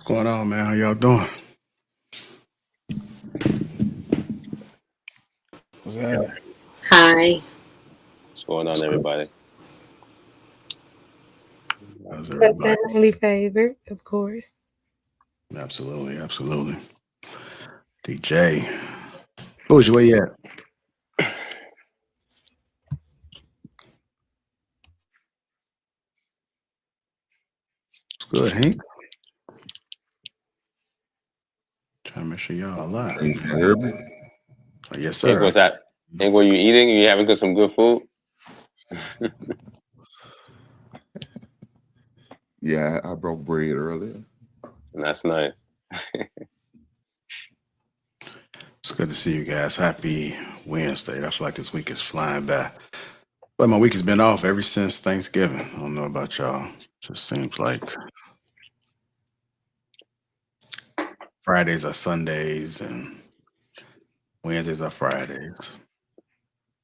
going on, man? How y'all doing? What's happening? Hi. What's going on, everybody? How's That's everybody? that only favorite, of course. Absolutely, absolutely. DJ, Bougie, where you at? It's good, Hank. Trying to make sure y'all alive. Can you hear me? Oh, yes, Hank, sir. what's that? Hank, what you eating? You having some good food? Yeah, I broke bread earlier. That's nice. It's good to see you guys. Happy Wednesday. I feel like this week is flying by. But my week has been off ever since Thanksgiving. I don't know about y'all. Just seems like Fridays are Sundays and Wednesdays are Fridays.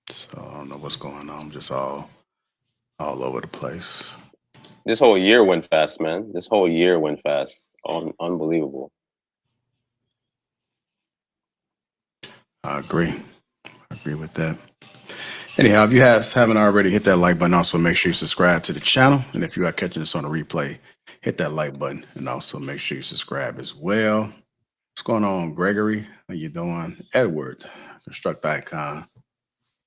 So I don't know what's going on. I'm just all over the place. This whole year went fast, man. This whole year went fast. Unbelievable. I agree. I agree with that. Anyhow, if you haven't already, hit that like button. Also, make sure you subscribe to the channel. And if you are catching this on a replay, hit that like button and also make sure you subscribe as well. What's going on, Gregory? How you doing? Edward, Construct Icon.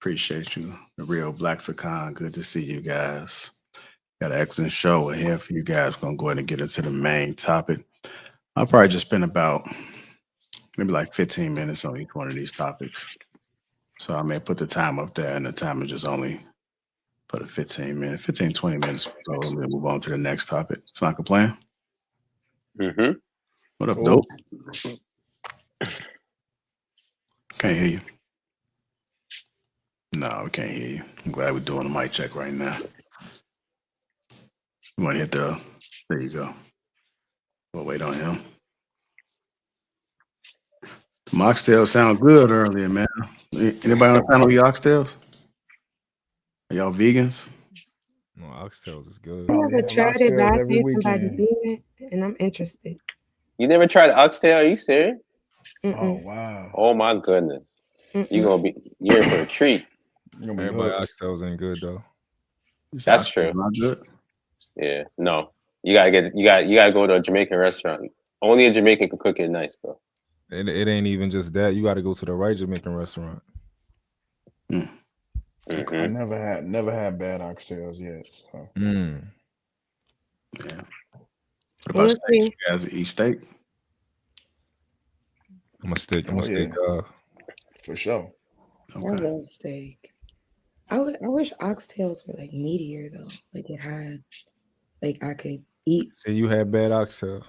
Appreciate you. The Real Blacks Icon. Good to see you guys. Got an excellent show ahead for you guys. We're going to go ahead and get into the main topic. I'll probably just spend about maybe like 15 minutes on each one of these topics. So I may put the time up there and the timer just only put a 15 minutes, 20 minutes. So we'll move on to the next topic. It's not a plan. Mm-hmm. What up, Cool. dope? Can't hear you. No, we can't hear you. I'm glad we're doing a mic check right now. You want to hit there you go. We'll wait on him. The mocktails sound good earlier, man. Anybody on the panel eat oxtails? Are y'all vegans? No, oxtails is good. I Oh, never yeah, tried it, but oxtails I every see somebody weekend. eating it, and I'm interested. You never tried oxtail? Are you serious? Oh Mm-mm, wow, Oh my goodness. mm-mm. You're in for a treat. you're gonna be Everybody hooked. oxtails ain't good though. That's true. Not good. Yeah. No. You gotta go to a Jamaican restaurant. Only a Jamaican can cook it nice, bro. It ain't even just that. You got to go to the right Jamaican restaurant. Mm. I Mm-hmm. never had bad oxtails yet. So. Mm. Yeah. What about We'll steak? see. You guys eat steak? I'm a steak. I'm Oh a steak. yeah, for sure. I Okay. love steak. I wish oxtails were like meatier though. Like it had, like I could eat. See, you had bad oxtail.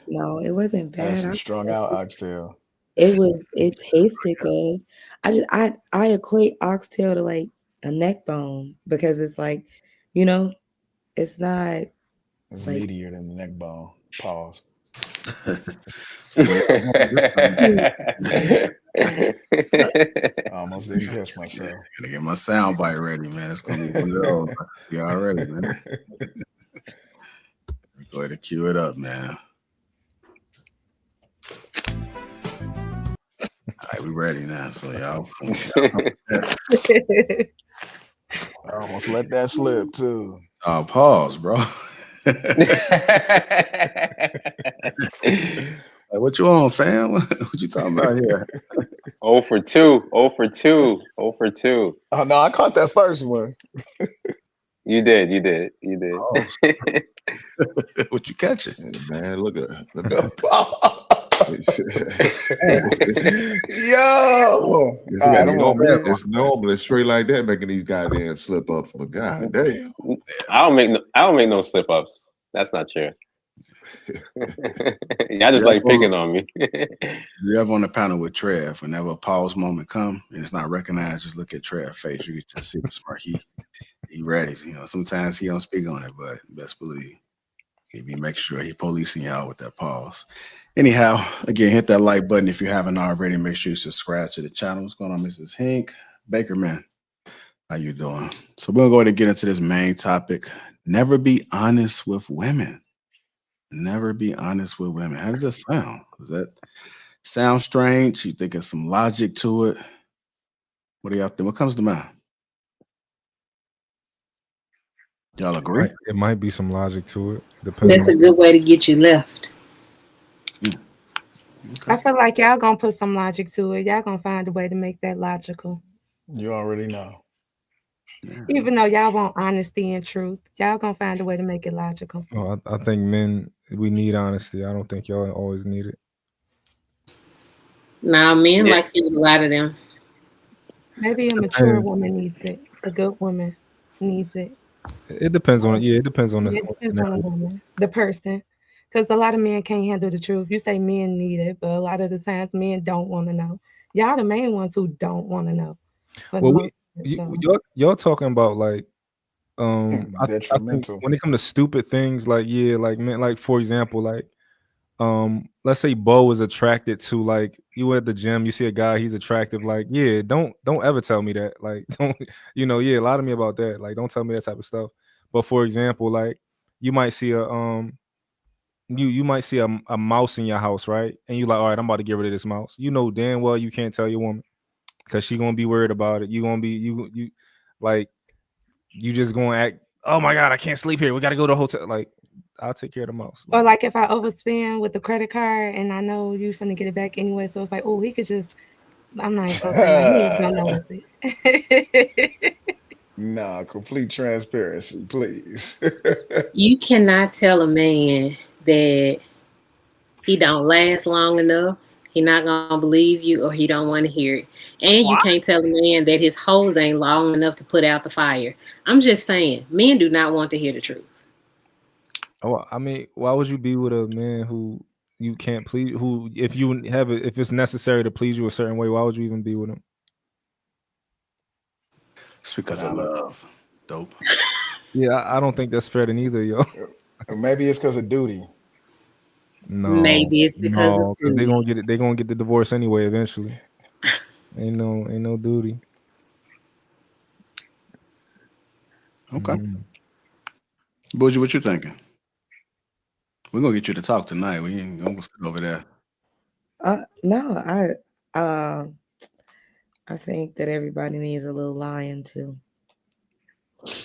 No, it wasn't Had bad. some strung out oxtail. It tasted good. I equate oxtail to like a neck bone because it's like, you know, it's not It's like meatier than the neck bone. Pause. I almost didn't catch myself. Gotta get my sound bite ready, man. It's gonna be one of those. You already, man. Go ahead and cue it up, man. All right, we ready now. So y'all. I almost let that slip too. Oh, pause, bro. Like, what you on, fam? What you talking about here? 0 for 2. 0 for 2. 0 for 2. Oh no, I caught that first one. You did. Oh, what you catching? Hey, man, look at Yo, it's normal. It's straight like that making these goddamn slip ups. But god damn, I don't make no slip ups. That's not true. Y'all just like picking on me. You ever on the panel with Trev? Whenever a pause moment come and it's not recognized, just look at Trev's face. You can just see the smirk. He ready. You know, sometimes he don't speak on it, but best believe he be make sure he policing y'all with that pause. Anyhow, again, hit that like button if you haven't already. Make sure you subscribe to the channel. What's going on, Mrs. Hink? Bakerman, how you doing? So we're gonna go ahead and get into this main topic. Never be honest with women. Never be honest with women. How does that sound? Does that sound strange? You think there's some logic to it? What do y'all think? What comes to mind? Y'all agree? It might be some logic to it. Depends That's on a good way to get you left. I feel like y'all gonna put some logic to it. Y'all gonna find a way to make that logical. You already know. Yeah. Even though y'all want honesty and truth, y'all gonna find a way to make it logical. Oh, I think men, we need honesty. I don't think y'all always need it. Now, men Yeah. like it, a lot of them. Maybe a mature woman needs it. A good woman needs it. It depends on it depends on the It depends on the scenario. woman, the person. Because a lot of men can't handle the truth. You say men need it, but a lot of the times men don't want to know. Y'all the main ones who don't want to know. For the Well, most part, so. y'all talking about like I think Detrimental. when it comes to stupid things, like like men, like for example, like let's say Bo is attracted to, like, you at the gym, you see a guy, he's attractive, like, yeah, don't ever tell me that, like, don't, lie to me about that, like, don't tell me that type of stuff. But for example, like, you might see you might see a mouse in your house, right? And you like, all right, I'm about to get rid of this mouse. You know damn well you can't tell your woman because she gonna be worried about it. You gonna be you like, you just gonna act, oh my god, I can't sleep here, we gotta go to a hotel. Like, I'll take care of the mouse. Or like if I overspend with the credit card and I know you're finna get it back anyway, so it's like, oh, he could just, I'm not even gonna say that. He ain't gonna notice it. Nah, complete transparency, please. You cannot tell a man that he don't last long enough, he not gonna believe you, or he don't want to hear it. And you can't tell a man that his hose ain't long enough to put out the fire. I'm just saying, men do not want to hear the truth. Oh, I mean, why would you be with a man who you can't please? Who, if you have it, if it's necessary to please you a certain way, why would you even be with him? It's because of love. Dope. Yeah, I don't think that's fair to neither, yo. Or maybe it's because of duty. No, Maybe it's because of because duty. they're gonna get the divorce anyway eventually. Ain't no duty. Okay. Bougie, what you thinking? We're gonna get you to talk tonight. We ain't gonna sit over there. No, I think that everybody needs a little lying too.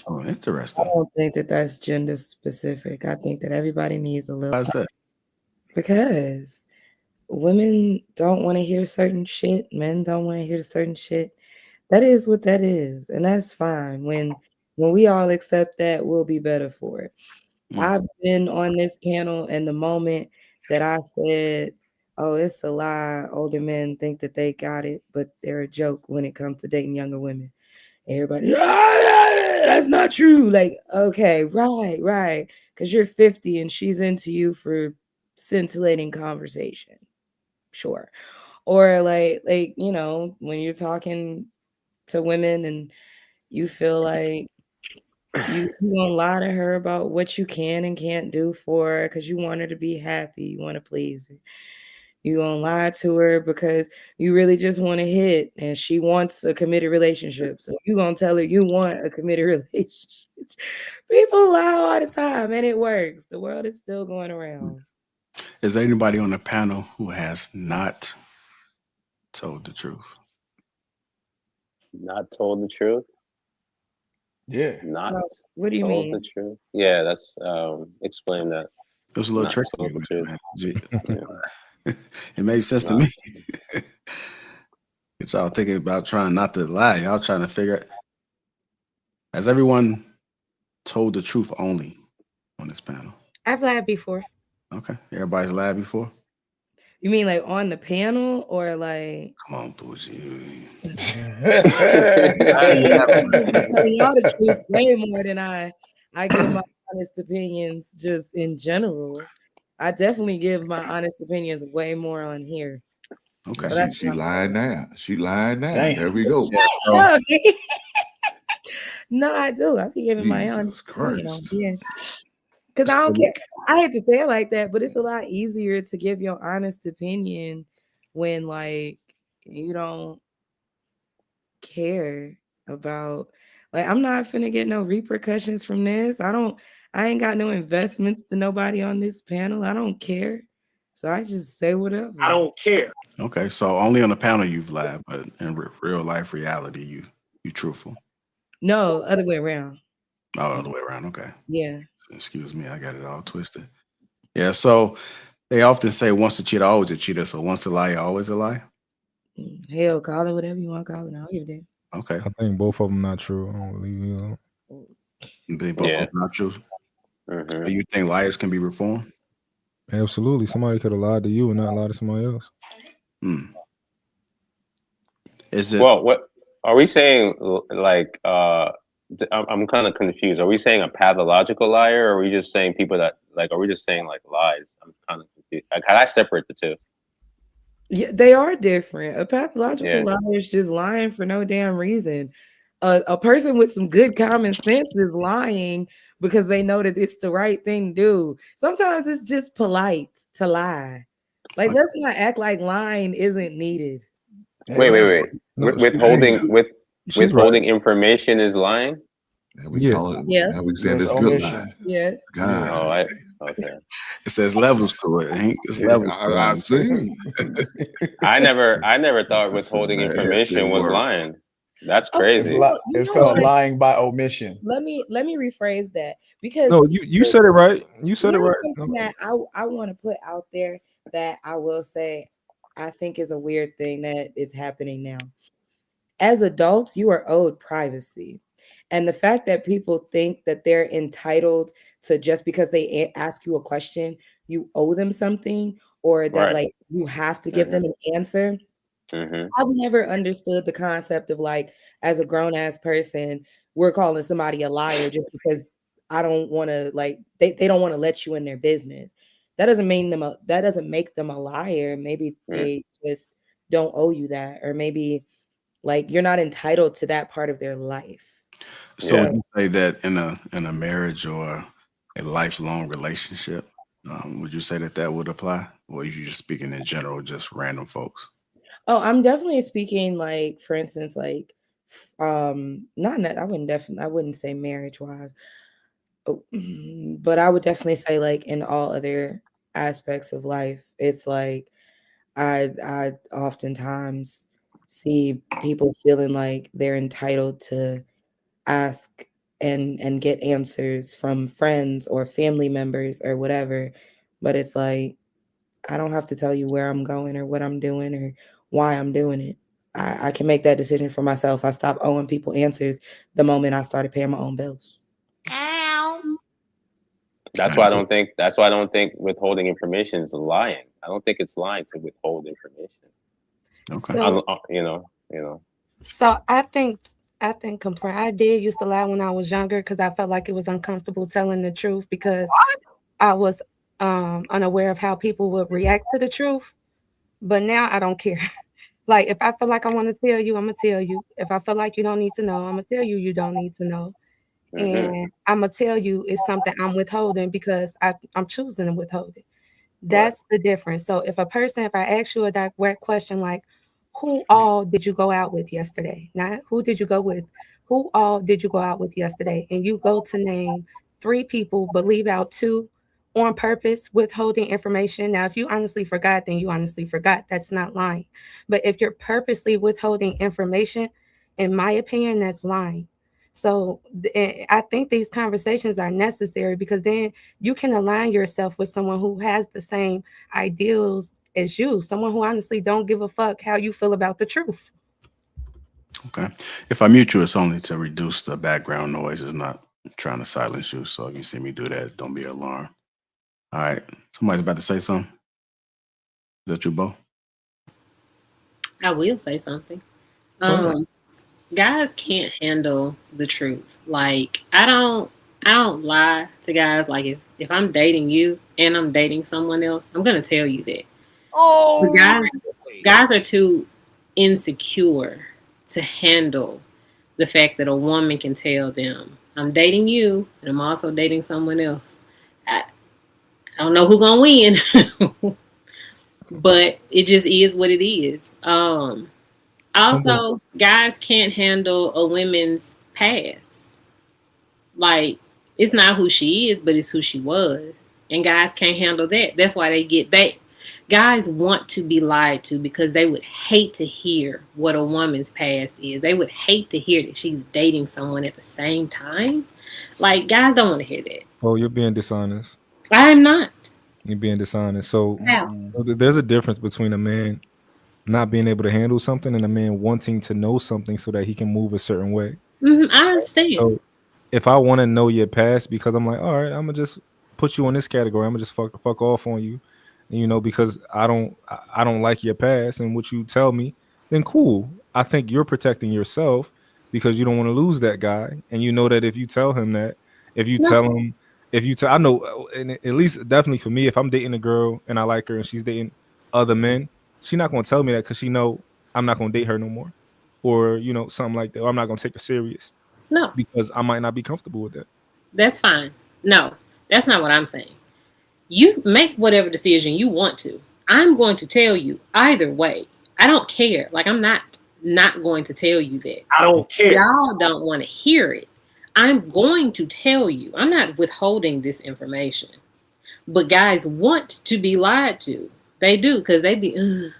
Oh, I interesting. don't think that that's gender specific. I think that everybody needs a little. Why is that? Because women don't want to hear certain shit. Men don't want to hear certain shit. That is what that is, and that's fine. When we all accept that, we'll be better for it. I've been on this panel, and the moment that I said, "Oh, it's a lie," older men think that they got it, but they're a joke when it comes to dating younger women. Everybody, that's not true. Like, okay, right, because you're 50 and she's into you for scintillating conversation, sure. Or like when you're talking to women and you feel like you gonna lie to her about what you can and can't do for her because you want her to be happy, you want to please her. You gonna lie to her because you really just want to hit and she wants a committed relationship. So you gonna tell her you want a committed relationship. People lie all the time and it works. The world is still going around. Is there anybody on the panel who has not told the truth? Not told the truth. Yeah. Not What do you told mean? the truth. Yeah, that's explain that. It was a little Not tricky. told the truth. Man. It made sense to me. Y'all thinking about trying not to lie. Y'all trying to figure out, has everyone told the truth only on this panel? I've lied before. Okay. Everybody's lied before? You mean like on the panel or like? Come on, Bougie. I'm telling y'all the truth way more than I give my honest opinions just in general. I definitely give my honest opinions way more on here. Okay. But She lied now. She lied now. Damn. There we go. No, I do. I be giving my honest Jesus opinion on Christ. here. Because I don't care. I hate to say it like that, but it's a lot easier to give your honest opinion when like you don't care about, like, I'm not finna get no repercussions from this. I I ain't got no investments to nobody on this panel. I don't care. So I just say whatever. I don't care. Okay, so only on the panel you've lied, but in real life reality, you truthful. No, other way around. Oh, other way around. Okay. Yeah. Excuse me, I got it all twisted. Yeah, so they often say once a cheater, always a cheater. So once a liar, always a lie. Hell, call it whatever you want to call it. I don't give a damn. Okay. I think both of them not true. I don't believe you. They both Yeah. are not true. Mhm. So you think liars can be reformed? Absolutely. Somebody could have lied to you and not lied to somebody else. Hmm. Is it? Well, what are we saying? Like, I'm kind of confused. Are we saying a pathological liar, or are we just saying people that like? Are we just saying like lies? I'm kind of confused. Like, how do I separate the two? Yeah, they are different. A pathological Yeah. liar is just lying for no damn reason. A person with some good common sense is lying because they know that it's the right thing to do. Sometimes it's just polite to lie. Like, let's not act like lying isn't needed. Wait. No, Withholding she's withholding right. information is lying. And we Yeah. call it. Yeah. And we saying Yes, it's good omission. lies. Yeah. God. Oh, okay. It says levels to it. Hank. It's levels. to I it. see. I never That's thought a withholding nasty information was word. lying. That's Okay, It's crazy. you it's know called what? lying by omission. Let me rephrase that because No, you said it right. You said it here's right. something that I want to put out there that I will say I think is a weird thing that is happening now. As adults, you are owed privacy. And the fact that people think that they're entitled to just because they ask you a question, you owe them something, or that Right. like you have to give them an answer. Mhm. I've never understood the concept of like, as a grown ass person, we're calling somebody a liar just because I don't want to like they don't want to let you in their business. That doesn't mean that doesn't make them a liar. Maybe they just don't owe you that, or maybe like you're not entitled to that part of their life. So Yeah. would you say that in a marriage or a lifelong relationship, would you say that would apply, or are you just speaking in general, just random folks? Oh, I'm definitely speaking like, for instance, like not I wouldn't say marriage wise. But I would definitely say like in all other aspects of life, it's like I oftentimes see people feeling like they're entitled to ask and get answers from friends or family members or whatever. But it's like I don't have to tell you where I'm going or what I'm doing or why I'm doing it. I can make that decision for myself. I stopped owing people answers the moment I started paying my own bills. That's why I don't think. That's why I don't think withholding information is lying. I don't think it's lying to withhold information. Okay. So, You know. so I think I did used to lie when I was younger because I felt like it was uncomfortable telling the truth because I was unaware of how people would react to the truth. But now I don't care. Like if I feel like I want to tell you, I'm gonna tell you. If I feel like you don't need to know, I'm gonna tell you you don't need to know. Mhm. And I'm gonna tell you it's something I'm withholding because I'm choosing to withhold it. Right. That's the difference. So if I ask you a direct question like, who all did you go out with yesterday? Not who did you go with, who all did you go out with yesterday? And you go to name 3 people, but leave out 2 on purpose, withholding information. Now, if you honestly forgot, then you honestly forgot. That's not lying. But if you're purposely withholding information, in my opinion, that's lying. So I think these conversations are necessary because then you can align yourself with someone who has the same ideals as you, someone who honestly don't give a fuck how you feel about the truth. Okay. If I mute you, it's only to reduce the background noise. It's not trying to silence you. So if you see me do that, don't be alarmed. All right. Somebody's about to say something. Is that you, Bo? I will say something. Go ahead. Guys can't handle the truth. Like I don't lie to guys. Like if I'm dating you and I'm dating someone else, I'm gonna tell you that. But guys are too insecure to handle the fact that a woman can tell them, I'm dating you and I'm also dating someone else. I don't know who's gonna win, but it just is what it is. Also, guys can't handle a woman's past. Like It's not who she is, but it's who she was. And guys can't handle that. That's why guys want to be lied to because they would hate to hear what a woman's past is. They would hate to hear that she's dating someone at the same time. Like, guys don't want to hear that. Oh, you're being dishonest. I'm not. You're being dishonest. So How? there's a difference between a man not being able to handle something and a man wanting to know something so that he can move a certain way. I understand. So if I want to know your past because I'm like, all right, I'm gonna just put you in this category. I'm gonna just fuck off on you, and, because I don't like your past and what you tell me, then cool. I think you're protecting yourself because you don't want to lose that guy, and you know that if you tell him that, if you tell him, I know, and at least definitely for me, if I'm dating a girl and I like her and she's dating other men, she's not gonna tell me that because she know I'm not gonna date her no more, or something like that, or I'm not gonna take her serious. No. Because I might not be comfortable with that. That's fine. No, that's not what I'm saying. You make whatever decision you want to. I'm going to tell you either way. I don't care. Like, I'm not going to tell you that. I don't care. Y'all don't want to hear it. I'm going to tell you. I'm not withholding this information. But guys want to be lied to. They do, because they be, ugh.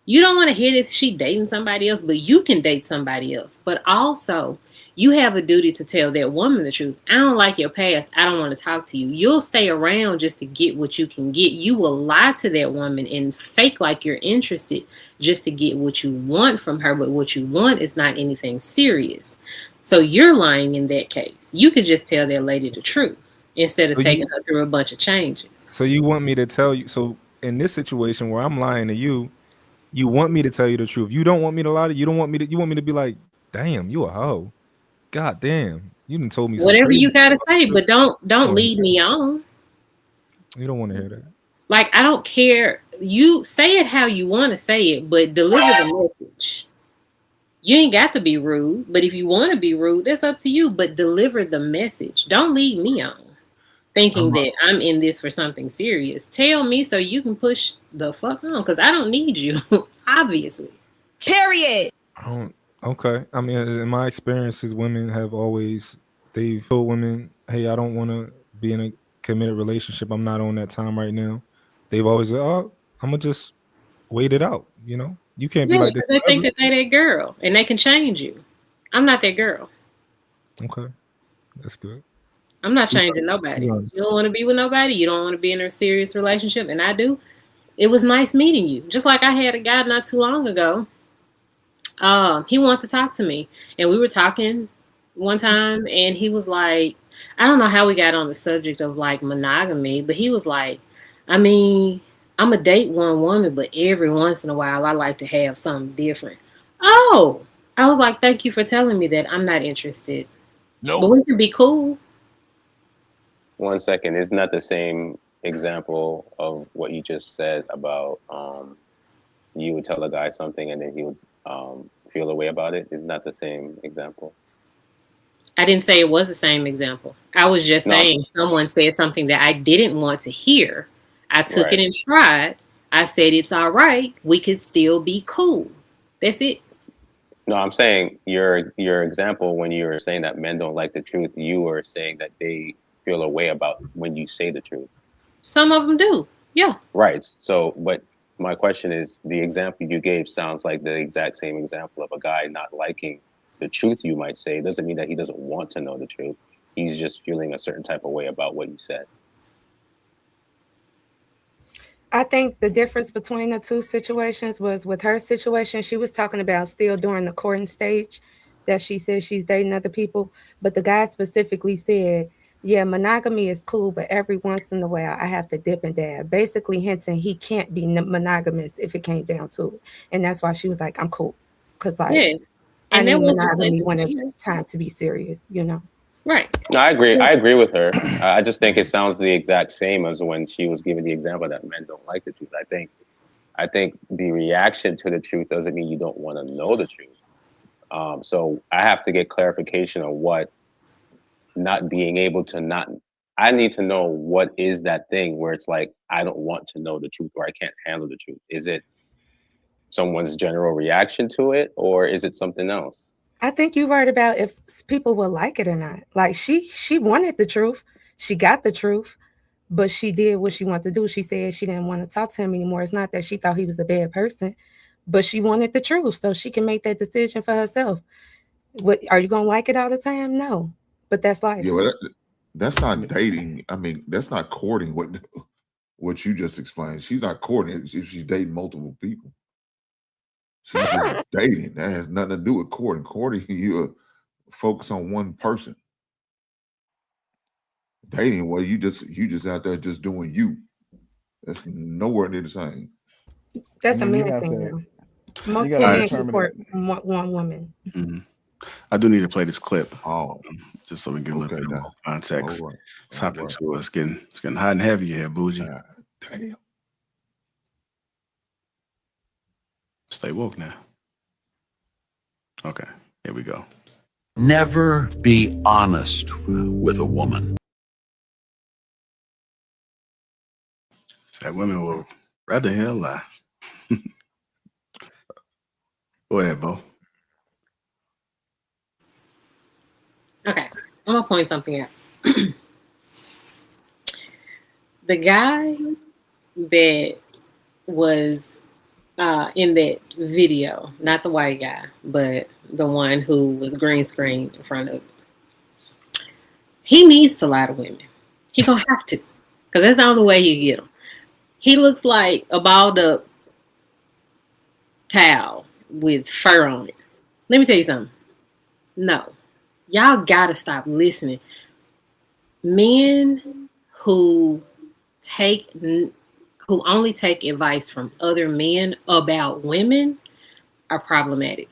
You don't want to hear that she dating somebody else, but you can date somebody else. But also, you have a duty to tell that woman the truth. I don't like your past. I don't want to talk to you. You'll stay around just to get what you can get. You will lie to that woman and fake like you're interested just to get what you want from her. But what you want is not anything serious. So you're lying in that case. You could just tell that lady the truth instead of taking her through a bunch of changes. So you want me to tell you. So in this situation where I'm lying to you, you want me to tell you the truth. You don't want me to lie to you. You don't want me to. You want me to be like, damn, you a hoe. God damn, you done told me whatever you gotta say, but don't lead me on. You don't want to hear that. Like, I don't care. You say it how you want to say it, but deliver the message. You ain't got to be rude, but if you want to be rude, that's up to you. But deliver the message. Don't lead me on, thinking that I'm in this for something serious. Tell me so you can push the fuck on, because I don't need you, obviously. Period. Okay. I mean, in my experiences, women have always, they've told women, hey, I don't want to be in a committed relationship. I'm not on that time right now. They've always said, oh, I'm going to just wait it out. You can't be like this. They think that they're that girl and they can change you. I'm not that girl. Okay. That's good. I'm not changing nobody. You don't want to be with nobody. You don't want to be in a serious relationship. And I do. It was nice meeting you. Just like I had a guy not too long ago. He wanted to talk to me, and we were talking one time, and he was like, I don't know how we got on the subject of like monogamy, but he was like, I mean, I'm a date one woman, but every once in a while I like to have something different. Oh, I was like, thank you for telling me that. I'm not interested. No, but we can be cool. 1 second. Isn't that the same example of what you just said about you would tell a guy something and then he would feel a way about it? Isn't that the same example? I didn't say it was the same example. I was just saying someone said something that I didn't want to hear. I took it and tried. I said, it's all right. We could still be cool. That's it. No, I'm saying your example when you were saying that men don't like the truth, you were saying that they feel a way about when you say the truth. Some of them do. Yeah. Right. So, but my question is, the example you gave sounds like the exact same example of a guy not liking the truth you might say. It doesn't mean that he doesn't want to know the truth. He's just feeling a certain type of way about what you said. I think the difference between the two situations was with her situation, she was talking about still during the courting stage that she said she's dating other people. But the guy specifically said, yeah, monogamy is cool, but every once in a while I have to dip and dab, basically hinting he can't be monogamous if it came down to it. And that's why she was like, I'm cool. Because like, I need monogamy when it's time to be serious, Right. No, I agree. I agree with her. I just think it sounds the exact same as when she was giving the example that men don't like the truth. I think the reaction to the truth doesn't mean you don't want to know the truth. So I have to get clarification on what not being able to not. I need to know what is that thing where it's like I don't want to know the truth or I can't handle the truth. Is it someone's general reaction to it, or is it something else? I think you worried about if people will like it or not. Like she wanted the truth. She got the truth, but she did what she wanted to do. She said she didn't want to talk to him anymore. It's not that she thought he was a bad person, but she wanted the truth so she can make that decision for herself. What are you gonna like it all the time? No, but that's life. Yeah, well, that's not dating. I mean, that's not courting. What you just explained. She's not courting. She's dating multiple people. She's just dating. That has nothing to do with courting. Courting, you focus on one person. Dating, well, you just out there just doing you. That's nowhere near the same. That's I a mean, you man got thing, to- though. Multiple gotta men determine support one woman. Mhm. I do need to play this clip Oh, just so we can get a little okay, bit now. more context. All right. Let's hop into it. It's getting hot and heavy here, Bougie. Damn. Stay woke now. Okay, here we go. Never be honest with a woman. That women will rather hear a lie. Go ahead, Bo. Okay, I'm gonna point something out. The guy that was in that video, not the white guy, but the one who was green screen in front of, he needs to lie to women. He gonna have to, because that's the only way you get them. He looks like a balled up towel with fur on it. Let me tell you something. No, y'all gotta stop listening. Men who only take advice from other men about women are problematic.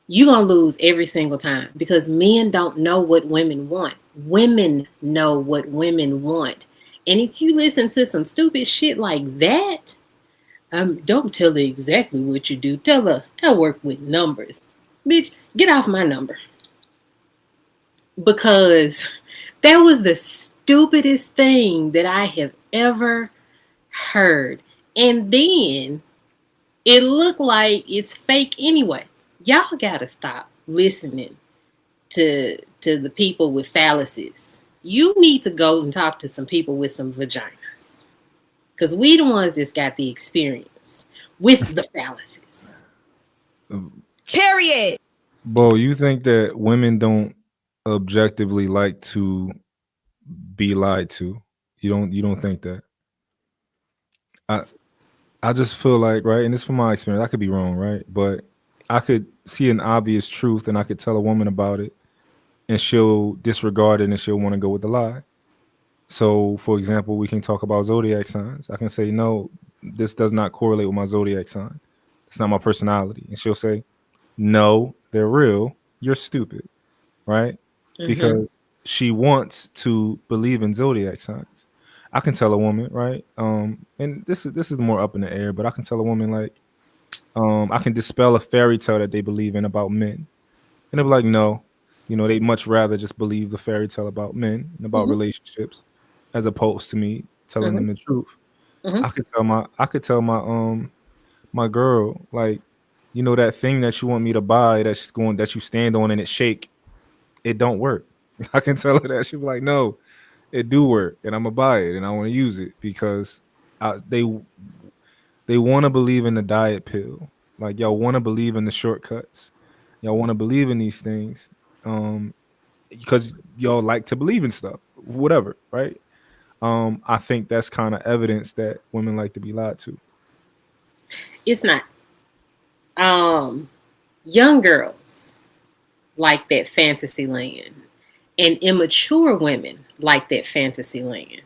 You're gonna lose every single time because men don't know what women want. Women know what women want. And if you listen to some stupid shit like that, don't tell her exactly what you do. Tell her I work with numbers. Bitch, get off my number. Because that was the stupidest thing that I have ever heard. And then it looked like it's fake anyway. Y'all gotta stop listening to the people with phalluses. You need to go and talk to some people with some vaginas. Because we the ones that's got the experience with the phalluses. Period. Bo, you think that women don't objectively like to be lied to? You don't think that? I just feel like, right, and this is from my experience, I could be wrong, right? But I could see an obvious truth and I could tell a woman about it and she'll disregard it and she'll want to go with the lie. So, for example, we can talk about zodiac signs. I can say, no, this does not correlate with my zodiac sign. It's not my personality. And she'll say, no, they're real. You're stupid, right? Because she wants to believe in zodiac signs. I can tell a woman, right? And this is more up in the air, but I can tell a woman like, I can dispel a fairy tale that they believe in about men, and they'll be like, no, they'd much rather just believe the fairy tale about men and about relationships, as opposed to me telling them the truth. I could tell my girl, like, that thing that you want me to buy that you stand on and it shake, it don't work. I can tell her that. She'll be like, no, it do work, and I'm gonna buy it and I want to use it because they want to believe in the diet pill. Like, y'all want to believe in the shortcuts. Y'all want to believe in these things because y'all like to believe in stuff, whatever, right? I think that's kind of evidence that women like to be lied to. It's not. Young girls like that fantasy land, and immature women like that fantasy land.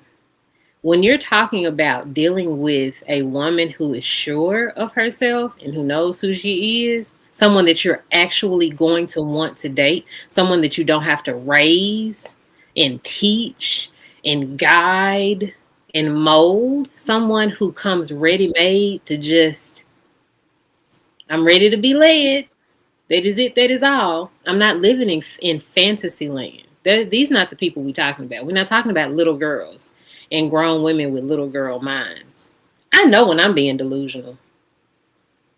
When you're talking about dealing with a woman who is sure of herself and who knows who she is, someone that you're actually going to want to date, someone that you don't have to raise and teach and guide and mold, someone who comes ready-made to just, I'm ready to be led. That is it. That is all. I'm not living in fantasy land. These are not the people we're talking about. We're not talking about little girls and grown women with little girl minds. I know when I'm being delusional.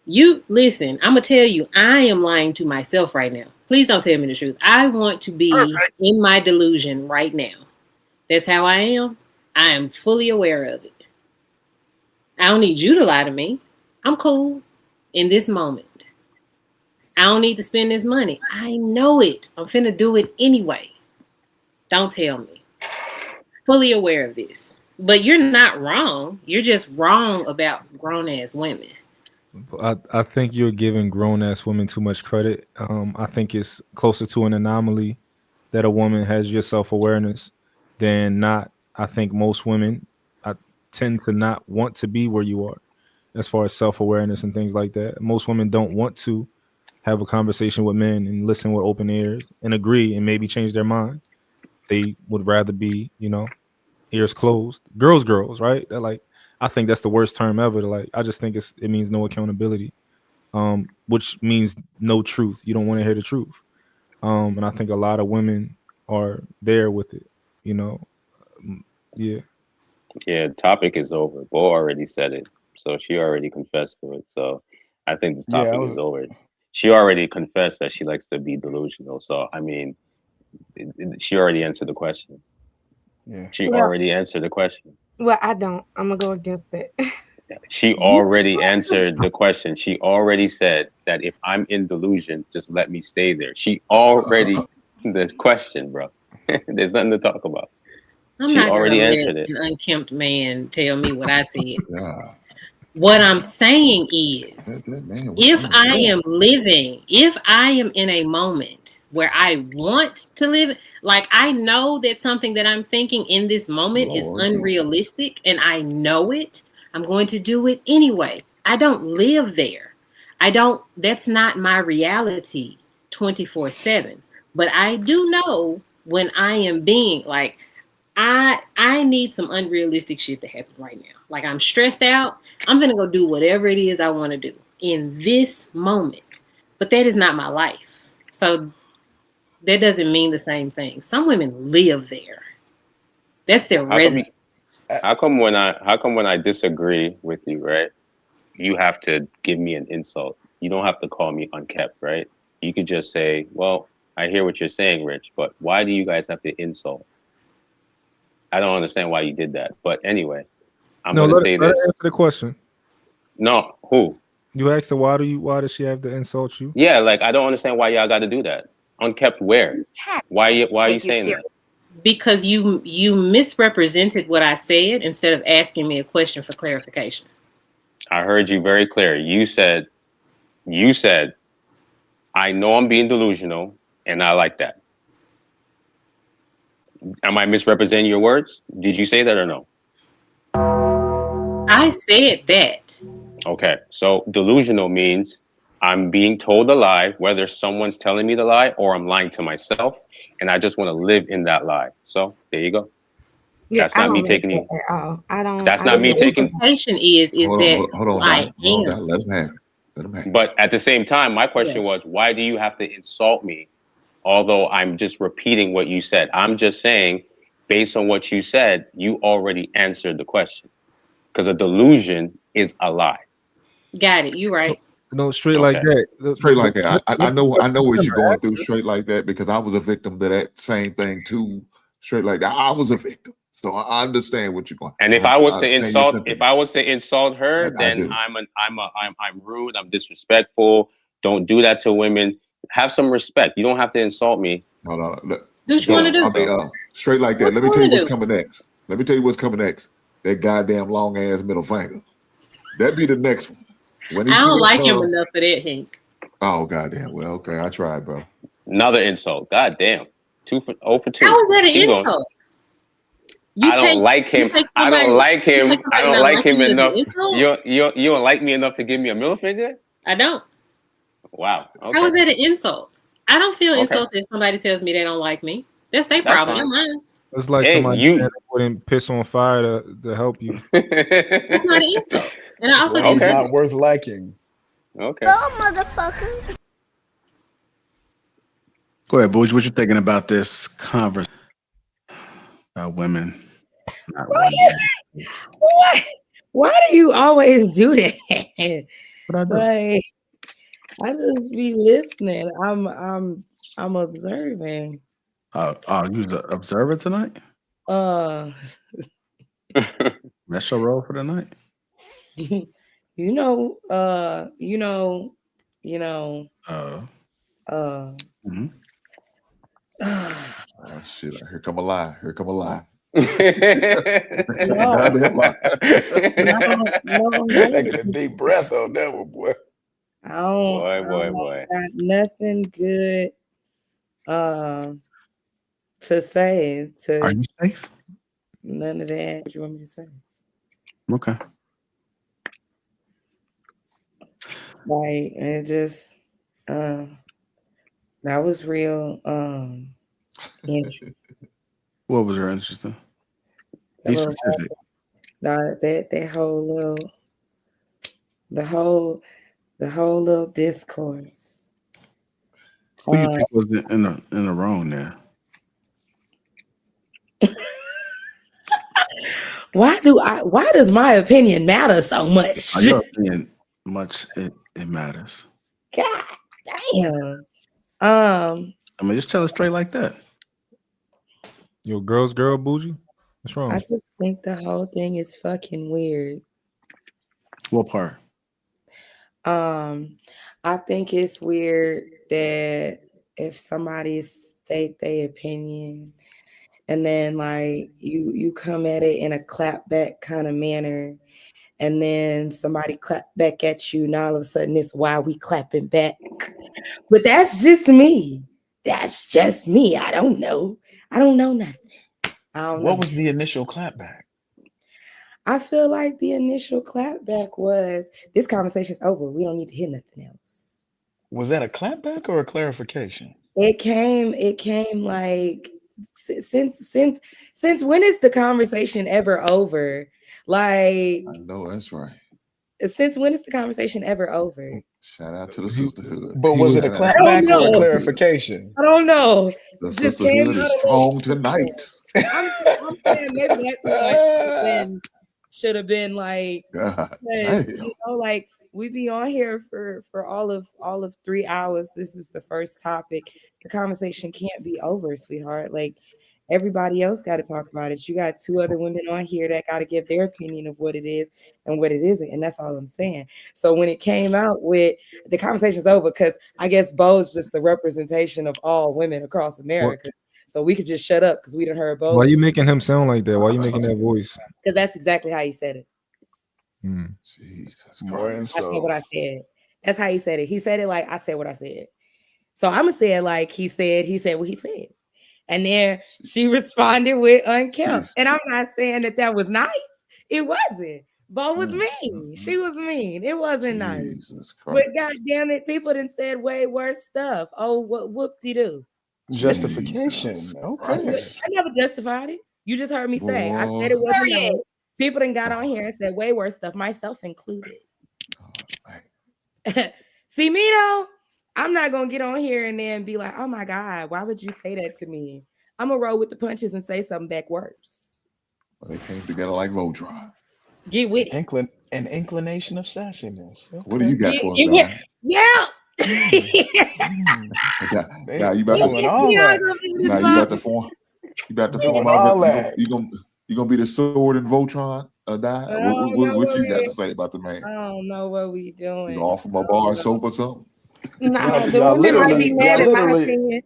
You listen, I'm going to tell you, I am lying to myself right now. Please don't tell me the truth. I want to be in my delusion right now. That's how I am. I am fully aware of it. I don't need you to lie to me. I'm cool in this moment. I don't need to spend this money. I know it. I'm finna do it anyway. Don't tell me. Fully aware of this. But you're not wrong. You're just wrong about grown-ass women. I think you're giving grown-ass women too much credit. I think it's closer to an anomaly that a woman has your self-awareness than not. I think most women tend to not want to be where you are as far as self-awareness and things like that. Most women don't want to have a conversation with men and listen with open ears and agree and maybe change their mind. They would rather be, ears closed. Girls, right? They're like, I think that's the worst term ever. I just think it means no accountability, which means no truth. You don't want to hear the truth. And I think a lot of women are there with it, Yeah. Yeah, the topic is over. Bo already said it, so she already confessed to it. So I think this Yeah, topic is over. She already confessed that she likes to be delusional. So I mean, she already answered the question. yeah. She already answered the question. Well, I don't. I'm gonna go against it. She already answered the question. She already said that if I'm in delusion, just let me stay there. She already the question, bro. There's nothing to talk about. I'm She not already gonna answered let it. an unkempt man tell me what I said. God. What I'm saying is, That man was if on I point. am living, if I am in a moment where I want to live, like I know that something that I'm thinking in this moment is Lord Jesus. unrealistic and I know it, I'm going to do it anyway. I don't live there. That's not my reality 24/7. But I do know when I am being like, I need some unrealistic shit to happen right now. Like I'm stressed out. I'm gonna go do whatever it is I want to do in this moment. But that is not my life. So that doesn't mean the same thing. Some women live there. That's their residence. How come when I disagree with you, right? You have to give me an insult. You don't have to call me unkept, right? You could just say, "Well, I hear what you're saying, Rich, but why do you guys have to insult?" I don't understand why you did that. But anyway, I'm going to say let her this. answer the question. No, who? You asked her why does she have to insult you? Yeah, like I don't understand why y'all got to do that. Unkept where? Why are you saying that? Because you misrepresented what I said instead of asking me a question for clarification. I heard you very clear. You said, I know I'm being delusional and I like that. Am I misrepresenting your words? Did you say that or no? I said that. Okay, so delusional means I'm being told a lie, whether someone's telling me the lie or I'm lying to myself, and I just want to live in that lie. So there you go. Yeah, That's not me taking you. At all. I don't. That's I not don't me know. taking. Implication is Hold that on, I Hold am. on, let him have it. Let him have it. But at the same time, my question was, why do you have to insult me? Although I'm just repeating what you said. I'm just saying, based on what you said, you already answered the question. Because a delusion is a lie. Got it. You right. No, straight like that. Straight like that. I know what you're going through. Straight like that, because I was a victim to that same thing too. Straight like that. I was a victim, so I understand what you're going. And if I was to insult her, then I'm rude. I'm disrespectful. Don't do that to women. Have some respect. You don't have to insult me. No. What you want to do? I mean, straight like that. Let me tell you what's coming next. That goddamn long ass middle finger. That be the next one. I don't like him enough for that, Hank. Oh goddamn! Well, okay, I tried, bro. Another insult. Goddamn. 2 for 0 for 2. How is that an insult? I don't like him. I don't like him. I don't like him enough. You don't like me enough to give me a middle finger? I don't. Wow. Okay. How is that an insult? I don't feel insulted if somebody tells me they don't like me. That's their problem, not mine. It's like somebody wouldn't piss on fire to help you. It's not an insult. And I also it's not worth liking. Okay. Go, motherfucker. Go ahead, Booge. What you thinking about this conversation about women? Why do you always do that? What I do? Like, I just be listening. I'm I'm observing. You the observer tonight? That's your role for the night? You know, Mhm. Oh shit! Here come a lie. Here come a lie. no, Goddamn lie. no, Taking a deep breath on that one, boy. I don't boy. got nothing good to say Are to you safe? none of that. What you want me to say? Okay. Like it just that was real interesting. What was your interesting? That Be little specific. that whole little the whole little discourse. Who you think was in the wrong there? Why does my opinion matter so much? Your opinion much it matters. God damn. I mean, just tell it straight like that. Yo, girl, bougie. What's wrong? I just think the whole thing is fucking weird. What part? I think it's weird that if somebody state their opinion and then like you come at it in a clapback kind of manner and then somebody clap back at you and all of a sudden it's why we clapping back. But that's just me. That's just me. I don't know. I don't know nothing. What was the initial clapback? I feel like the initial clapback was this conversation's over. We don't need to hear nothing else. Was that a clapback or a clarification? It came like since when is the conversation ever over? Like I know that's right. since when is the conversation ever over? Shout out to the sisterhood. But was it a clapback or a clarification? I don't know. The Just came sisterhood out is of strong tonight. I'm saying maybe that should have been like, God you know, like we be on here for all of 3 hours. This is the first topic. The conversation can't be over, sweetheart. Like everybody else got to talk about it. You got 2 other women on here that got to give their opinion of what it is and what it isn't, and that's all I'm saying. So when it came out with the conversation's over, because I guess Bo's just the representation of all women across America. What? So we could just shut up because we done heard Bo. Why you making him sound like that? Why you making that voice? Because that's exactly how he said it. Jesus Christ. I said what I said. That's how he said it. He said it like I said what I said. So I'm gonna say it like he said what he said. And then she responded with unkempt. And I'm not saying that was nice. It wasn't. Bo was mean. She was mean. It wasn't nice. But God damn it, people done said way worse stuff. Oh, what whoop-de-doo. Justification. Okay. I never justified it. You just heard me say. I said it wasn't nice. People done got on here and said way worse stuff, myself included. See me though, I'm not gonna get on here and then be like, oh my God, why would you say that to me? I'm gonna roll with the punches and say something back worse. Well, they came together like Voltron. Get with it. An inclination of sassiness. Okay. What do you got for us, Don? Yeah. Yeah, you about to all that. Now you got the form. You got the form all already. that. You gonna be the sword in Voltron or die? What you got to say about the man? I don't know what we doing. You offer him a bar of soap or something? No, the women might be mad at my opinion.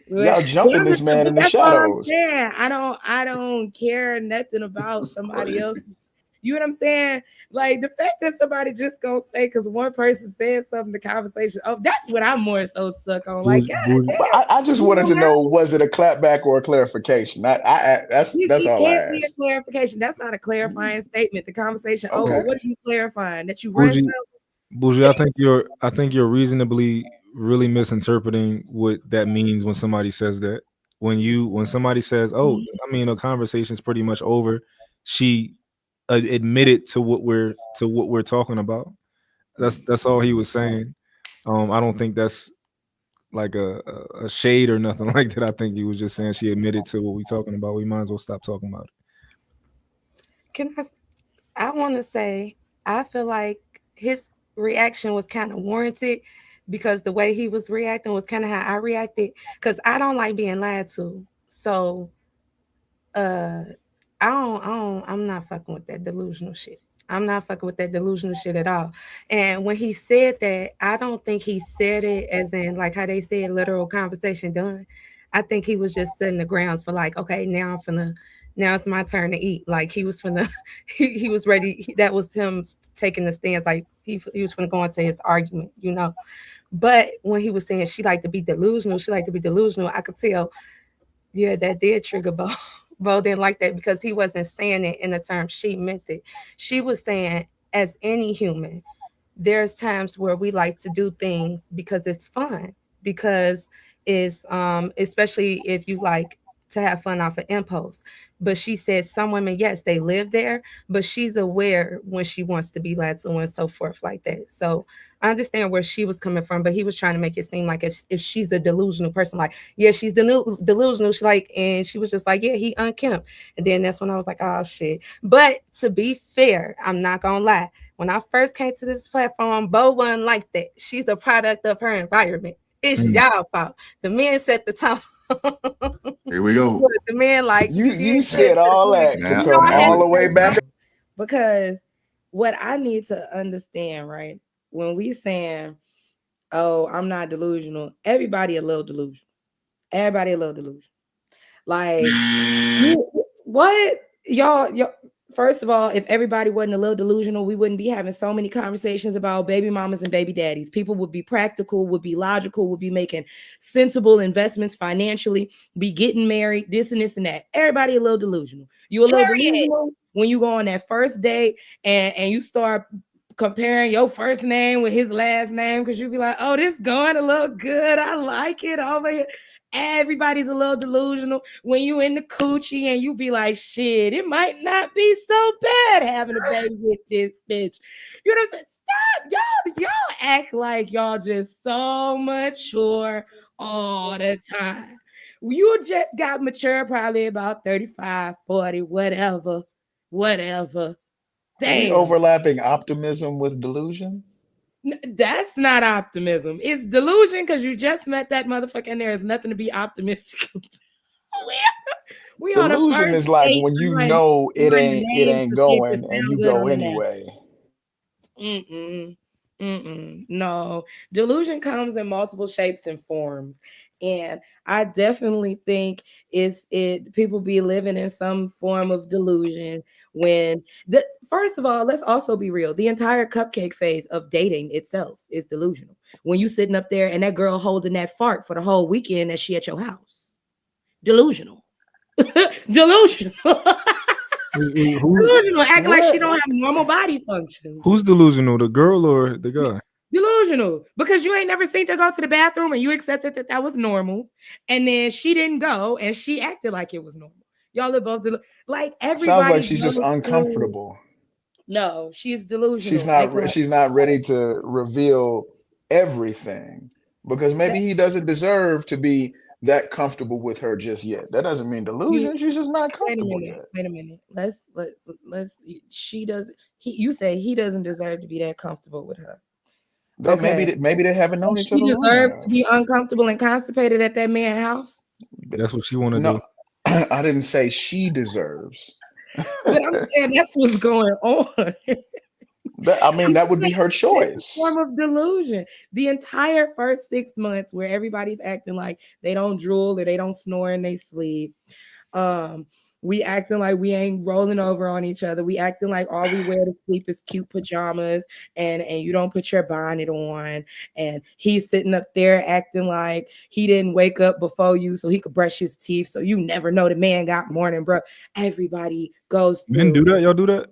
Y'all jumping this man in the shadows. Yeah, I don't care nothing about somebody else. You know what I'm saying? Like the fact that somebody just gonna say because one person said something, the conversation. Oh, that's what I'm more so stuck on. Like, God damn. I just wanted to know, was it a clapback or a clarification? That's all I asked. Be a clarification. That's not a clarifying statement. The conversation. Okay. Oh, what are you clarifying? That you run something? Bougie, I think you're reasonably really misinterpreting what that means when somebody says that. When somebody says, "Oh, I mean, a conversation's pretty much over," she admitted to what we're talking about. That's all he was saying. I don't think that's like a shade or nothing like that. I think he was just saying she admitted to what we're talking about. We might as well stop talking about it. I want to say I feel like his reaction was kind of warranted because the way he was reacting was kind of how I reacted. Because I don't like being lied to. So I'm not fucking with that delusional shit. I'm not fucking with that delusional shit at all. And when he said that, I don't think he said it as in like how they said literal conversation done. I think he was just setting the grounds for like, okay, now it's my turn to eat. Like he was finna, he was ready. That was him taking the stance. Like he was finna go into his argument, you know. But when he was saying she liked to be delusional, I could tell, yeah, that did trigger Bo. Bo didn't like that because he wasn't saying it in the terms she meant it. She was saying, as any human, there's times where we like to do things because it's fun, because it's especially if you like to have fun off of impulse. But she said some women, yes, they live there, but she's aware when she wants to be lied to and so forth like that. So I understand where she was coming from, but he was trying to make it seem like if she's a delusional person, like, yeah, she's delusional. She like, and she was just like, yeah, he unkempt. And then that's when I was like, oh shit. But to be fair, I'm not gonna lie. When I first came to this platform, Bo wasn't like that. She's a product of her environment. It's y'all fault. The men set the tone. Here we go. The men like you said all that to come all the way back. Because what I need to understand, right? When we saying, oh, I'm not delusional, everybody a little delusional. Everybody a little delusional. Like, what? Y'all, first of all, if everybody wasn't a little delusional, we wouldn't be having so many conversations about baby mamas and baby daddies. People would be practical, would be logical, would be making sensible investments financially, be getting married, this and this and that. Everybody a little delusional. You a little delusional when you go on that first date and you start comparing your first name with his last name because you be like, oh, this going to look good. I like it over here. Everybody's a little delusional when you in the coochie and you be like, shit, it might not be so bad having a baby with this bitch. You know what I'm saying? Stop. Y'all act like y'all just so mature all the time. You just got mature probably about 35, 40, whatever. Are we Damn. overlapping optimism with delusion? That's not optimism. It's delusion because you just met that motherfucker and there is nothing to be optimistic about. We on a Delusion first is like date, when you like, know it run ain't names to see if it going and sound you good go on the name. anyway. No, delusion comes in multiple shapes and forms, and I definitely think people be living in some form of delusion when first of all, let's also be real. The entire cupcake phase of dating itself is delusional. When you sitting up there and that girl holding that fart for the whole weekend that she at your house, delusional. Delusional. Delusional, acting like she don't have normal body functions. Who's delusional, the girl or the guy? Delusional, because you ain't never seen her go to the bathroom and you accepted that was normal, and then she didn't go and she acted like it was normal. Y'all are both like everybody. Sounds like she's just uncomfortable. No, she's delusional. She's not ready to reveal everything because maybe he doesn't deserve to be that comfortable with her just yet. That doesn't mean delusion. She's just not comfortable yet. Wait a minute. Let's she does you say he doesn't deserve to be that comfortable with her. Okay. Maybe they haven't known each other long enough. She deserves to be uncomfortable and constipated at that man's house. That's what she want to do. I didn't say she deserves. But I'm saying that's what's going on. That would be her choice. Form of delusion. The entire first 6 months where everybody's acting like they don't drool or they don't snore in they sleep. We acting like we ain't rolling over on each other. We acting like all we wear to sleep is cute pajamas and you don't put your bonnet on. And he's sitting up there acting like he didn't wake up before you so he could brush his teeth. So you never know the man got morning, bro. Everybody goes through. Men do that? Y'all do that?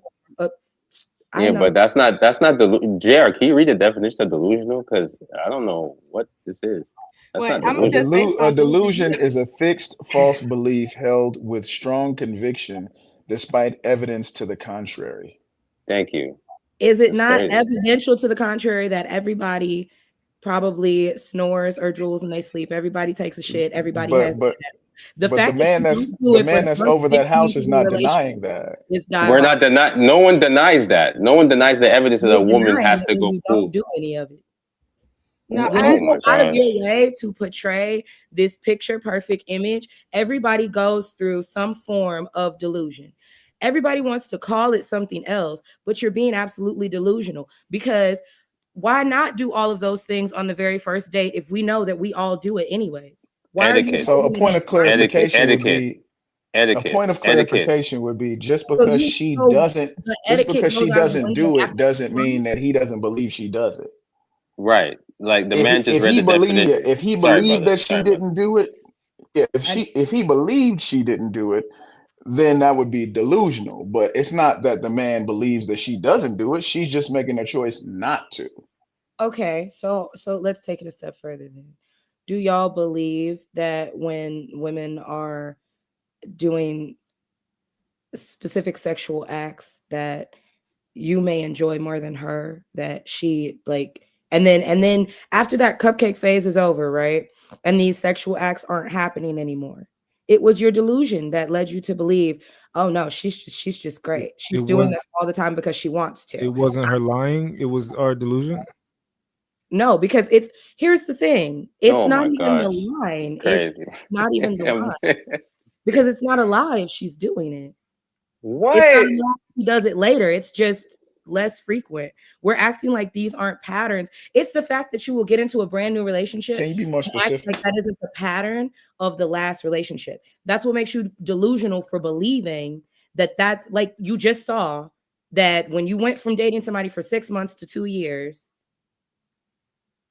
Yeah, but that's not JR, can you read the definition of delusional? Because I don't know what this is. A delusion is a fixed false belief held with strong conviction despite evidence to the contrary. Thank you. Is it not evidential to the contrary that everybody probably snores or drools when they sleep? Everybody takes a shit. Everybody has. The man that's over that house is not denying that. We're not denying. No one denies that. No one denies the evidence that a woman has to go don't do any of it. No, When I you Oh my go out of your gosh. way to portray this picture perfect image, everybody goes through some form of delusion. Everybody wants to call it something else, but you're being absolutely delusional, because why not do all of those things on the very first date if we know that we all do it anyways? Why are you Etiquette, So a holding it point in of private? etiquette, clarification would etiquette, be etiquette, etiquette. just So because you she so doesn't the etiquette goes out the window do it after 6 doesn't mean months? that he doesn't believe she does it. Right. Like the If man just if read he the believed definition. if he Sorry, believed brother. that she Sorry, brother. didn't do it, yeah, I if he believed she didn't do it, then that would be delusional. But it's not that the man believes that she doesn't do it. She's just making a choice not to. Okay, so let's take it a step further then. Do y'all believe that when women are doing specific sexual acts that you may enjoy more than her, that she like, and then after that cupcake phase is over, right? And these sexual acts aren't happening anymore. It was your delusion that led you to believe, oh no, she's just It, great. it She's doing was this all the time because she wants it to. wasn't her lying. It was our delusion. No, because here's the thing. It's Oh not my even the gosh. It's line. It's crazy. not even the line, because it's not a lie if she's doing it. It's not What? a lie if she does it later. It's just less frequent. We're acting like these aren't patterns. It's the fact that you will get into a brand new relationship Can you be more and act like specific? that isn't the pattern of the last relationship. That's what makes you delusional for believing that that's like you just saw that when you went from dating somebody for 6 months to 2 years,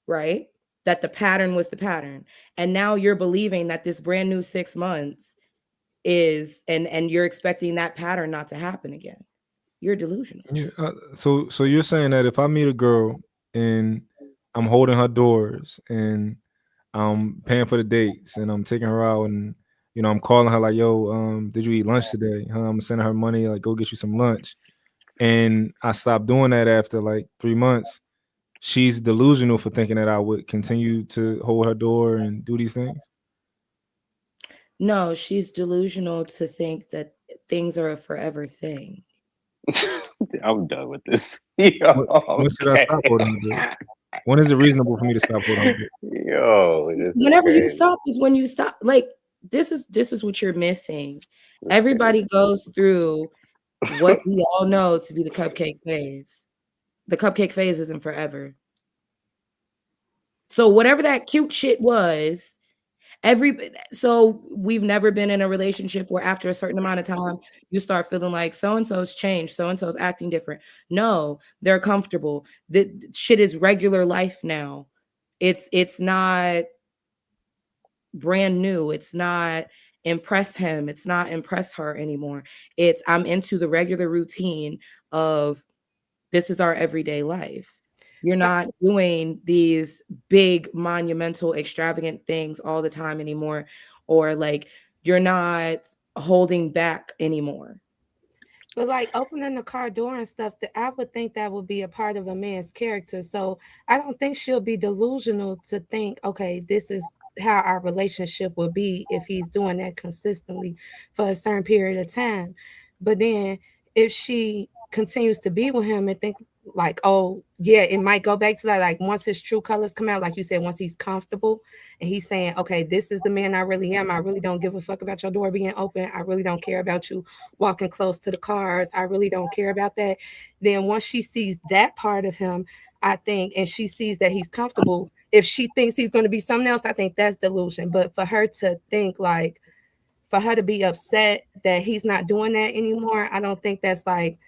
right? That the pattern was the pattern. And now you're believing that this brand new 6 months is, and you're expecting that pattern not to happen again. You're delusional. Yeah. So you're saying that if I meet a girl and I'm holding her doors and I'm paying for the dates and I'm taking her out and I'm calling her like, yo, did you eat lunch today? I'm sending her money, like go get you some lunch. And I stopped doing that after like 3 months. She's delusional for thinking that I would continue to hold her door and do these things. No, she's delusional to think that things are a forever thing. I'm done with this. Yo, When should I stop holding her door? When is it reasonable for me to stop holding her door? Yo, this is Whenever you crazy. stop is when you stop. Like this is what you're missing. Everybody goes through what we all know to be the cupcake phase. The cupcake phase isn't forever. So whatever that cute shit was, so we've never been in a relationship where after a certain amount of time you start feeling like so and so's changed, so and so's acting different. No, they're comfortable. The shit is regular life now. It's not brand new. It's not impress him. It's not impress her anymore. It's I'm into the regular routine of this is our everyday life. You're not doing these big, monumental, extravagant things all the time anymore, or like you're not holding back anymore. But like opening the car door and stuff, that I would think that would be a part of a man's character. So I don't think she'll be delusional to think, okay, this is how our relationship will be if he's doing that consistently for a certain period of time. But then if she continues to be with him and think like, oh yeah, it might go back to that, like once his true colors come out, like you said, once he's comfortable and he's saying, okay, this is the man I really am. I really don't give a fuck about your door being open. I really don't care about you walking close to the cars. I really don't care about that. Then once she sees that part of him, I think, and she sees that he's comfortable, if she thinks he's going to be something else, I think that's delusion. But for her to think like, for her to be upset that he's not doing that anymore, I don't think that's like,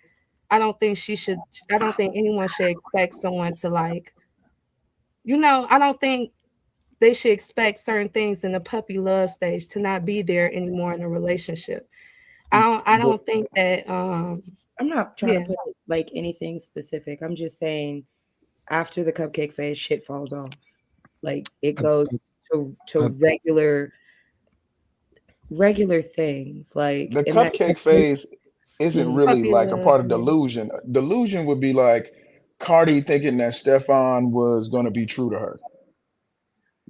I don't think she should, I don't think anyone should expect someone to like, I don't think they should expect certain things in the puppy love stage to not be there anymore in a relationship. I But don't think that I'm not trying to yeah. put like anything specific. I'm just saying after the cupcake phase, shit falls off. Like it I, goes to I, regular things. Like the and that cupcake phase isn't Mhm. really Puppy like a love, part of yeah. delusion. Delusion would be like Cardi thinking that Stefan was going to be true to her,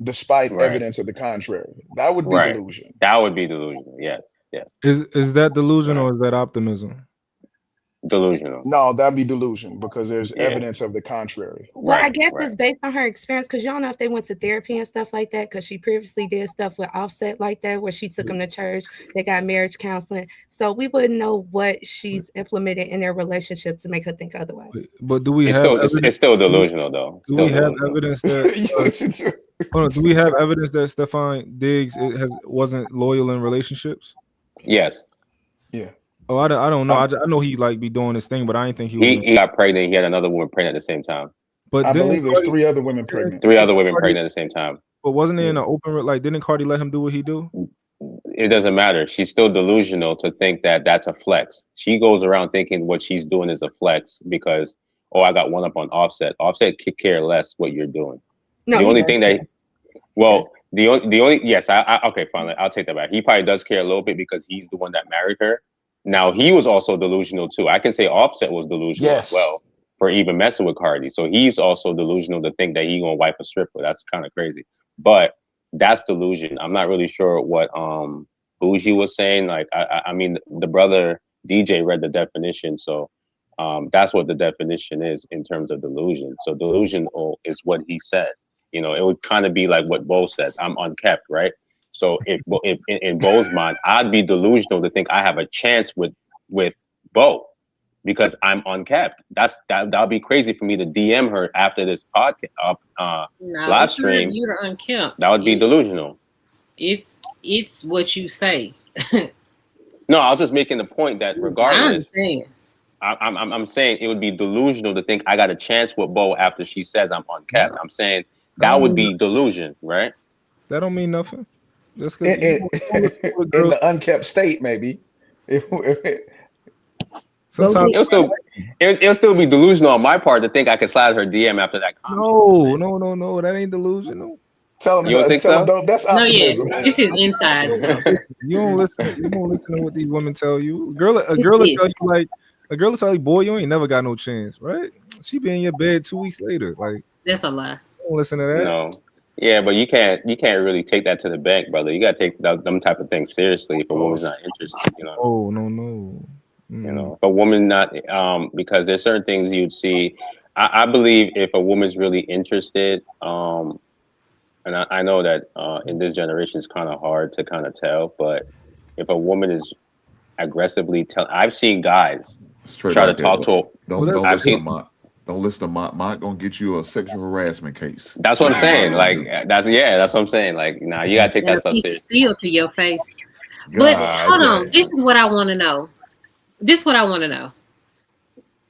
despite Right. evidence of the contrary. That would be Right. delusion. That would be delusional. Yes. Yes. is that delusion Right. or is that optimism? Delusional. No, that'd be delusion because there's Yeah. evidence of the contrary. Well, I Right, guess right. it's based on her experience because y'all know if they went to therapy and stuff like that, because she previously did stuff with Offset like that, where she took him to church, they got marriage counseling. So we wouldn't know what she's implemented in their relationship to make her think otherwise. But do we It's have still evidence? it's still delusional though. Do Still we have delusional. evidence that? Hold on, do we have evidence that Stefan Diggs wasn't loyal in relationships? Yes. Yeah. Oh, I don't know. I know he like be doing his thing, but I didn't think he was. He got pregnant. He had another woman pregnant at the same time. But I then believe there's 3 other women pregnant. 3 other women pregnant at the same time. But wasn't he in an open like? Didn't Cardi let him do what he do? It doesn't matter. She's still delusional to think that that's a flex. She goes around thinking what she's doing is a flex because, oh, I got one up on Offset. Offset could care less what you're doing. No, the he only doesn't. thing that, well, the only yes, I okay, fine. I'll take that back. He probably does care a little bit because he's the one that married her. Now he was also delusional too. I can say Offset was delusional Yes. as well for even messing with Cardi. So he's also delusional to think that he gonna wipe a stripper. That's kind of crazy. But that's delusion. I'm not really sure what Bougie was saying. Like I mean the brother DJ read the definition, so that's what the definition is in terms of delusion. So delusional is what he said. You know, it would kind of be like what Bo says. I'm unkept, right? So if in Bo's mind, I'd be delusional to think I have a chance with Bo because I'm unkept. That'd be crazy for me to DM her after this podcast No, live it's not stream. you're unkept. That would be delusional. It's what you say. No, I was just making the point that I regardless, understand. I'm saying it would be delusional to think I got a chance with Bo after she says I'm unkept. I'm saying that would be delusion, right? That don't mean nothing. That's In the unkept state, maybe. Sometimes it'll still be delusional on my part to think I could slide her DM after that comment. No, that ain't delusional. Tell him, You don't think so? That's No, yeah, optimism. this is inside stuff. You don't listen. You don't listen to what these women tell you. A girl will tell you, boy, you ain't never got no chance, right? She be in your bed 2 weeks later. Like that's a lie. Don't listen to that. No. Yeah, but you can't really take that to the bank, brother. You gotta take them type of things seriously if a woman's not interested, you know. Oh no. You know, if a woman not because there's certain things you'd see. I believe if a woman's really interested, and I know that in this generation it's kind of hard to kind of tell, but if a woman is aggressively I've seen guys try to talk to. Don't listen to Mott gonna get you a sexual harassment case. That's what I'm saying. Like that's what I'm saying. Like, nah, you gotta take that stuff seriously. Steel to your face. But hold on, this is what I want to know.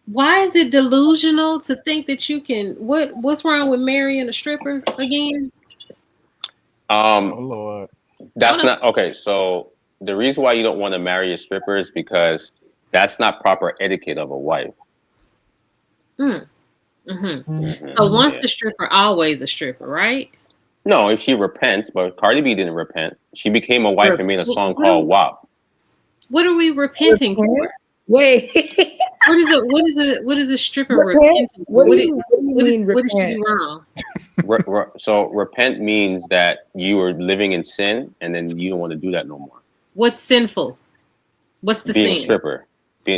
Why is it delusional to think that you can? What's wrong with marrying a stripper again? Oh Lord, that's not okay. So the reason why you don't want to marry a stripper is because that's not proper etiquette of a wife. So once the stripper, always a stripper, right? No, if she repents, but Cardi B didn't repent. She became a wife and made a song called WAP. What are we repenting for? Wait. What is a stripper repenting for? What did she do wrong? So repent means that you were living in sin and then you don't want to do that no more. What's sinful? What's the being sin? A stripper.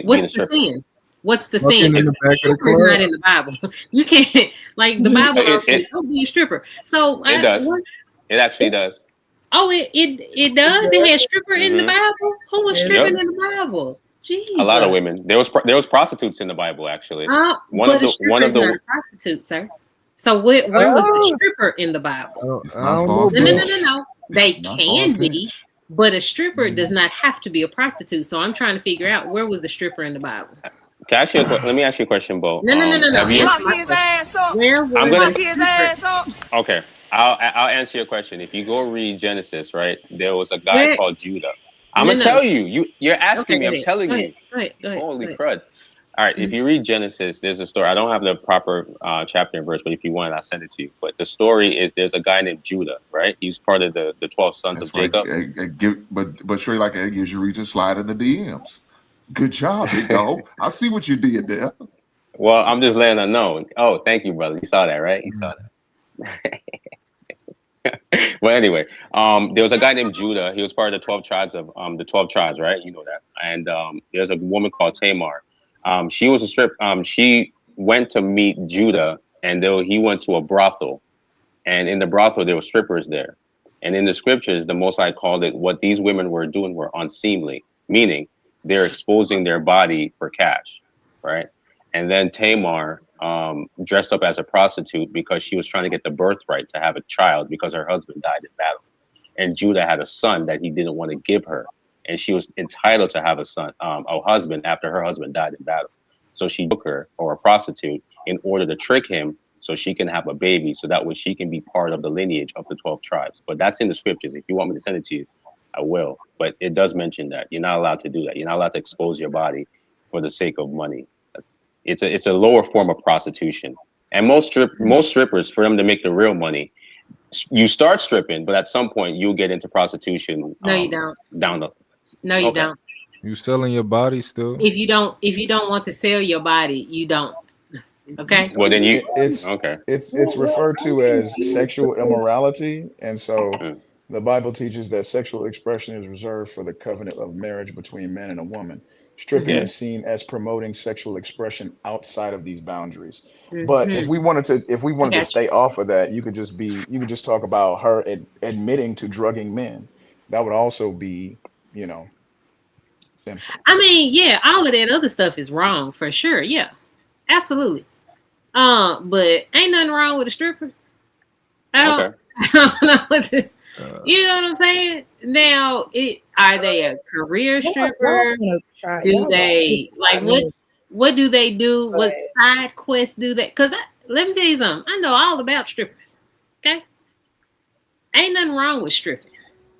What's the sin? What's the sin? Stripper is not in the Bible. You can't like the Bible don't say don't be a stripper. So it does. It actually does. Oh, it does. It had stripper in the Bible. Who was stripping in the Bible? Jeez. A lot of women. There was prostitutes in the Bible actually. One of the prostitute, sir. So where was the stripper in the Bible? No. They can be, but a stripper does not have to be a prostitute. So I'm trying to figure out where was the stripper in the Bible. Let me ask you a question, Bo. No. Where was his ass up? Okay, I'll answer your question. If you go read Genesis, right, there was a guy called Judah. I'm gonna tell you. You're asking me. I'm telling you. Holy crud! All right, if you read Genesis, there's a story. I don't have the proper chapter and verse, but if you want, I'll send it to you. But the story is there's a guy named Judah, right? He's part of the 12 sons of Jacob. But sure, like it gives you reason to slide in the DMs. Good job, big dog. I see what you did there. Well, I'm just letting her know. Oh, thank you, brother. You saw that, right? You saw that. Well, anyway, there was a guy named Judah. He was part of the 12 tribes of right? You know that. And there's a woman called Tamar. She was a strip. She went to meet Judah, and he went to a brothel, and in the brothel there were strippers there. And in the scriptures, the Most High called it, what these women were doing were unseemly, meaning they're exposing their body for cash, right? And then Tamar dressed up as a prostitute because she was trying to get the birthright to have a child because her husband died in battle. And Judah had a son that he didn't want to give her. And she was entitled to have a son, a husband, after her husband died in battle. So she took her, or a prostitute, in order to trick him so she can have a baby, so that way she can be part of the lineage of the 12 tribes. But that's in the scriptures. If you want me to send it to you, I will. But it does mention that you're not allowed to do that. You're not allowed to expose your body for the sake of money. It's a lower form of prostitution. And most strippers, for them to make the real money, you start stripping, but at some point you'll get into prostitution. No, you don't. No, you don't. You selling your body still? If you don't want to sell your body, you don't. Okay. Well, then it's referred to as sexual immorality, and so the Bible teaches that sexual expression is reserved for the covenant of marriage between man and a woman. Stripping is seen as promoting sexual expression outside of these boundaries. But if we wanted to stay off of that, you could just talk about her admitting to drugging men. That would also be, sinful. I mean, yeah, all of that other stuff is wrong for sure. Yeah, absolutely. But ain't nothing wrong with a stripper. I don't know what to, you know what I'm saying? Now, are they a career stripper? Do they what do they do? What side quests do they? Because let me tell you something. I know all about strippers. Okay, ain't nothing wrong with stripping.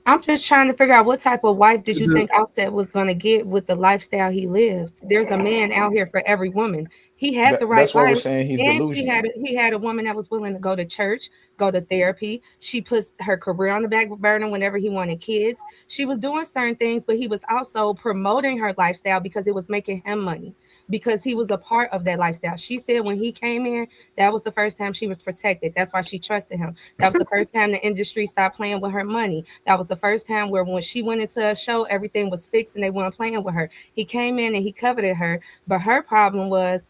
I'm just trying to figure out what type of wife did you think Offset was going to get with the lifestyle he lived? There's a man out here for every woman. He had the right That's why wife. we're saying he's delusional. He had a woman that was willing to go to church, go to therapy. She puts her career on the back burner whenever he wanted kids. She was doing certain things, but he was also promoting her lifestyle because it was making him money, because he was a part of that lifestyle. She said when he came in, that was the first time she was protected. That's why she trusted him. That was the first time the industry stopped playing with her money. That was the first time where when she went into a show, everything was fixed and they weren't playing with her. He came in and he coveted her, but her problem was,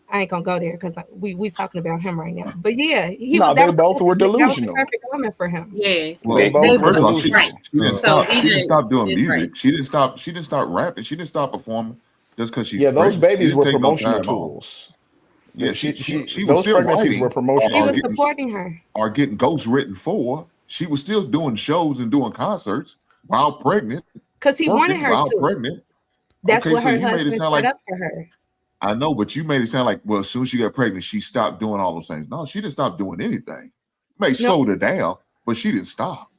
I ain't gonna go there because we talking about him right now. But yeah, they both were delusional. That was the perfect woman for him. Yeah. Well, they both were first of all, delusional. she didn't stop doing music. She didn't stop rapping. She didn't stop performing just because she's those pregnant. babies were promotional tools. Yeah, she those was still pregnancies writing. were promotional. He was supporting her. Or getting ghost written for. She was still doing shows and doing concerts while pregnant. Because he wanted her while to. Pregnant. That's okay, what so her you made it husband sound set like up for her. I know, but you made it sound like, well, as soon as she got pregnant, she stopped doing all those things. No, she didn't stop doing anything. May slowed her down, but she didn't stop.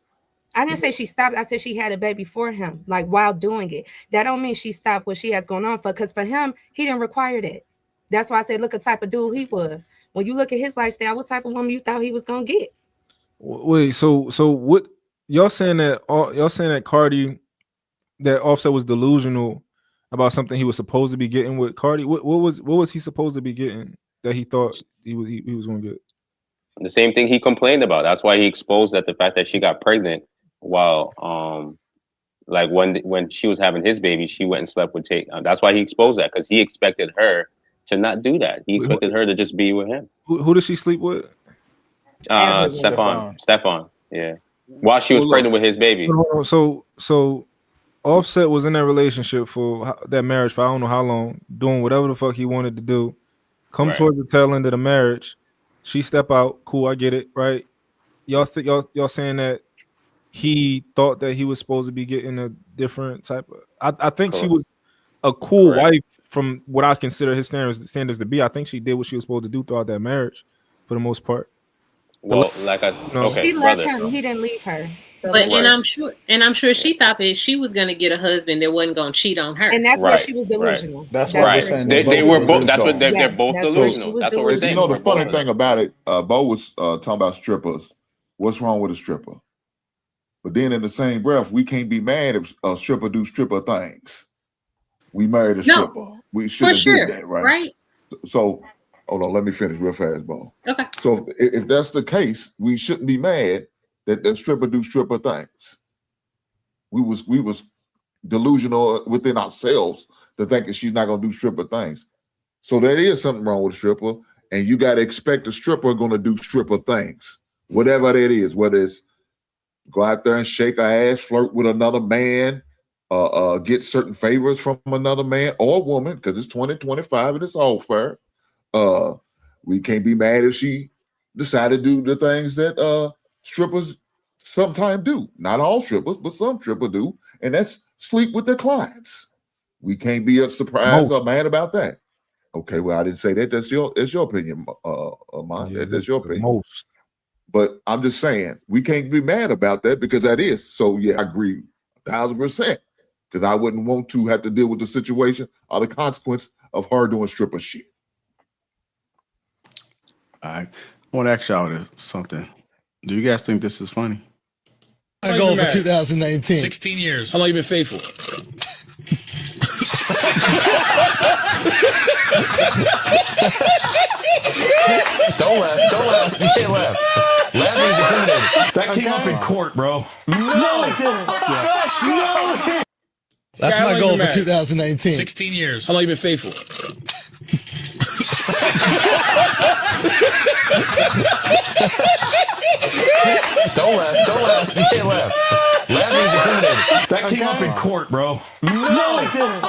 I didn't say she stopped. I said she had a baby for him, like while doing it. That don't mean she stopped what she has going on for, because for him, he didn't require that. That's why I said, look at the type of dude he was. When you look at his lifestyle, what type of woman you thought he was gonna get? Wait, so what y'all saying that Cardi, that Offset was delusional about something he was supposed to be getting with Cardi? What was he supposed to be getting that he thought he was going to get? The same thing he complained about. That's why he exposed that the fact that she got pregnant while like when she was having his baby, she went and slept with Tate. That's why he exposed that, because he expected her to not do that. He expected her to just be with him. Who did she sleep with? Stefan. Yeah. While she was pregnant with his baby. So Offset was in that relationship for that marriage for I don't know how long, doing whatever the fuck he wanted to do. Come towards the tail end of the marriage, she step out. Cool, I get it, right? Y'all saying that he thought that he was supposed to be getting a different type of. I think she was a cool wife from what I consider his standards to be. I think she did what she was supposed to do throughout that marriage, for the most part. Well, like I she left him. He didn't leave her. So but I'm sure she thought that she was going to get a husband that wasn't going to cheat on her, and that's why she was delusional. Right. That's why they were both. That's what they're both delusional. That's what we're saying. You know, the funny thing about it, Bo was talking about strippers. What's wrong with a stripper? But then in the same breath, we can't be mad if a stripper do stripper things. We married a stripper. We should have did that, right? So hold on, let me finish real fast, Bo. Okay. So if that's the case, we shouldn't be mad that the stripper do stripper things. We was delusional within ourselves to thinking she's not gonna do stripper things. So there is something wrong with a stripper, and you gotta expect a stripper gonna do stripper things, whatever that is, whether it's go out there and shake her ass, flirt with another man, get certain favors from another man or woman, because it's 2025 and it's all fair. We can't be mad if she decided to do the things that strippers sometimes do. Not all strippers, but some strippers do, and that's sleep with their clients. We can't be surprised or mad about that. Okay, well, I didn't say that. That's your opinion, Amon. Yeah, That's your opinion. Most. But I'm just saying we can't be mad about that because that is. So yeah, I agree 1,000%. Because I wouldn't want to have to deal with the situation or the consequence of her doing stripper shit. I want to ask y'all something. Do you guys think this is funny? I go for 2019. 16 years. How long you been faithful? Don't laugh. You can't laugh. Laugh means intimidated. That came up in court, bro. No, it didn't. No. That's my goal for 2019. 16 years. How long you been faithful? Don't laugh. You can't laugh. Laugh means intimidated. That came up in court, bro. No, it didn't.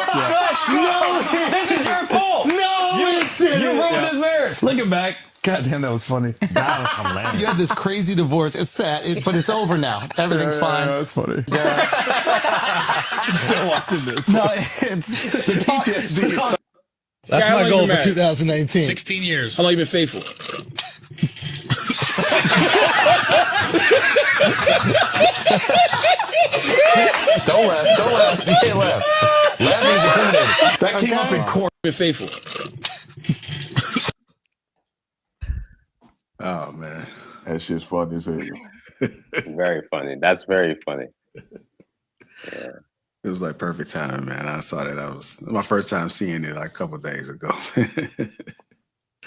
No, this is your fault. No, you didn't. You ruined this marriage. Looking back, goddamn, that was funny. That was hilarious. You had this crazy divorce. It's sad, but it's over now. Everything's fine. That's funny. Still watching this. No, it's the PTSD. That's my goal for 2019. 16 years. How long you been faithful? Don't laugh. You can't laugh. Laugh means intimidated. That came up in court. Been faithful. Oh man, that shit's funny as hell. Very funny. That's very funny. Yeah. It was like perfect time, man. I saw that. That was my first time seeing it like a couple of days ago.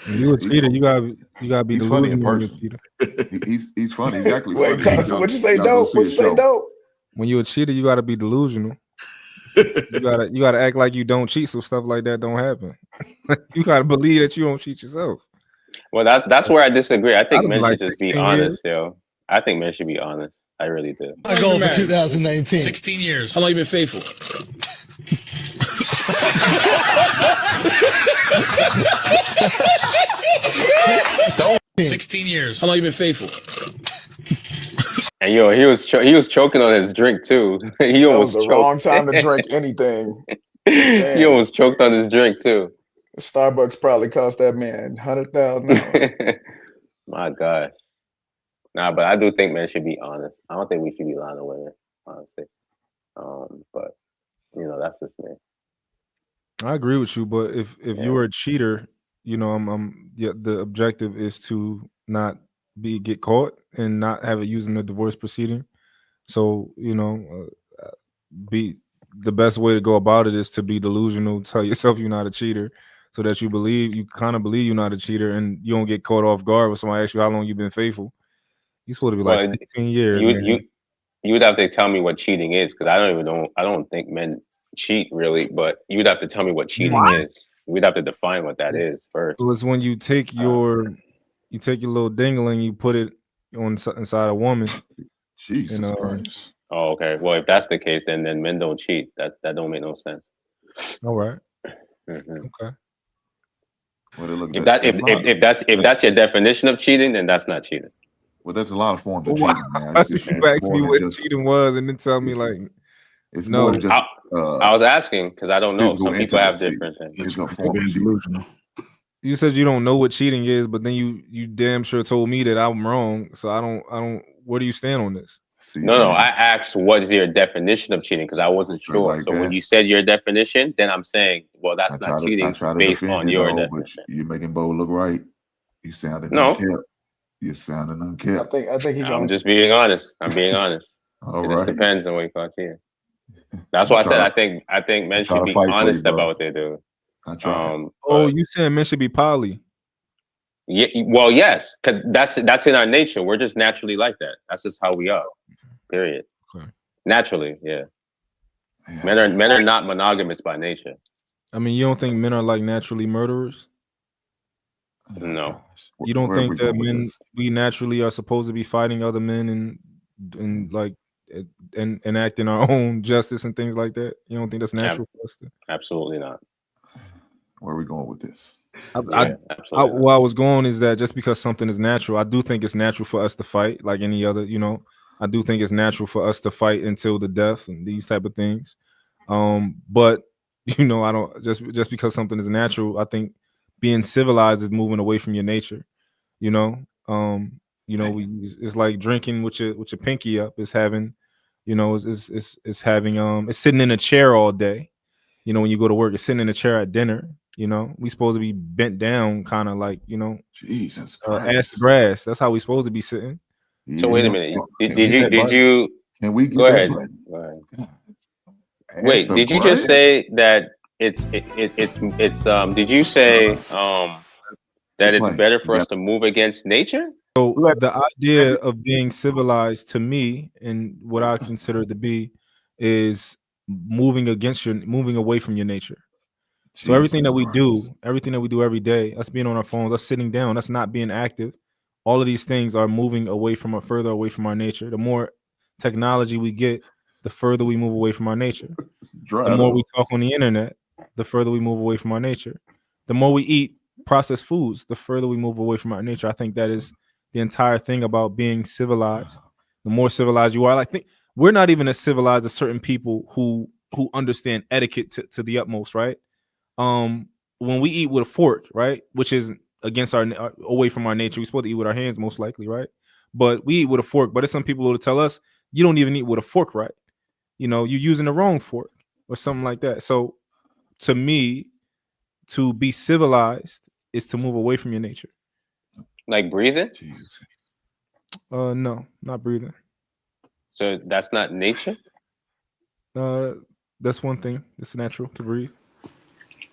When you a cheater, you gotta be he's funny in delusional. person. He's funny. Exactly. Wait, funny. Tyson, what'd you say, dope? What'd you say, dope? When you a cheater, you gotta be delusional. You gotta act like you don't cheat, so stuff like that don't happen. You gotta believe that you don't cheat yourself. Well, that's where I disagree. I think I'd men like should just be 16 honest, yo. I think men should be honest. I really do. My goal for 2019. 16 years. How long you been faithful? Don't. 16 years. How long you been faithful? And yo, he was choking on his drink too. He almost That was the choked. wrong time to drink anything. He almost choked on his drink too. Starbucks probably cost that man $100,000. My gosh. Nah, but I do think men should be honest. I don't think we should be lying to women, honestly. But you know, that's just me. I agree with you, but if you were a cheater, you know, the objective is to not get caught and not have it used in a divorce proceeding. So, you know, be the best way to go about it is to be delusional, tell yourself you're not a cheater, so that you kind of believe you're not a cheater, and you don't get caught off guard when somebody asks you how long you've been faithful. You're supposed to be like 16 years. You would have to tell me what cheating is, because I don't think men cheat really, but you would have to tell me what cheating is. We'd have to define what that is first. So it's when you take your little dingling, you put it inside a woman. Jesus Christ. Oh, okay. Well, if that's the case, then men don't cheat. That don't make no sense. All right. Mm-hmm. Okay. Well, if that's your definition of cheating, then that's not cheating. Well, there's a lot of forms of cheating, man. You asked me what cheating was, and then tell me like it's no. more just, I was asking because I don't know. Some people have different things. It's a form of delusional. You said you don't know what cheating is, but then you damn sure told me that I'm wrong. So I don't. Where do you stand on this? No. I asked what is your definition of cheating because I wasn't sure. Like so that. when you said your definition, then I'm saying, well, that's not cheating based on your definition. You're making Bo look right. You sounded unkept. You're sounding unkept. I think he's. I'm just being honest. I'm being honest. All it right. just depends on what you call cheating. That's why I said I think men should be honest about what they do. You saying men should be poly? Yeah, well, yes, because that's in our nature. We're just naturally like that. That's just how we are. Period. Okay. Naturally, yeah. Men are not monogamous by nature. I mean, you don't think men are like naturally murderers? No. You don't Where are think we that going with men, this? we naturally are supposed to be fighting other men and like and enacting our own justice and things like that? You don't think that's natural for us to? Absolutely not. Where are we going with this? Yeah, absolutely not. Where I was going is that just because something is natural, I do think it's natural for us to fight like any other, you know. I do think it's natural for us to fight until the death and these type of things. But you know, I don't just because something is natural, I think being civilized is moving away from your nature, you know. It's like drinking with your pinky up, is having, you know, it's having it's sitting in a chair all day. You know, when you go to work, it's sitting in a chair at dinner. You know, we supposed to be bent down, kind of like, you know, Jesus ass Christ. to grass. That's how we supposed to be sitting. So wait a minute. Can we hit that Did button? you Can we go get that ahead? button? Go ahead. Ask Wait, the did you just grass? say that it's did you say that it's Play. better for You us to move against nature? So the idea of being civilized to me, and what I consider it to be, is moving away from your nature. So everything that we do, every day, us being on our phones, us sitting down, us not being active, all of these things are moving further away from our nature. The more technology we get, the further we move away from our nature. The more we talk on the internet, the further we move away from our nature. The more we eat processed foods, the further we move away from our nature. I think that is the entire thing about being civilized. The more civilized you are, I think we're not even as civilized as certain people who understand etiquette to the utmost, right? When we eat with a fork, right, which is against our away from our nature, we're supposed to eat with our hands most likely, right? But we eat with a fork. But there's some people who will tell us you don't even eat with a fork, right? You know, you're using the wrong fork or something like that. So to me, to be civilized is to move away from your nature. Like breathing? No, not breathing. So that's not nature? That's one thing. It's natural to breathe.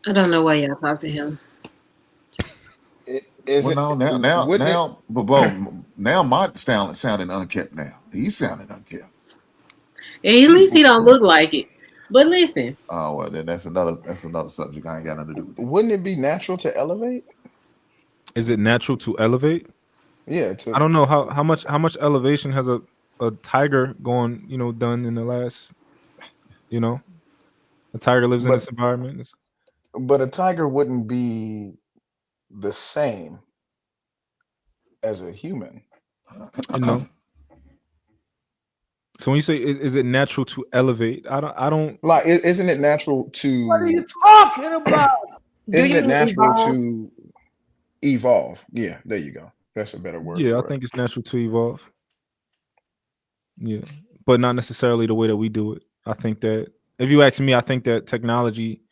I don't know why y'all talk to him. But Bo, now my sounding unkept now. He's sounding unkept. And at least he don't look like it. But listen. Oh well, then that's another subject. I ain't got nothing to do with it. Wouldn't it be natural to elevate? Is it natural to elevate? Yeah. I don't know how much elevation has a tiger done in the last, a tiger lives in this environment. But a tiger wouldn't be the same as a human. So when you say is it natural to elevate, I don't like. Isn't it natural to? What are you talking about? Isn't it natural to evolve? Yeah, there you go. That's a better word. Yeah, I think it's natural to evolve. Yeah, but not necessarily the way that we do it. I think that if you ask me, I think that technology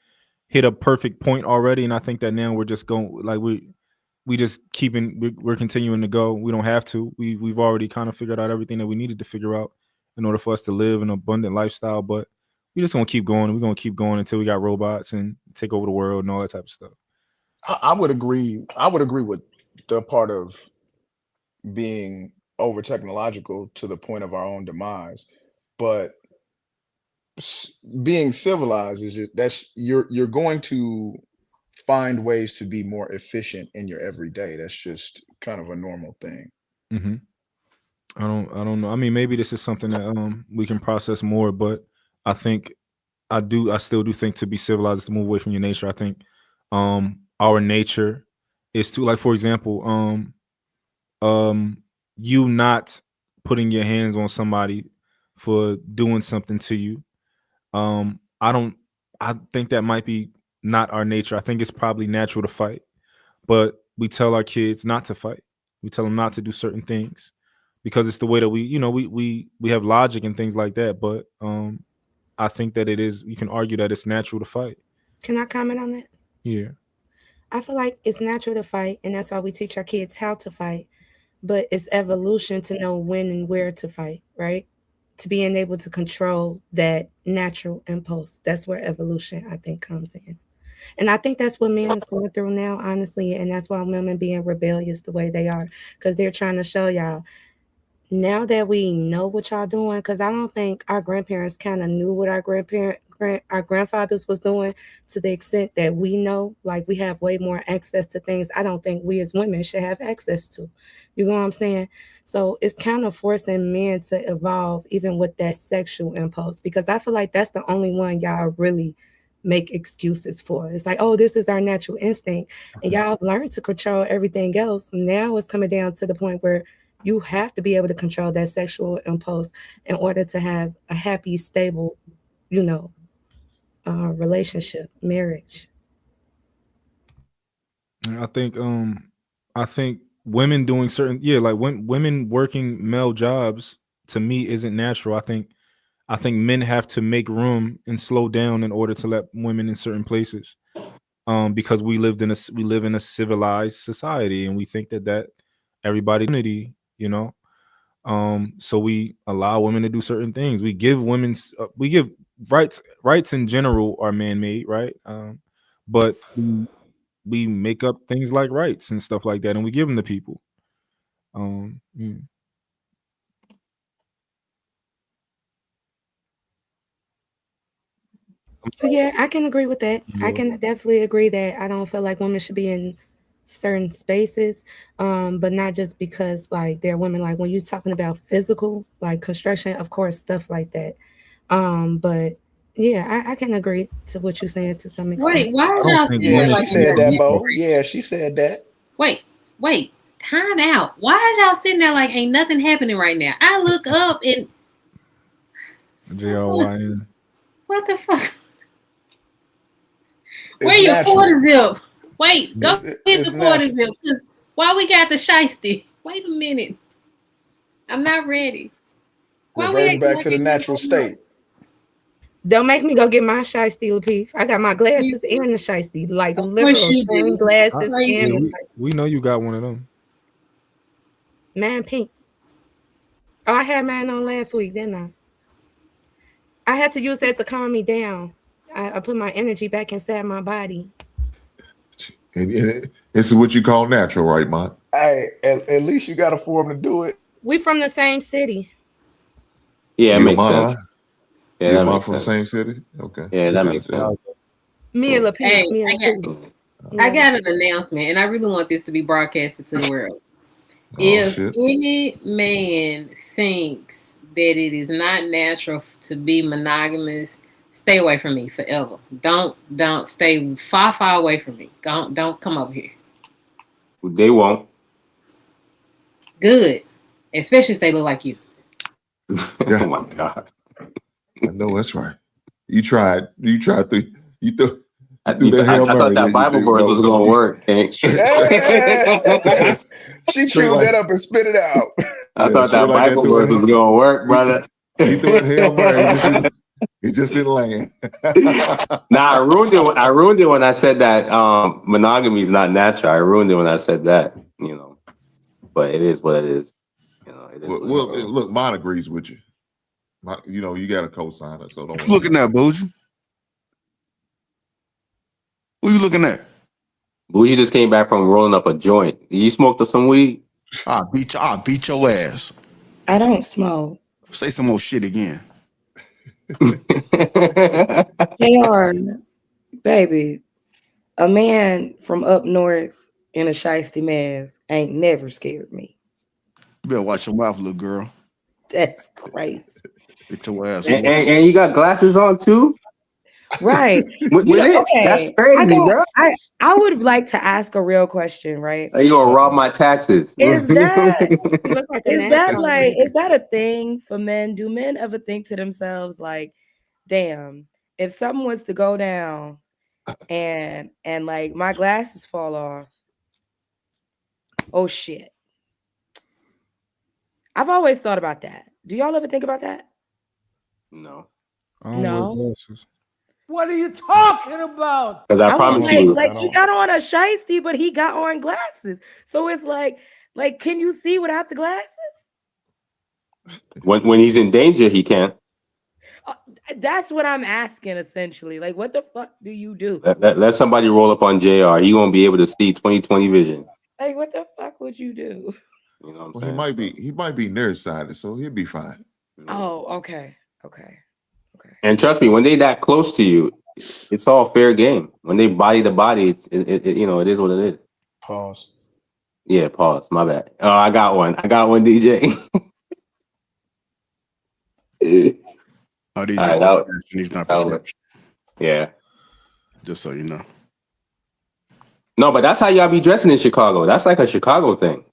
hit a perfect point already, and I think that now we're just going like we're continuing to go. We don't have to. We've already kind of figured out everything that we needed to figure out in order for us to live an abundant lifestyle. But we're just gonna keep going. We're gonna keep going until we got robots and take over the world and all that type of stuff. I would agree. I would agree with the part of being over technological to the point of our own demise, but being civilized is just you're going to find ways to be more efficient in your everyday. That's just kind of a normal thing. Mm-hmm. I don't know. I mean, maybe this is something that we can process more, but I think I still do think to be civilized is to move away from your nature. I think our nature is to, like, for example, you not putting your hands on somebody for doing something to you. I think that might be not our nature. I think it's probably natural to fight, but we tell our kids not to fight. We tell them not to do certain things because it's the way that we have logic and things like that. But I think that you can argue that it's natural to fight. Can I comment on that? Yeah. I feel like it's natural to fight, and that's why we teach our kids how to fight. But it's evolution to know when and where to fight, right? To being able to control that natural impulse. That's where evolution, I think, comes in. And I think that's what men is going through now, honestly. And that's why women being rebellious the way they are, because they're trying to show y'all, now that we know what y'all doing, because I don't think our grandparents kind of knew what our our grandfathers was doing, to the extent that we know, like we have way more access to things I don't think we as women should have access to. You know what I'm saying? So it's kind of forcing men to evolve even with that sexual impulse, because I feel like that's the only one y'all really make excuses for. It's like, oh, this is our natural instinct. And y'all have learned to control everything else. Now it's coming down to the point where you have to be able to control that sexual impulse in order to have a happy, stable, relationship, marriage. I think women doing certain like women working male jobs to me isn't natural. I think men have to make room and slow down in order to let women in certain places. Because we live in a civilized society, and we think that everybody unity, so we allow women to do certain things. We give rights in general are man-made, right? But we make up things like rights and stuff like that, and we give them to people. Yeah. Yeah, I can agree with that. I Yeah. can definitely agree that I don't feel like women should be in certain spaces, but not just because like they're women. Like when you're talking about physical, like construction, of course, stuff like that. But yeah, I can agree to what you're saying to some extent. Wait, why I did don't y'all think sitting Yeah, there women she like should said y'all that, be getting equal. Bo. Yeah, she said that. Wait, time out. Why are y'all sitting there like ain't nothing happening right now? I look up and JRYN. what the fuck? It's Where your quarter natural. zip? Wait, go hit It's the quarter natural. zip. 'Cause why we got the shiesty? Wait a minute. I'm not ready. Why we Reverting acting back like to the ain't nothing natural going on? state. Don't make me go get my shiesty, Lapeef. I got my glasses and the shiesty, like Of course literal you do. glasses Yeah, and the we know you got one of them. man pink. Oh, I had mine on last week, didn't I? I had to use that to calm me down. I put my energy back inside my body. And this is what you call natural, right, Mont? Hey, at least you got a form to do it. We from the same city. Yeah, it You makes sense. Mont? Yeah, You that Mont makes from the sense. same city? Okay. Yeah, Just that had makes to sense. Me and Lapeef. Hey, Me and Lapeef. I got an announcement, and I really want this to be broadcasted to the world. Oh, If shit. any man thinks that it is not natural to be monogamous, stay away from me forever. Don't stay far away from me. Don't come over here. They won't. Good, especially if they look like you. Yeah. Oh my God. I know that's right. You tried through you threw I that Hail thought Mary, that didn't Bible you? verse was going to work. Hank. She Straight chewed like, that up and spit it out. I yeah, thought straight that like that Bible through verse was that. going to work, brother. He threw that Hail Mary. It just didn't land. Nah, I ruined it when I said that monogamy is not natural. I ruined it when I said that, But it is what it is. It is Well, look, Mon agrees with you. You got a co-signer, so don't What you looking at, Bougie? Who you looking at? Bougie just came back from rolling up a joint. You smoked some weed? I'll beat your ass. I don't smoke. Say some more shit again. JR, baby, a man from up north in a shiesty mask ain't never scared me. You better watch your mouth, little girl. That's crazy. Get your ass. And you got glasses on too? Right. That's crazy, bro. I would like to ask a real question, right? Are you gonna rob my taxes? Is that You look like a is that natural. like is that a thing for men? Do men ever think to themselves like, damn, if something was to go down and like my glasses fall off, oh shit. I've always thought about that. Do y'all ever think about that? No. I don't wear No. glasses. What are you talking about? Because I was promise you. like he got on a shiesty, but he got on glasses. So it's like, can you see without the glasses? When he's in danger, he can. That's what I'm asking, essentially. Like, what the fuck do you do? Let somebody roll up on JR. He won't be able to see 20/20 vision. Like, what the fuck would you do? You know what I'm Well, saying? he might be nearsighted, so he'll be fine. Oh, okay. And trust me, when they that close to you, it's all fair game. When they body to body, it it is what it is. Pause. Yeah, pause. My bad. Oh, I got one, DJ. Oh, these All just right, he's not that was- prescription. yeah. Just so you know. No, but that's how y'all be dressing in Chicago. That's like a Chicago thing.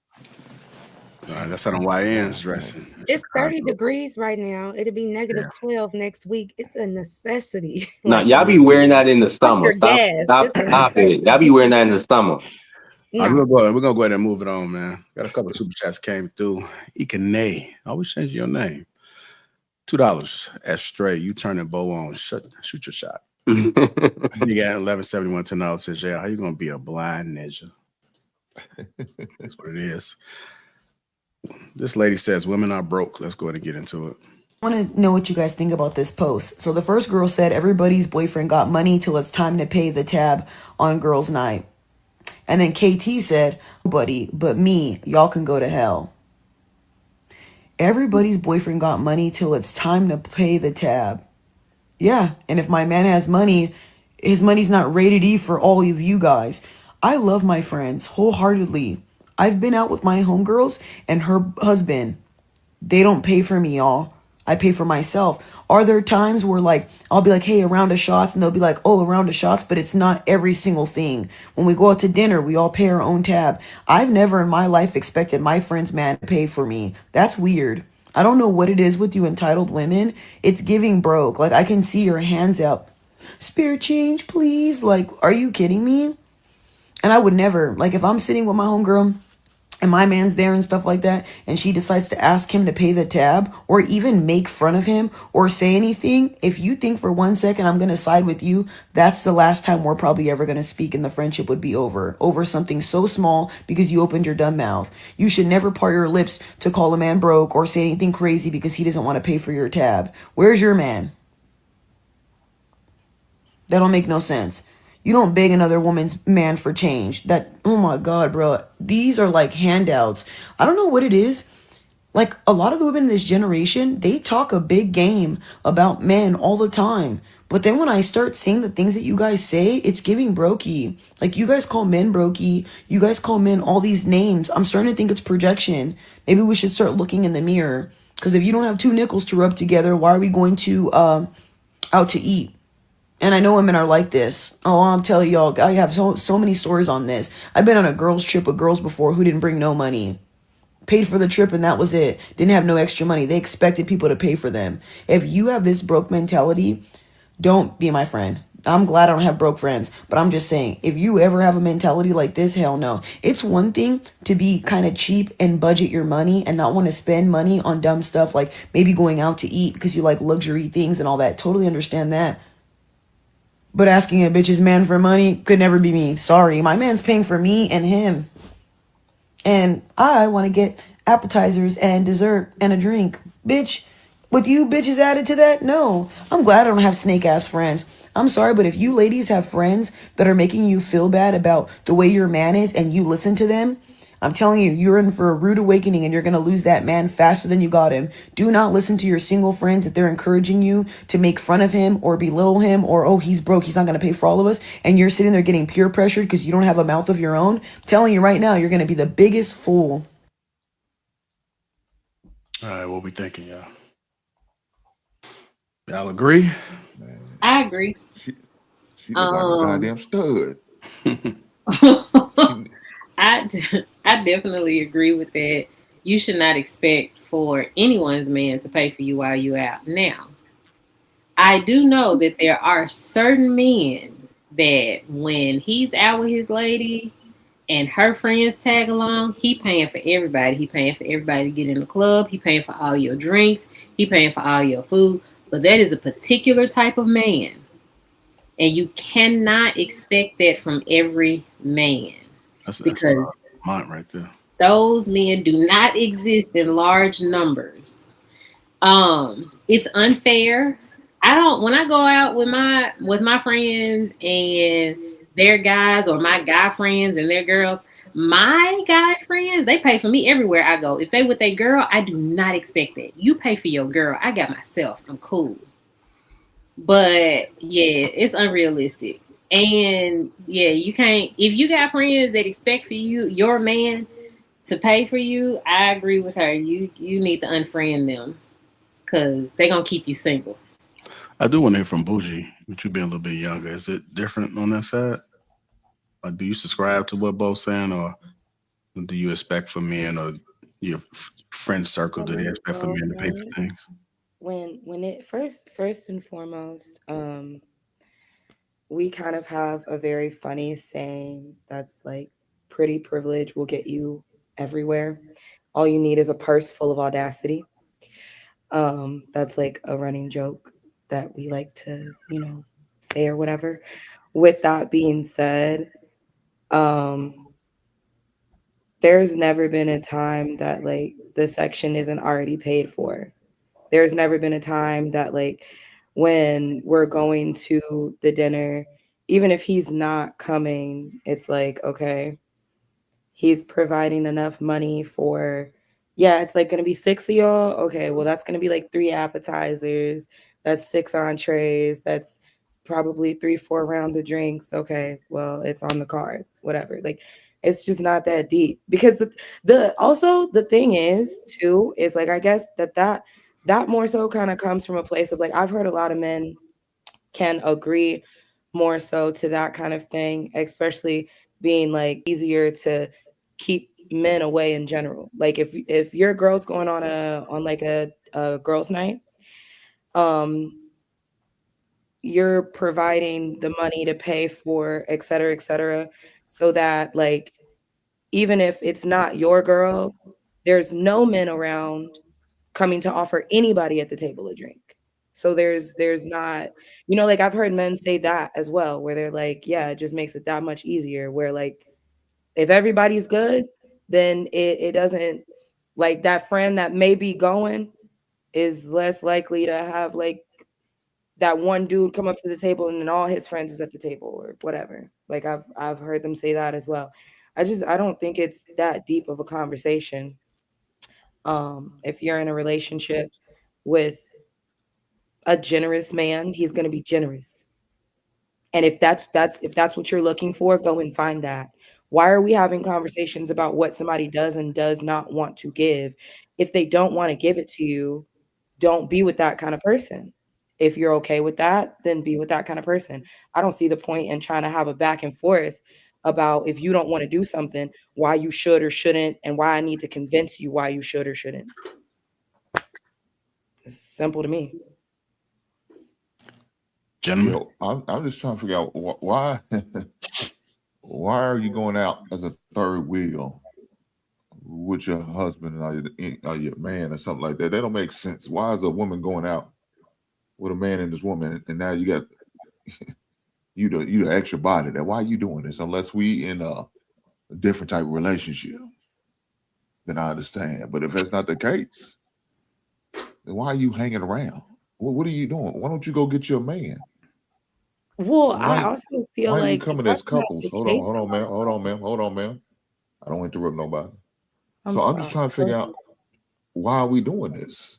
That's how the YN's dressing. It's 30 degrees right now. It'll be negative 12 next week. It's a necessity. No, Like, y'all be wearing that in the summer. your Stop gas. stop it. Y'all be wearing that in the summer. All right, we're gonna go ahead and move it on, man. Got a couple of super chats came through. Ikane, always change your name. $2 as stray. You turn the bow on. Shoot your shot. You got 1171 $10 says, yeah, how you gonna be a blind ninja? That's what it is. This lady says women are broke. Let's go ahead and get into it. I want to know what you guys think about this post. So the first girl said everybody's boyfriend got money till it's time to pay the tab on girls' night. And then KT said, nobody but me, y'all can go to hell. Everybody's boyfriend got money till it's time to pay the tab. Yeah, and if my man has money, his money's not rated E for all of you guys. I love my friends wholeheartedly. I've been out with my homegirls and her husband. They don't pay for me, y'all. I pay for myself. Are there times where like I'll be like, hey, a round of shots, and they'll be like, oh, a round of shots, but it's not every single thing. When we go out to dinner, we all pay our own tab. I've never in my life expected my friend's man to pay for me. That's weird. I don't know what it is with you entitled women. It's giving broke. Like, I can see your hands up. Spare change, please. Like, are you kidding me? And I would never, like, if I'm sitting with my homegirl and my man's there and stuff like that, and she decides to ask him to pay the tab or even make fun of him or say anything, if you think for 1 second I'm going to side with you, that's the last time we're probably ever going to speak, and the friendship would be over something so small because you opened your dumb mouth. You should never part your lips to call a man broke or say anything crazy because he doesn't want to pay for your tab. Where's your man? That don't make no sense. You don't beg another woman's man for change. That, oh my God, bro. These are like handouts. I don't know what it is. Like, a lot of the women in this generation, they talk a big game about men all the time. But then when I start seeing the things that you guys say, it's giving brokey. Like, you guys call men brokey. You guys call men all these names. I'm starting to think it's projection. Maybe we should start looking in the mirror. Because if you don't have two nickels to rub together, why are we going to out to eat? And I know women are like this. Oh, I'm telling y'all, I have so many stories on this. I've been on a girls trip with girls before who didn't bring no money. Paid for the trip and that was it. Didn't have no extra money. They expected people to pay for them. If you have this broke mentality, don't be my friend. I'm glad I don't have broke friends. But I'm just saying, if you ever have a mentality like this, hell no. It's one thing to be kind of cheap and budget your money and not want to spend money on dumb stuff like maybe going out to eat because you like luxury things and all that. Totally understand that. But asking a bitch's man for money could never be me. Sorry, my man's paying for me and him. And I want to get appetizers and dessert and a drink. Bitch, with you bitches added to that? No. I'm glad I don't have snake-ass friends. I'm sorry, but if you ladies have friends that are making you feel bad about the way your man is and you listen to them, I'm telling you, you're in for a rude awakening and you're going to lose that man faster than you got him. Do not listen to your single friends if they're encouraging you to make fun of him or belittle him or, oh, he's broke, he's not going to pay for all of us. And you're sitting there getting peer pressured because you don't have a mouth of your own. I'm telling you right now, you're going to be the biggest fool. All right, what we thinking, y'all? Y'all agree? I agree. She look like a goddamn stud. I definitely agree with that. You should not expect for anyone's man to pay for you while you're out. Now, I do know that there are certain men that when he's out with his lady and her friends tag along, he paying for everybody. He paying for everybody to get in the club. He paying for all your drinks. He paying for all your food. But that is a particular type of man. And you cannot expect that from every man. That's because mine right there. Those men do not exist in large numbers. It's unfair. When I go out with my friends and their guys or my guy friends and their girls, my guy friends, they pay for me everywhere I go. If they with their girl, I do not expect that. You pay for your girl. I got myself. I'm cool. But yeah, it's unrealistic. And yeah, you can't if you got friends that expect for you, your man, to pay for you, I agree with her. You need to unfriend them because they're gonna keep you single. I do want to hear from Bougie, with you being a little bit younger. Is it different on that side? Do you subscribe to what both saying, or do you expect for men or your friend circle? Do they expect for Well, men to pay for things? when it first and foremost, we kind of have a very funny saying that's like pretty privilege will get you everywhere. All you need is a purse full of audacity. That's like a running joke that we like to, say or whatever. With that being said, um, there's never been a time that like the section isn't already paid for. There's never been a time that like when we're going to the dinner, even if he's not coming, it's like, okay, he's providing enough money for, yeah, it's like gonna be six of y'all. Okay, well, that's gonna be like three appetizers, that's six entrees, that's probably three, four rounds of drinks. Okay, well, it's on the card, whatever. Like, it's just not that deep because the also the thing is too is like I guess that more so kind of comes from a place of like I've heard a lot of men can agree more so to that kind of thing, especially being like easier to keep men away in general. Like if your girl's going on like a girls' night, um, you're providing the money to pay for et cetera, so that like even if it's not your girl, there's no men around coming to offer anybody at the table a drink. So there's not, like I've heard men say that as well, where they're like, yeah, it just makes it that much easier. Where like if everybody's good, then it doesn't like that friend that may be going is less likely to have like that one dude come up to the table and then all his friends is at the table or whatever. Like I've heard them say that as well. I don't think it's that deep of a conversation. If you're in a relationship with a generous man, he's going to be generous. And if that's what you're looking for, go and find that. Why are we having conversations about what somebody does and does not want to give? If they don't want to give it to you, don't be with that kind of person. If you're okay with that, then be with that kind of person. I don't see the point in trying to have a back and forth about if you don't want to do something, why you should or shouldn't, and why I need to convince you why you should or shouldn't. It's simple to me. Gentlemen, Yo, I'm just trying to figure out why why are you going out as a third wheel with your husband or your man or something like that? That don't make sense. Why is a woman going out with a man and this woman, and now you got you the extra body there? Why are you doing this? Unless we in a different type of relationship, then I understand. But if that's not the case, then why are you hanging around? What are you doing? Why don't you go get your man? Well, I Why also feel why are you like if coming as that's not couples? the case, Hold on, ma'am. I don't interrupt nobody. I'm So I'm just sorry. trying to figure out why are we doing this?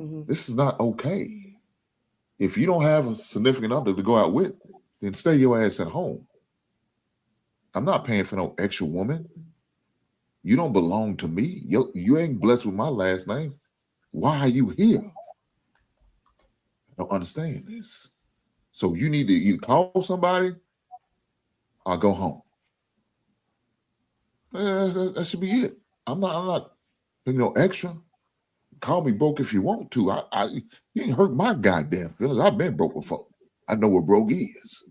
Mhm. This is not okay. If you don't have a significant other to go out with, then stay your ass at home. I'm not paying for no extra woman. You don't belong to me. You ain't blessed with my last name. Why are you here? I don't understand this. So you need to either call somebody or go home. That should be it. I'm not paying no extra. Call me broke if you want to. You ain't hurt my goddamn feelings. I've been broke before. I know what broke is.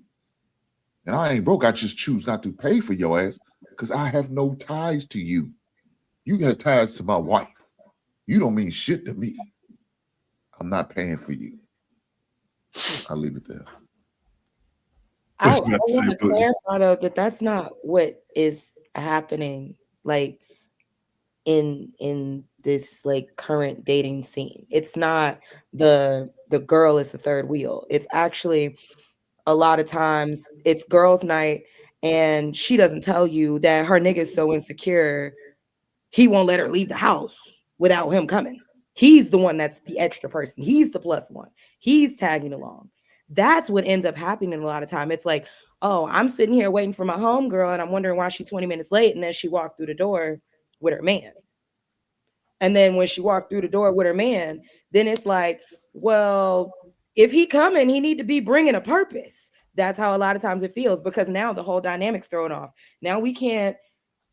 And I ain't broke. I just choose not to pay for your ass because I have no ties to you. You got ties to my wife. You don't mean shit to me. I'm not paying for you. I'll leave it there. I what you got to want say, to Bougie? clarify though that that's not what is happening like in this like current dating scene. It's not the girl is the third wheel. It's actually a lot of times it's girls' night and she doesn't tell you that her nigga's so insecure he won't let her leave the house without him coming. He's the one that's the extra person. He's the plus one. He's tagging along. That's what ends up happening a lot of time. It's like, oh, I'm sitting here waiting for my homegirl and I'm wondering why she's 20 minutes late. And then she walked through the door with her man. And then when she walked through the door with her man, then it's like, well, if he coming, he need to be bringing a purpose. That's how a lot of times it feels, because now the whole dynamic's thrown off. Now we can't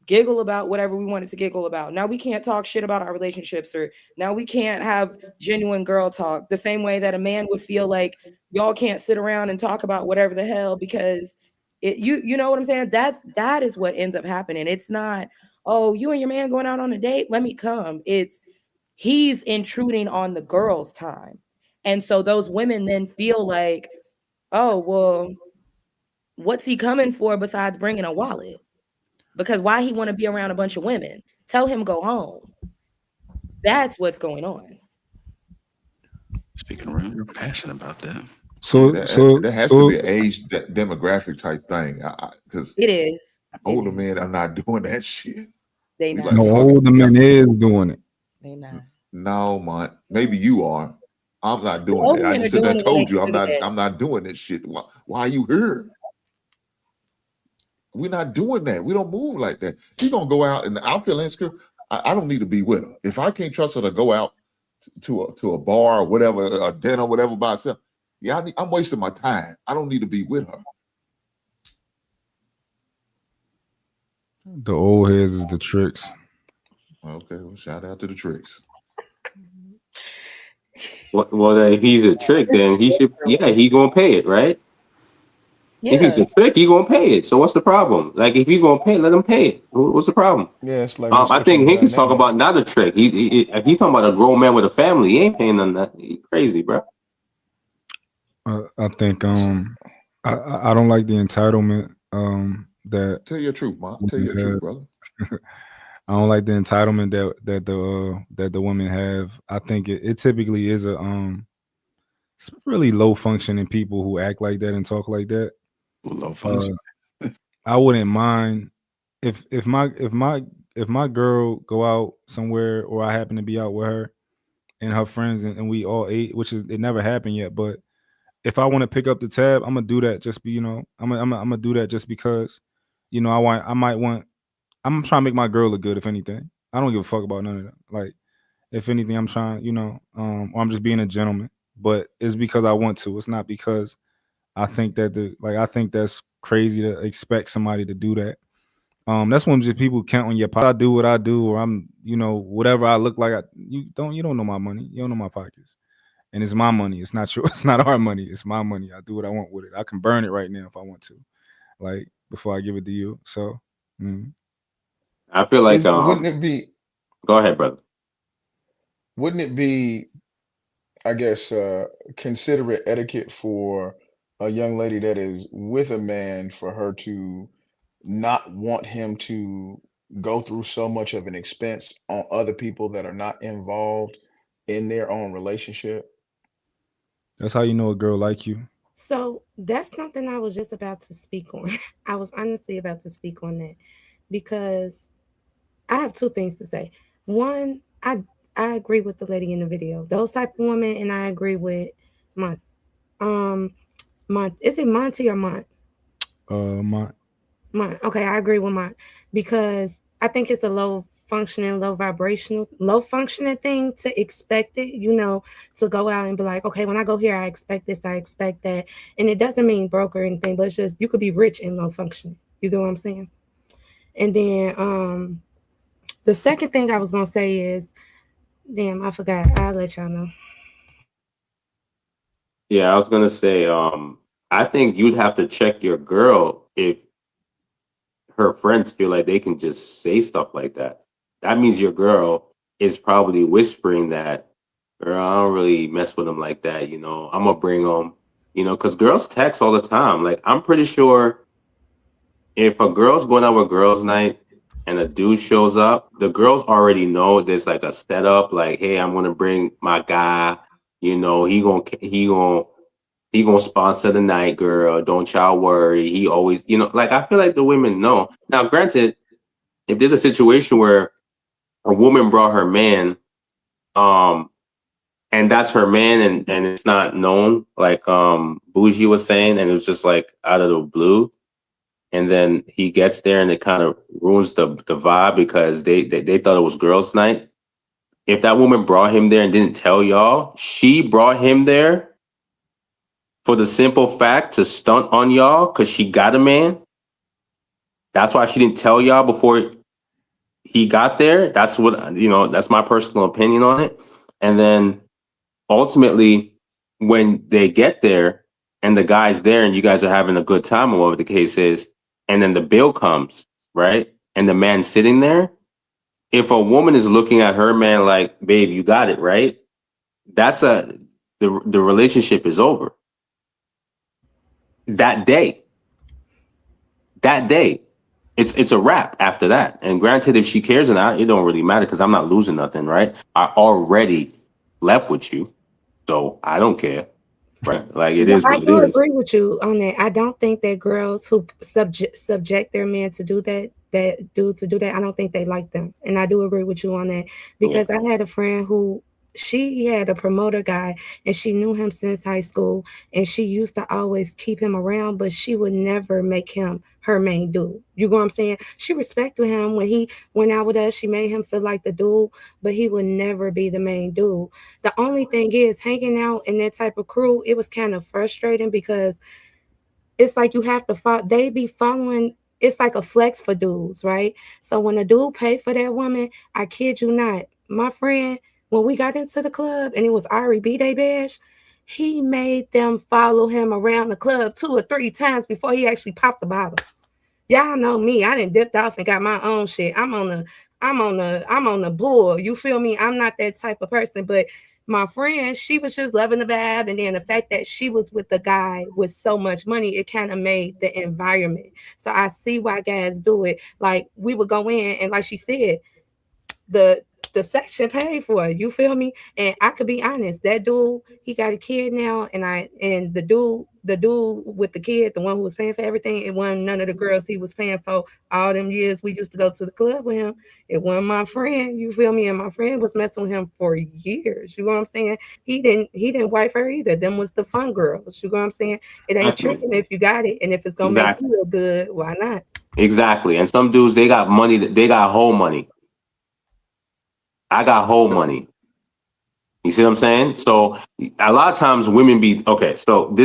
giggle about whatever we wanted to giggle about. Now we can't talk shit about our relationships, or now we can't have genuine girl talk the same way that a man would feel like y'all can't sit around and talk about whatever the hell because you know what I'm saying? That is what ends up happening. It's not, oh, you and your man going out on a date, let me come. It's he's intruding on the girl's time. And so those women then feel like, oh, well, what's he coming for besides bringing a wallet? Because why he want to be around a bunch of women? Tell him go home. That's what's going on. Speaking around, you're passionate about that. So there has to be an age demographic type thing, because it is. Older men are not doing that shit. They not. No, older men is doing it. They not. No, man. Maybe you are. I'm not doing that. I just said I told you I'm not doing this shit. Why are you here? We're not doing that. We don't move like that. She's gonna go out and I feel insecure. I don't need to be with her. If I can't trust her to go out to a bar or whatever, a dinner, whatever by herself, yeah, I'm wasting my time. I don't need to be with her. The old heads is the tricks. Okay, well, shout out to the tricks. Well, if he's a trick, then he should. Yeah, he gonna pay it, right? Yeah. If he's a trick, he gonna pay it. So what's the problem? Like, if he gonna pay it, let him pay it. What's the problem? Yeah, it's like I think Hank is talking about not a trick. He's talking about a grown man with a family. He ain't paying none of that. He crazy, bro. I think I don't like the entitlement that. Tell your truth, Mom. Tell your truth, brother. I don't like the entitlement that the women have. I think it typically is it's really low functioning people who act like that and talk like that. Low function. I wouldn't mind if my girl go out somewhere, or I happen to be out with her and her friends and we all ate, which is it never happened yet, but if I want to pick up the tab, I'm gonna do that. Just be, I'm gonna do that just because, I'm trying to make my girl look good. If anything, I don't give a fuck about none of that. Like, if anything, I'm trying, or I'm just being a gentleman. But it's because I want to. It's not because I think that I think that's crazy to expect somebody to do that. That's when just people count on your pocket. I do what I do, or I'm, whatever I look like. You don't know my money. You don't know my pockets. And it's my money. It's not yours. It's not our money. It's my money. I do what I want with it. I can burn it right now if I want to, like, before I give it to you. So I feel like wouldn't it be? Go ahead, brother. Wouldn't it be, I guess, considerate etiquette for a young lady that is with a man for her to not want him to go through so much of an expense on other people that are not involved in their own relationship? That's how you know a girl like you. So that's something I was just about to speak on. I was honestly about to speak on that because I have two things to say. One, I agree with the lady in the video. Those type of women, and I agree with Mont. Is it Monty or Mont? Mont. Okay, I agree with Mont because I think it's a low functioning thing to expect it, to go out and be like, okay, when I go here, I expect this, I expect that. And it doesn't mean broke or anything, but it's just, you could be rich and low functioning. You get what I'm saying? And then the second thing I was going to say is, damn, I forgot. I'll let y'all know. Yeah, I was going to say, I think you'd have to check your girl if her friends feel like they can just say stuff like that. That means your girl is probably whispering that, girl, I don't really mess with them like that. I'm going to bring them, because girls text all the time. Like, I'm pretty sure if a girl's going out with girls' night and a dude shows up, the girls already know there's like a setup, like, hey, I'm going to bring my guy, he gonna sponsor the night, girl. Don't y'all worry. He always, like, I feel like the women know. Now, granted, if there's a situation where a woman brought her man and that's her man, and it's not known, like Bougie was saying, and it was just like out of the blue. And then he gets there and it kind of ruins the vibe because they thought it was girls' night. If that woman brought him there and didn't tell y'all, she brought him there for the simple fact to stunt on y'all because she got a man. That's why she didn't tell y'all before he got there. That's what, that's my personal opinion on it. And then ultimately, when they get there and the guy's there and you guys are having a good time or whatever the case is, and then the bill comes, right? And the man's sitting there. If a woman is looking at her man like, babe, you got it, right? That's the relationship is over. That day. It's a wrap after that. And granted, if she cares or not, it don't really matter because I'm not losing nothing, right? I already slept with you, so I don't care. Right. Like it is what I it do is. agree with you on that. I don't think that girls who subject their men to do that, I don't think they like them. And I do agree with you on that because I had a friend who she had a promoter guy and she knew him since high school and she used to always keep him around, but she would never make him her main dude. You know what I'm saying? She respected him when he went out with us. She made him feel like the dude, but he would never be the main dude. The only thing is hanging out in that type of crew, it was kind of frustrating because it's like you have to follow, they be following, it's like a flex for dudes, right? So when a dude paid for that woman, I kid you not, my friend, when we got into the club and it was Ari B-Day Bash, he made them follow him around the club 2 or 3 times before he actually popped the bottle. Y'all know me. I done dipped off and got my own shit. I'm on the bull. You feel me? I'm not that type of person. But my friend, she was just loving the vibe. And then the fact that she was with the guy with so much money, it kind of made the environment. So I see why guys do it. Like we would go in and like she said, the section paid for it. You feel me? And I could be honest, that dude, he got a kid now, and the dude with the kid, the one who was paying for everything, it wasn't none of the girls he was paying for all them years we used to go to the club with him. It wasn't my friend, you feel me? And my friend was messing with him for years. You know what I'm saying? He didn't wife her either. Them was the fun girls. You know what I'm saying? It ain't tripping if you got it, and if it's gonna make you feel good, why not? Exactly. And some dudes, they got money, they got whole money. I got whole money. You see what I'm saying? So a lot of times women be okay. So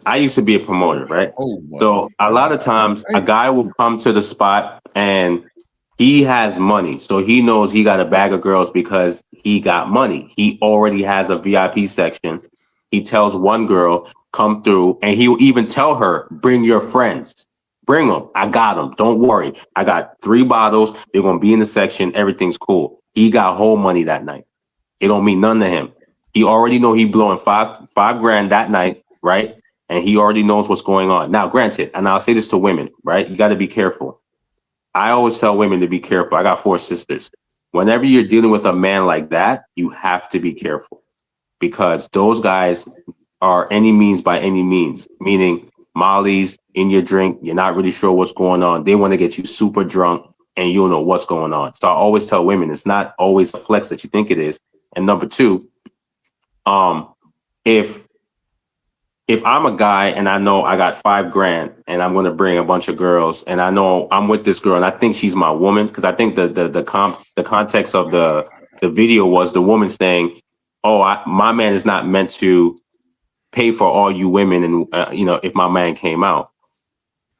I used to be a promoter, right? So a lot of times a guy will come to the spot and he has money. So he knows he got a bag of girls because he got money. He already has a VIP section. He tells one girl, come through, and he'll even tell her, bring your friends. Bring them. I got them. Don't worry. I got 3 bottles. They're going to be in the section. Everything's cool. He got whole money that night. It don't mean none to him. He already know he blowing five grand that night, right? And he already knows what's going on. Now, granted, and I'll say this to women, right? You got to be careful. I always tell women to be careful. I got 4 sisters. Whenever you're dealing with a man like that, you have to be careful because those guys are any means by any means, meaning Molly's in your drink. You're not really sure what's going on. They want to get you super drunk and you don't know what's going on. So I always tell women it's not always a flex that you think it is. And number 2, if I'm a guy and I know I got 5 grand and I'm going to bring a bunch of girls and I know I'm with this girl and I think she's my woman, because I think the context of the video was the woman saying, "Oh, my man is not meant to pay for all you women," and if my man came out,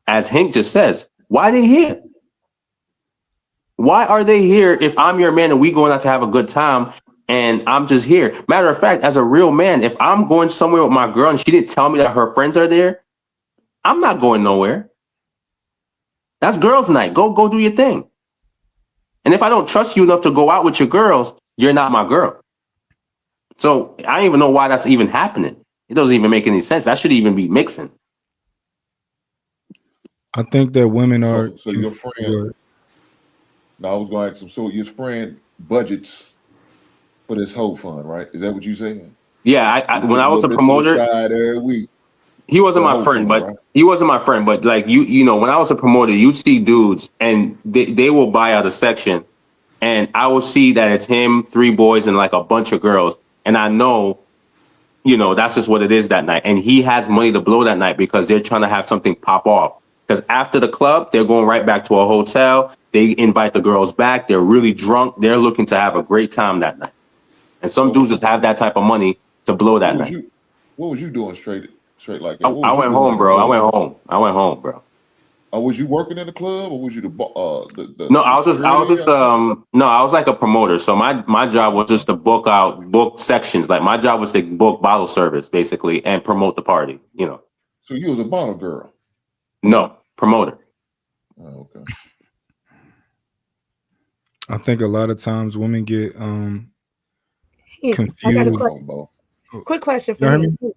as Hank just says, why are they here? Why are they here if I'm your man and we going out to have a good time? And I'm just here. Matter of fact, as a real man, if I'm going somewhere with my girl and she didn't tell me that her friends are there, I'm not going nowhere. That's girls' night. Go do your thing. And if I don't trust you enough to go out with your girls, you're not my girl. So I don't even know why that's even happening. It doesn't even make any sense. That should even be mixing. I think that women are. So your friend. No, I was going to ask him. So your friend budgets for this whole fund, right? Is that what you saying? Yeah, when I was a promoter, every week. He wasn't my friend, but he wasn't my friend. But like you know, when I was a promoter, you'd see dudes and they will buy out a section and I will see that it's him, 3 boys, and like a bunch of girls, and I know, you know, that's just what it is that night. And he has money to blow that night because they're trying to have something pop off. Because after the club, they're going right back to a hotel. They invite the girls back. They're really drunk. They're looking to have a great time that night. And some dudes just have that type of money to blow that night. What was you doing straight like that? I went home, bro. I went home, bro. Was you working in the club, or was you No, I was like a promoter. So my job was just to book sections. Like my job was to book bottle service basically and promote the party, you know. So you was a bottle girl? No, promoter. Oh, okay. I think a lot of times women get confused. I got a quick question for you.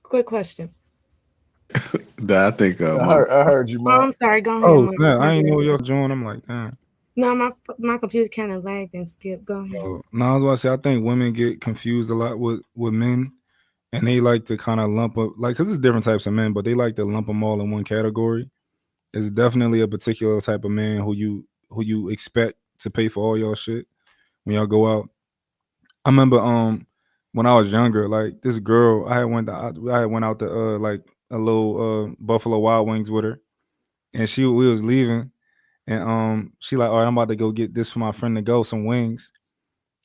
Quick question. I think I heard you, Mom. I'm sorry. Go ahead. Oh, yeah, I ain't know y'all joined. I'm like, damn. No, my computer kind of lagged and skipped. Go ahead. No, I was about to say, I think women get confused a lot with men, and they like to kind of lump up, like, because there's different types of men, but they like to lump them all in one category. There's definitely a particular type of man who you expect to pay for all y'all shit when y'all go out. I remember when I was younger, like this girl, I had went out to like a little Buffalo Wild Wings with her, and we was leaving, and she like, all right, I'm about to go get this for my friend to go, some wings.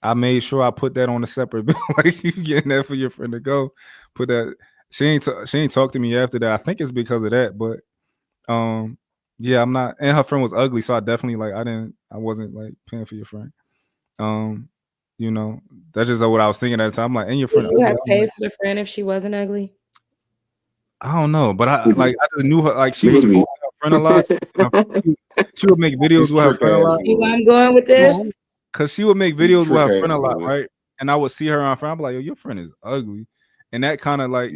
I made sure I put that on a separate bill, like you getting that for your friend to go. Put that. She ain't talked to me after that. I think it's because of that, but yeah, I'm not. And her friend was ugly, so I definitely I wasn't like paying for your friend. You know, that's just what I was thinking at the time. I'm like, and your friend. Would you have paid for the friend if she wasn't ugly? I don't know, but I just knew her. Like she was with her friend a lot. She would make videos with her friend a lot. See where I'm going with this? Because she would make videos with her friend a lot, right? And I would see her on friend. I'm like, yo, your friend is ugly, and that kind of like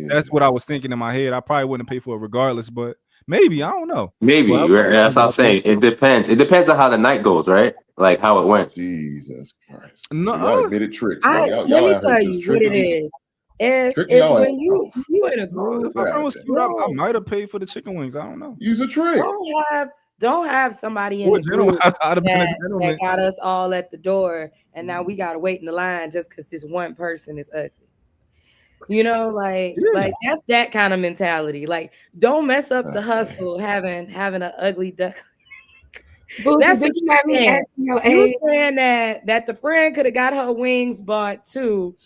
that's what I was thinking in my head. I probably wouldn't pay for it regardless, but maybe I don't know. Maybe that's what I'm saying. It depends. It depends on how the night goes, right? Like how it went. Jesus Christ! No, y'all admitted tricks. Let me tell you what it is. It's when you in a group. My friend was cute. I might have paid for the chicken wings. I don't know. Use a trick. Don't have somebody in the group that got us all at the door, and now we gotta wait in the line just because this one person is ugly. You know, like that's that kind of mentality. Like, don't mess up the hustle having an ugly duck. That's what you saying. You saying that the friend could have got her wings bought too,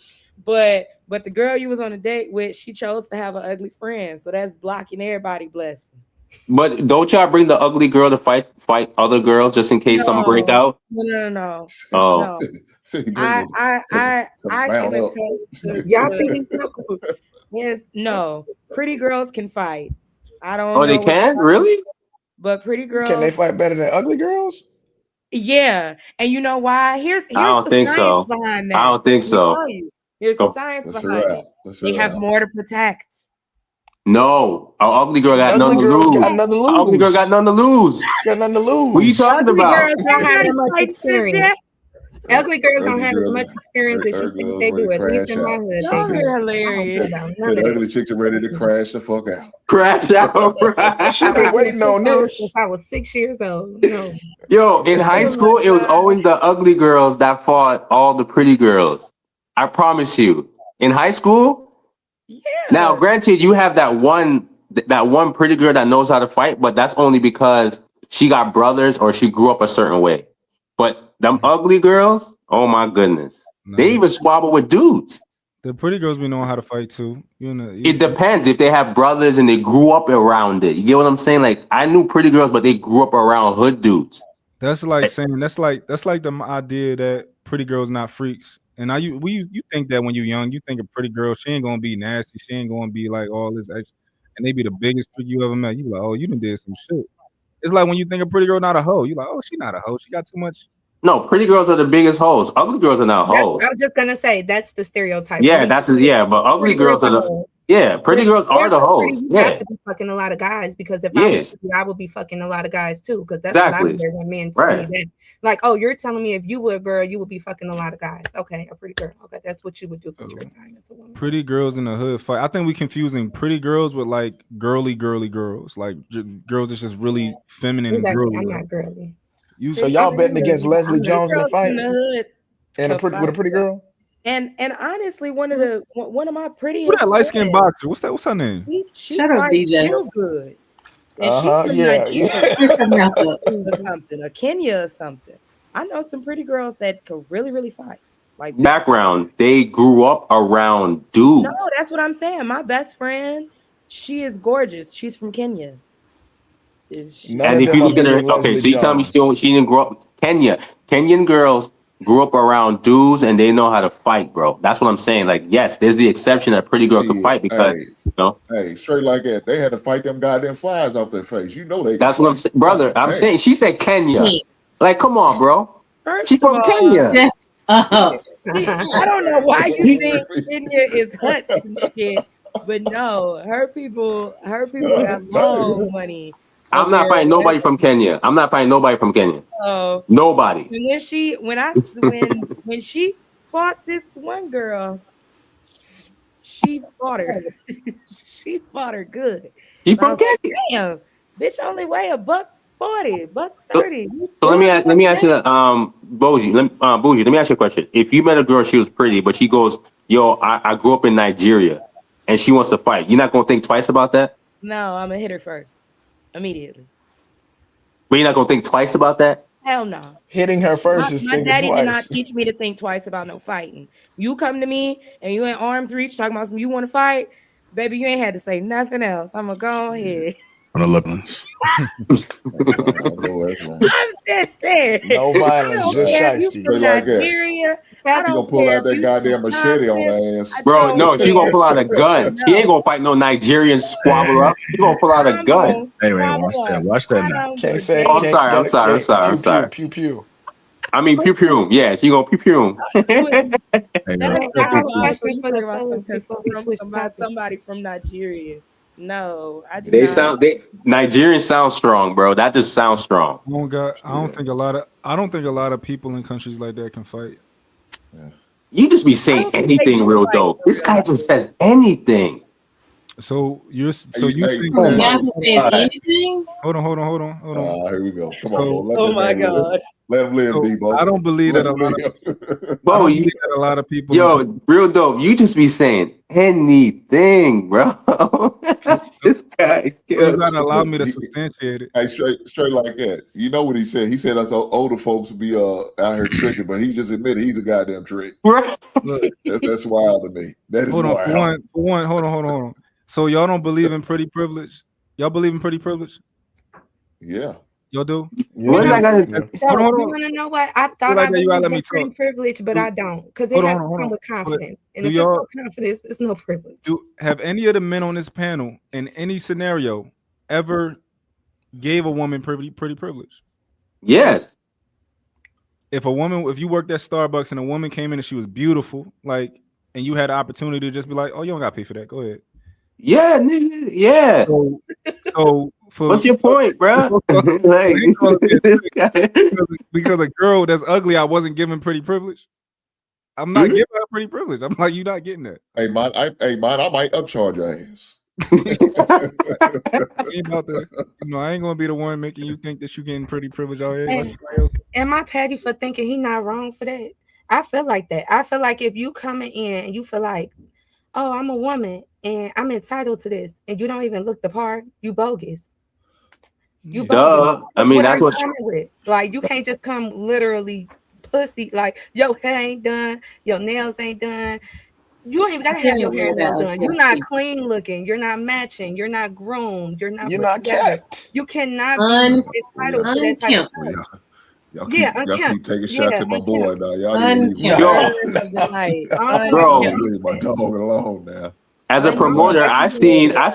but the girl you was on a date with, she chose to have an ugly friend, so that's blocking everybody blessing. But don't y'all bring the ugly girl to fight other girls just in case something break out? No. Oh. No. I can attest. Y'all thinking yes, no. Pretty girls can fight. I don't know. Oh, they can? Really? But pretty girls, can they fight better than ugly girls? Yeah, and you know why? Here's I don't think so. Behind that. I don't think so. Here's the science behind it. They have more to protect. No, an ugly girl got nothing to lose. An ugly girl got nothing to lose. Got nothing to lose. What are you talking about? Girls don't have that much experience. Ugly girls don't have as much experience as you think they do. At least in my hood, they're hilarious. The ugly chicks are ready to crash the fuck out. Crash out. Right? She been waiting on this since I was 6 years old. No. Yo, in high school, it was always the ugly girls that fought all the pretty girls. I promise you. In high school. Yeah. Now, granted, you have that one pretty girl that knows how to fight, but that's only because she got brothers or she grew up a certain way. But them ugly girls, oh my goodness, they even squabble with dudes. The pretty girls be knowing how to fight too. It depends if they have brothers and they grew up around it. You get what I'm saying? Like I knew pretty girls, but they grew up around hood dudes. That's like saying that's like the idea that pretty girls not freaks. And you think that when you're young, you think a pretty girl, she ain't gonna be nasty, she ain't gonna be like all this extra, and they be the biggest freak you ever met. You like, oh, you done did some shit. It's like when you think a pretty girl not a hoe, you like, oh, she not a hoe, she got too much. No, pretty girls are the biggest hoes. Ugly girls are not hoes. I was just gonna say that's the stereotype. Yeah, but ugly girls are the pretty girls are the hoes. You have to be fucking a lot of guys because if I would be fucking a lot of guys too because that's what I hear when men tell me that. Like, oh, you're telling me if you were a girl, you would be fucking a lot of guys. Okay, a pretty girl. Okay, that's what you would do because you're a time as a woman. Pretty girls in the hood fight. I think we confusing pretty girls with like girly girls, like girls that's just really feminine and girly. I'm not girly. So y'all betting against Leslie Jones in a girls fight? in the hood And can with a fight, pretty girl? and honestly, one of my Who prettiest that light skinned friends, boxer? What's her name? she Shut up, fights DJ. real good, and she's Uh-huh, from yeah. Nigeria Shut your mouth up. or something, or Kenya or something. I know some pretty girls that could really, really fight. Like, Background, they grew up around dudes. no, that's what I'm saying. My best friend, she is gorgeous. She's from Kenya. None And of if them you are look at her, beating okay, Leslie so you tell me Jones. she didn't grow up Kenya. Kenyan girls grew up around dudes and they know how to fight, bro. That's what I'm saying. Like, yes, there's the exception that pretty girl could fight because Hey, straight like that. They had to fight them goddamn flies off their face. You know they. That's what I'm saying, brother. I'm saying she said Kenya. Like, come on, bro. First She's from Kenya. I don't know why you think Kenya is huts and shit, but no, her people got long money. I'm not fighting nobody from Kenya. I'm not fighting nobody from Kenya. Oh, Nobody. When she fought this one girl, she fought her. She fought her good. She from Kenya. Like, damn, bitch only weigh $140, $130. So let me ask you, Bougie, let me ask you a question. If you met a girl, she was pretty, but she goes, "Yo, I grew up in Nigeria," and she wants to fight, you're not gonna think twice about that? No, I'm gonna hit her first, immediately. But you're not gonna think twice about that? Hell no. Hitting her first is My thinking daddy twice. did not teach me to think twice about no fighting. You come to me and you in arm's reach talking about some you want to fight, baby, you ain't had to say nothing else. I'm gonna go ahead. On the Lebanons. I'm just saying. No violence, just shiesty. Straight like that. Nigeria. She gonna pull out that goddamn machete on her ass. Bro, no, she gonna pull out a gun. She ain't gonna fight no Nigerian squabble up. She gonna pull out a gun. Anyway, watch that now. Can't say. Oh, I'm sorry. Pew pew. I mean, pew pew. Yeah, she gonna pew pew. I have a question for the fellas before we switch topics. Somebody from Nigeria. No, I do They not. sound Nigerians sound strong, bro. That just sounds strong. I don't think a lot of people in countries like that can fight. You just be saying anything real dope. This guy just says anything. So you think anything? Hold on. Here we go. Come on. Oh my God. Let him live, Debo. I don't believe that a lot of people. Yo, real dope. You just be saying anything, bro. This guy. You gotta allow me to substantiate it. Hey, straight like that. You know what he said? He said us older folks be out here tricking, but he just admitted he's a goddamn trick. That's wild to me. That is wild. Hold on. So y'all don't believe in pretty privilege? Y'all believe in pretty privilege? Yeah. Y'all do? Hold on. You Hold want to know what? I thought I believed in pretty privilege, but I don't, because it has to come with confidence. And if it's no confidence, it's no privilege. Have any of the men on this panel in any scenario ever gave a woman pretty privilege? Yes. If you worked at Starbucks and a woman came in and she was beautiful, like, and you had the opportunity to just be like, "Oh, you don't got to pay for that. Go ahead." Yeah, nigga. Yeah. So what's your point, bro? Because a girl that's ugly, I wasn't giving pretty privilege. I'm not giving her pretty privilege. I'm like, you're not getting that. Hey, man, I might upcharge your ass. I ain't gonna be the one making you think that you're getting pretty privilege out here. Am I petty for thinking he not wrong for that? I feel like that. I feel like if you coming in and you feel like, oh, I'm a woman and I'm entitled to this, and you don't even look the part, you bogus. You bogus. I mean, that's what you're coming with. Like, you can't just come literally pussy, like your hair ain't done, your nails ain't done. You don't even gotta have your hair done. You're not clean looking, you're not matching, you're not groomed, you're not kept. You cannot be entitled to that type of stuff. Y'all keep taking shots at my boy now. Y'all need to bro, leave my dog alone now. As a promoter, I've seen 5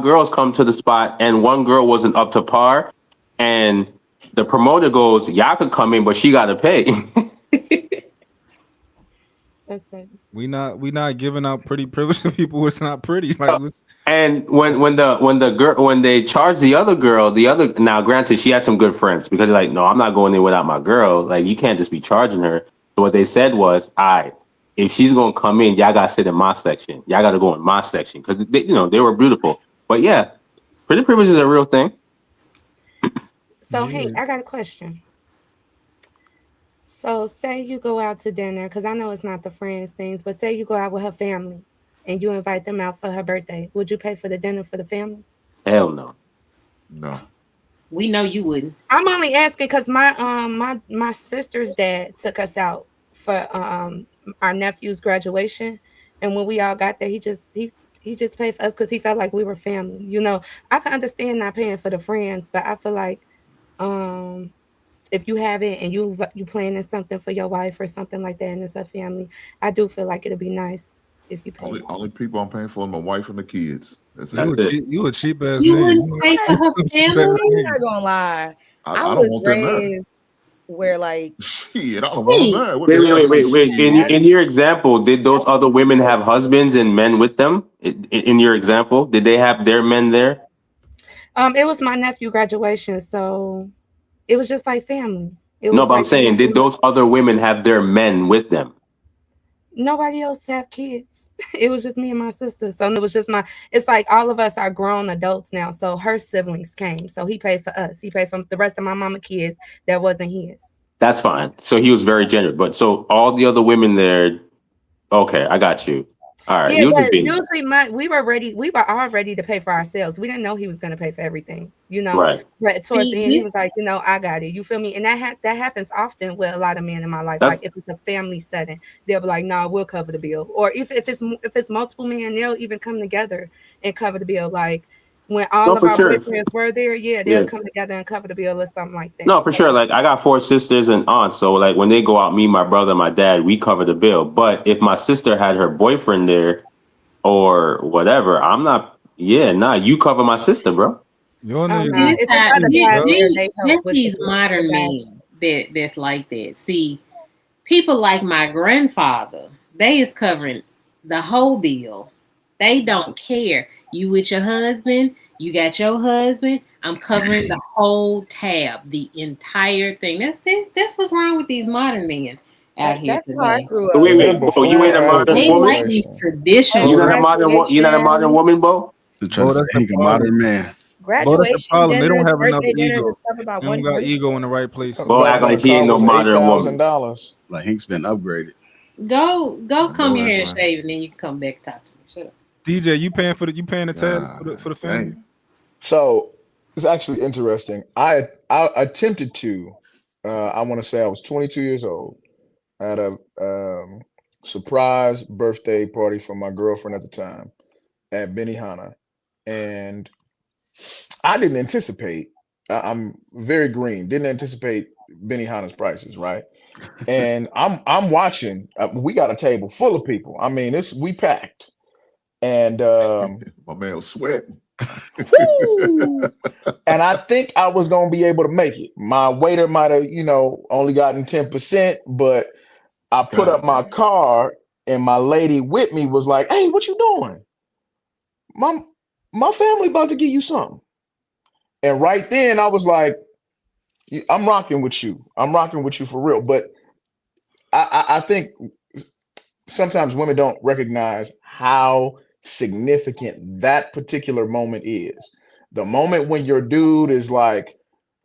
girls come to the spot and one girl wasn't up to par, and the promoter goes, "Y'all could come in, but she got to pay." That's crazy. We not giving out pretty privilege to people who's not pretty. Like, and when they charged the other girl, now granted she had some good friends, because they're like, no, I'm not going in without my girl. Like, you can't just be charging her. So what they said was, if she's gonna come in, y'all gotta sit in my section. Y'all gotta go in my section, because they were beautiful. But yeah, pretty privilege is a real thing. So, Hank, I got a question. So, say you go out to dinner, because I know it's not the friends things, but say you go out with her family and you invite them out for her birthday. Would you pay for the dinner for the family? Hell no. No. We know you wouldn't. I'm only asking because my sister's dad took us out for our nephew's graduation, and when we all got there, he just paid for us because he felt like we were family. You know, I can understand not paying for the friends, but I feel like if you have it and you planning something for your wife or something like that, and it's a family, I do feel like it'd be nice if you pay. Only people I'm paying for are my wife and the kids. That's You it. you a cheap ass You nigga. wouldn't pay for her family? I'm not gonna lie. I I don't was want that now. raised where like Shit, I don't want them now. What Wait. the hell? In your example, did those other women have husbands and men with them? In your example, did they have their men there? It was my nephew graduation, so it was just like family. It No, was but I'm like saying, did those other women have their men with them? nobody else have kids. It was just me and my sister. So it was just it's like all of us are grown adults now. So her siblings came. So he paid for us. He paid for the rest of my mama kids that wasn't his. That's fine. So he was very generous. But so all the other women there, okay, I got you. All right. Yeah, but usually we were all ready to pay for ourselves. We didn't know he was gonna pay for everything, you know. Right. But towards the end, he was like, you know, I got it. You feel me? And that happens often with a lot of men in my life. Like if it's a family setting, they'll be like, "No, we'll cover the bill." Or if it's multiple men, they'll even come together and cover the bill. Like when all of our boyfriends were there, they'll come together and cover the bill or something like that. No, for sure. Like I got 4 sisters and aunts, so like when they go out, me, my brother, my dad, we cover the bill. But if my sister had her boyfriend there or whatever, I'm not. Yeah, nah, you cover my sister, bro. That's these modern men that's like that. See, people like my grandfather, they is covering the whole bill. They don't care. You with your husband, you got your husband. I'm covering the whole tab, the entire thing. That's what's wrong with these modern men out here That's today. how I grew up. Wait, Bo, you ain't a modern They woman? like these traditional. You're not a modern woman, Bo? Bo, that's He's a modern man. Bo, that's the problem. They don't have enough birthday dinners ego. and stuff about They don't got ego in the right place. Bo act like he ain't no modern woman. Like Hank's been upgraded. Go comb your hair and shave, and then you can come back and talk to me. Shut up. DJ, you paying the tab for the family? So it's actually interesting. I attempted to. I want to say I was 22 years old. I had a surprise birthday party for my girlfriend at the time at Benihana, and I didn't anticipate. I'm very green. Didn't anticipate Benihana's prices, right? And I'm watching. We got a table full of people. I mean, we packed, and my man was sweating. And I think I was gonna be able to make it. My waiter might have, only gotten 10%, but I put up my card, and my lady with me was like, "Hey, what you doing? My family about to give you something." And right then I was like, I'm rocking with you. I'm rocking with you for real. But I think sometimes women don't recognize how significant that particular moment is. The moment when your dude is like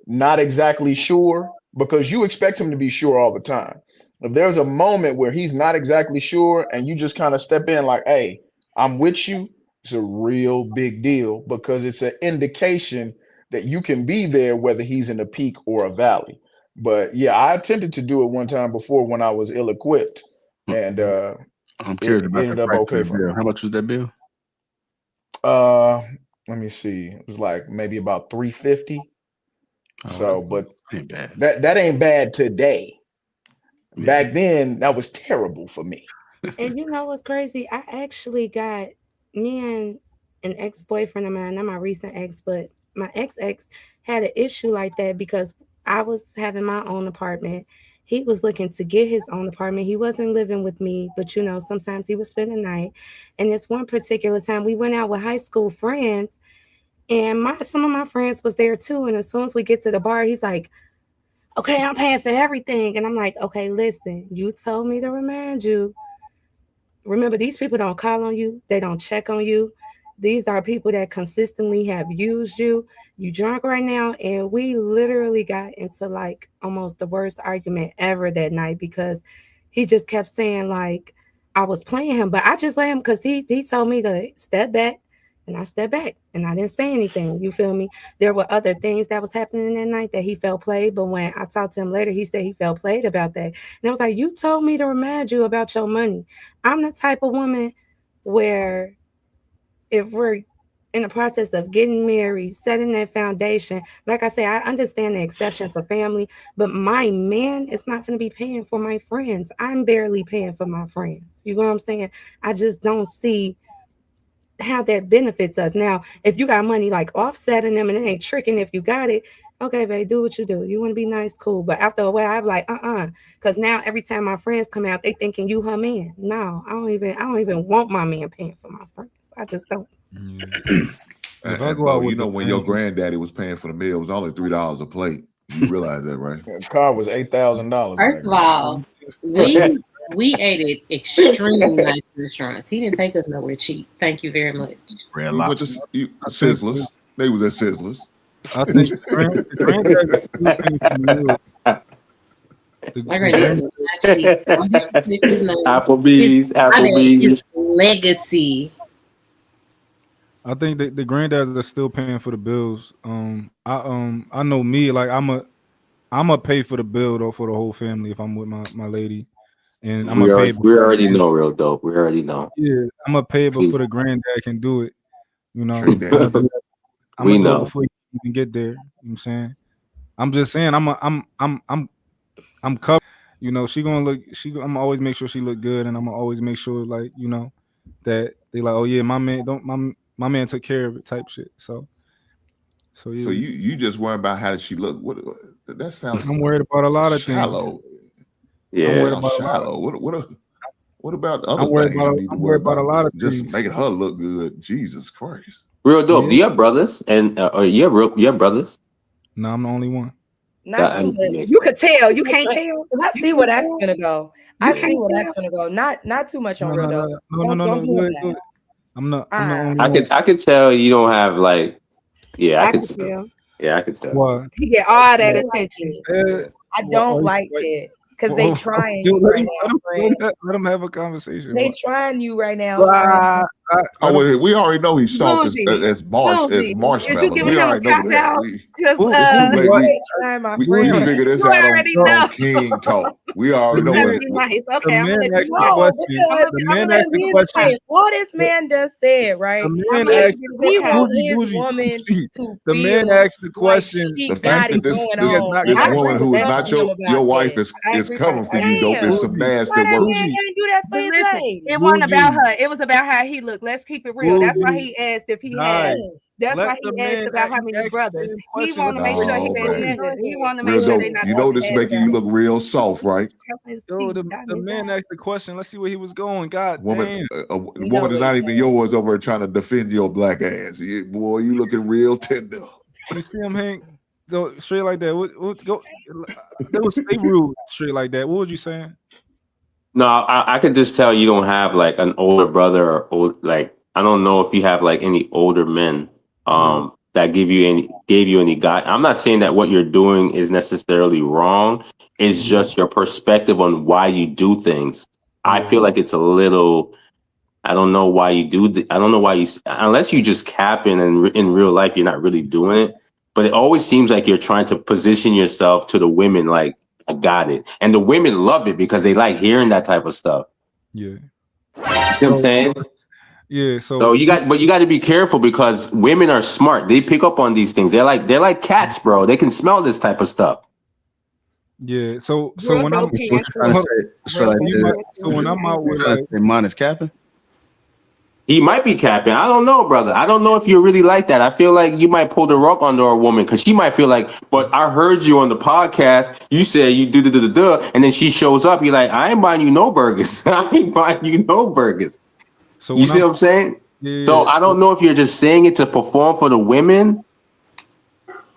not exactly sure, because you expect him to be sure all the time. If there's a moment where he's not exactly sure and you just kind of step in like, "Hey, I'm with you," it's a real big deal because it's an indication that you can be there whether he's in a peak or a valley. But yeah, I attempted to do it one time before when I was ill-equipped, and I'm curious about ended the up price okay of the for bill. me. How much was that bill? Let me see. It was like maybe about $350. So, but ain't bad. That ain't bad today. Back then, that was terrible for me. And you know what's crazy? I actually got me and an ex-boyfriend of mine, not my recent ex, but my ex had an issue like that because I was having my own apartment. He was looking to get his own apartment. He wasn't living with me, but sometimes he would spend the night. And this one particular time we went out with high school friends, and some of my friends was there too. And as soon as we get to the bar, he's like, "Okay, I'm paying for everything." And I'm like, "Okay, listen, you told me to remind you. Remember, these people don't call on you. They don't check on you. These are people that consistently have used you. You drunk right now, and we literally got into like almost the worst argument ever that night because he just kept saying like I was playing him, but I just let him because he told me to step back, and I stepped back, and I didn't say anything. You feel me? There were other things that was happening that night that he felt played, but when I talked to him later, he said he felt played about that, and I was like, you told me to remind you about your money. I'm the type of woman where if we're in the process of getting married, setting that foundation, like I say, I understand the exception for family, but my man is not going to be paying for my friends. I'm barely paying for my friends. You know what I'm saying? I just don't see how that benefits us. Now, if you got money like offsetting them and it ain't tricking if you got it, okay, babe, do what you do. You want to be nice, cool. But after a while, I'm like, because now every time my friends come out, they thinking you her man. No, I don't even want my man paying for my friends. I just don't. If I go out with when your granddaddy was paying for the meal, it was only $3 a plate. You realize that, right? The car was $8,000. First of all, we ate at extremely nice restaurants. He didn't take us nowhere cheap. Thank you very much. We went to Sizzlers. They was at Sizzlers. I think Applebee's. Legacy. I think the granddads are still paying for the bills. I know me, like I'm a pay for the bill though for the whole family if I'm with my lady, and I'm gonna pay. We already know, real dope. We already know. Yeah, I'm gonna pay before the granddad can do it. You know, I'm we gonna know do it before you even get there. You know what I'm saying? I'm just saying I'm covered. You know, she gonna look. I'm gonna always make sure she look good, and I'm gonna always make sure like that they like, oh yeah, my man took care of it type shit. So yeah. So you just worry about how she look. What that sounds. I'm worried about a lot of shallow. things. Yeah, I'm worried about shallow. What about other things you need to worry about? A lot of just things. making her look good. Jesus Christ. Real dope. Yeah. Do you have brothers? And you have brothers? No, I'm the only one. Not too much. You could tell. You can't tell. I see where that's gonna go. I see where that's gonna go. Not too much on real though. No. I'm not. I'm the only one. I could tell you don't have like. Yeah, I could tell. Yeah, I could tell. What? He get all that attention. I don't like it because they trying you right now. Let them have a conversation. They trying you right now. We already know he's soft as marshmallow. Did you give him a cop out? We figure this out on King Talk. We already know what okay, I'm gonna let the man asked the question. What this man just said, right? The man asked his woman to the man asked the question. The fact that this woman who is not your wife is covering for you, dope, is some nasty work. It wasn't about her. It was about how he looked. Let's keep it real. That's why he asked if he had. That's why he asked about how many brothers. He want to make sure he been. He want to make sure they not. You know this is making you look real soft, right? The man asked the question. Let's see where he was going. God, woman, a woman is not even yours over trying to defend your black ass. Boy, you looking real tender. You see him, Hank? So straight like that. Go. They would stay rude straight like that. What was you saying? No, I could just tell you don't have like an older brother or old, like I don't know if you have like any older men that gave you any guide. I'm not saying that what you're doing is necessarily wrong. It's just your perspective on why you do things. I feel like it's a little. I don't know why you do. I don't know why you unless you just capping and in real life you're not really doing it. But it always seems like you're trying to position yourself to the women like, I got it. And the women love it because they like hearing that type of stuff. Yeah. You know what I'm saying? Yeah. So you got to be careful because women are smart. They pick up on these things. They're like cats, bro. They can smell this type of stuff. Yeah. So when I'm out with like mine is capping. He might be capping. I don't know, brother. I don't know if you're really like that. I feel like you might pull the rug under a woman because she might feel like, but I heard you on the podcast. You said you do, and then she shows up. You're like, I ain't buying you no burgers. I ain't buying you no burgers. So you see what I'm saying? Yeah. So I don't know if you're just saying it to perform for the women.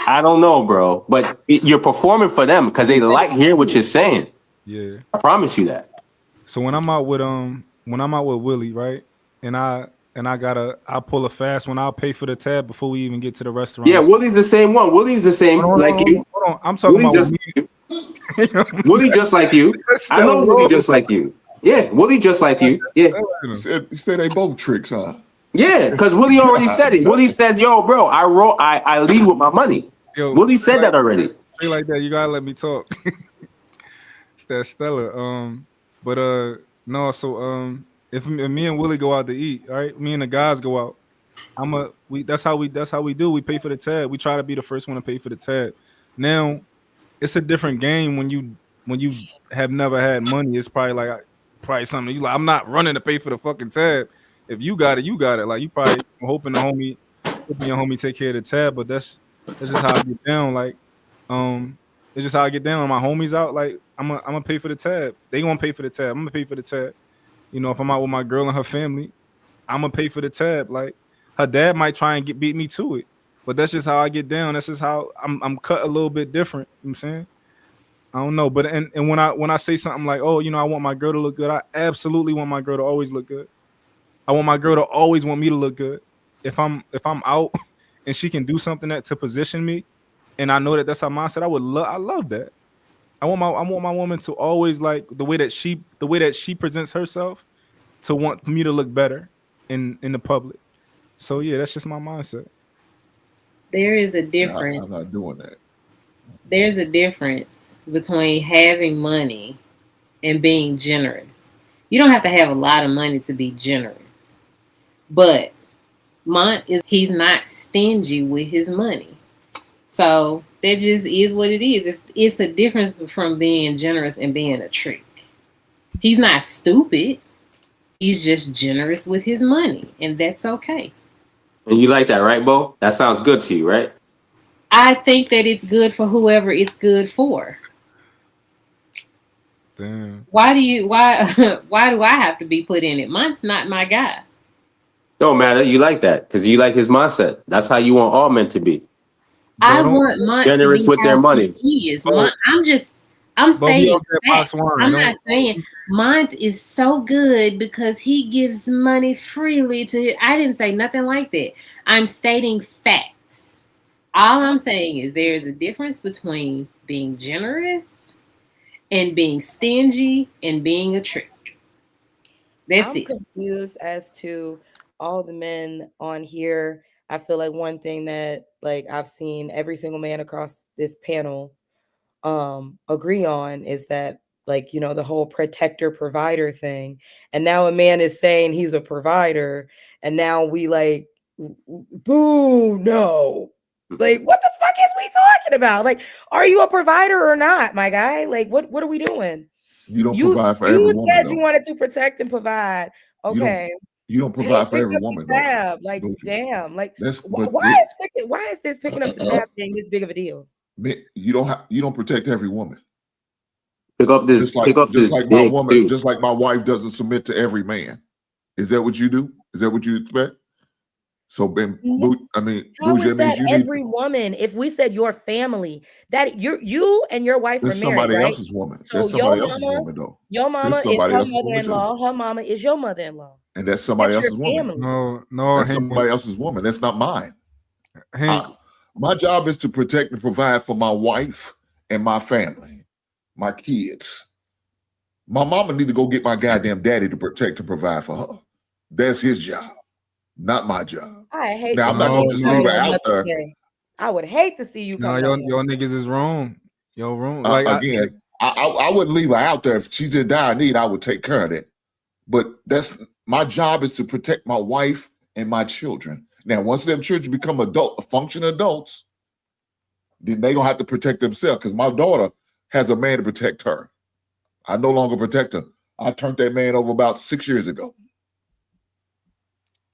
I don't know, bro. But you're performing for them because they like hearing what you're saying. Yeah. I promise you that. So when I'm out with Willie, right? And I and I'll pull a fast one. I'll pay for the tab before we even get to the restaurant. Yeah, Willie's the same one. Willie's the same like you. Hold on. I'm talking Willie about just, Willie just like you. I know Willie just like you. Yeah, Willie just like you. Yeah. You said they both tricks, huh? Yeah, because Willie already said it. Willie says, "Yo, bro, I lead with my money." Yo, Willie said that already. Straight like that, you gotta let me talk. It's that Stella. No. So if me and Willie go out to eat, all right, me and the guys go out. That's how we do. We pay for the tab. We try to be the first one to pay for the tab. Now, it's a different game when you have never had money. It's probably something you like. I'm not running to pay for the fucking tab. If you got it, you got it. Like you probably hoping your homie take care of the tab, but that's just how I get down. Like, it's just how I get down. My homies out, like I'm gonna pay for the tab. They gonna pay for the tab. I'm gonna pay for the tab. You know, if I'm out with my girl and her family, I'm gonna pay for the tab. Like her dad might try and beat me to it, but that's just how I get down. That's just how I'm cut a little bit different. You know what I'm saying? I don't know, but and when I say something like, oh, you know, I want my girl to look good, I absolutely want my girl to always look good. I want my girl to always want me to look good. If I'm out and she can do something to position me, and I know that's her mindset, I love that. I want my woman to always like the way that she presents herself to want me to look better in the public. So yeah, that's just my mindset. There is a difference. I'm not doing that. There's a difference between having money and being generous. You don't have to have a lot of money to be generous. But he's not stingy with his money. So that just is what it is. It's a difference from being generous and being a trick. He's not stupid. He's just generous with his money, and that's okay. And you like that, right, Bo? That sounds good to you, right? I think that it's good for whoever it's good for. Damn. Why do I have to be put in it? Mine's not my guy. Don't matter. You like that because you like his mindset. That's how you want all men to be. I want mine generous with their money. I'm stating facts. I'm not saying mine is so good because he gives money freely to. I didn't say nothing like that. I'm stating facts. All I'm saying is there is a difference between being generous and being stingy and being a trick. That's it. I'm confused as to all the men on here. I feel like one thing that like I've seen every single man across this panel agree on is that, like, you know, the whole protector provider thing. And now a man is saying he's a provider, and now we like, boo, no. Like, what the fuck is we talking about? Like, are you a provider or not, my guy? Like, what are we doing? You don't provide for every woman. You said you wanted to protect and provide. Okay. You don't provide for every woman, though. Like, damn. Like, why is this picking up the tab thing this big of a deal? You don't protect every woman. Pick up this. Just like my woman, just like my wife doesn't submit to every man. Is that what you do? Is that what you expect? So Ben, how is that every woman? If we said your family, that you and your wife are married, somebody right? else's woman. So that's somebody else's woman, though. Your mama is her mother-in-law. Her mama is your mother-in-law. And that's somebody else's woman. No, that's somebody else's woman. That's not mine. My job is to protect and provide for my wife and my family, my kids. My mama need to go get my goddamn daddy to protect and provide for her. That's his job, not my job. I hate. Now I'm not gonna just leave her out there. I would hate to see you come. No, your niggas is wrong. Yo, wrong. Like I wouldn't leave her out there. If she's in dire need, I would take care of that. But that's my job, is to protect my wife and my children. Now, once them children become functioning adults, then they gonna have to protect themselves. Because my daughter has a man to protect her. I no longer protect her. I turned that man over about 6 years ago.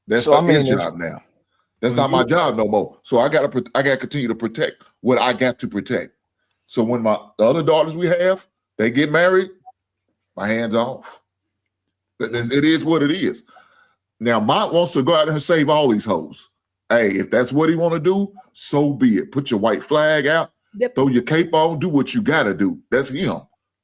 That's his job now. That's not my job no more. So I gotta continue to protect what I got to protect. So when the other daughters we have, they get married, my hands off. It is what it is. Now, Mont wants to go out there and save all these hoes. Hey, if that's what he want to do, so be it. Put your white flag out, throw your cape on, do what you gotta do. That's him.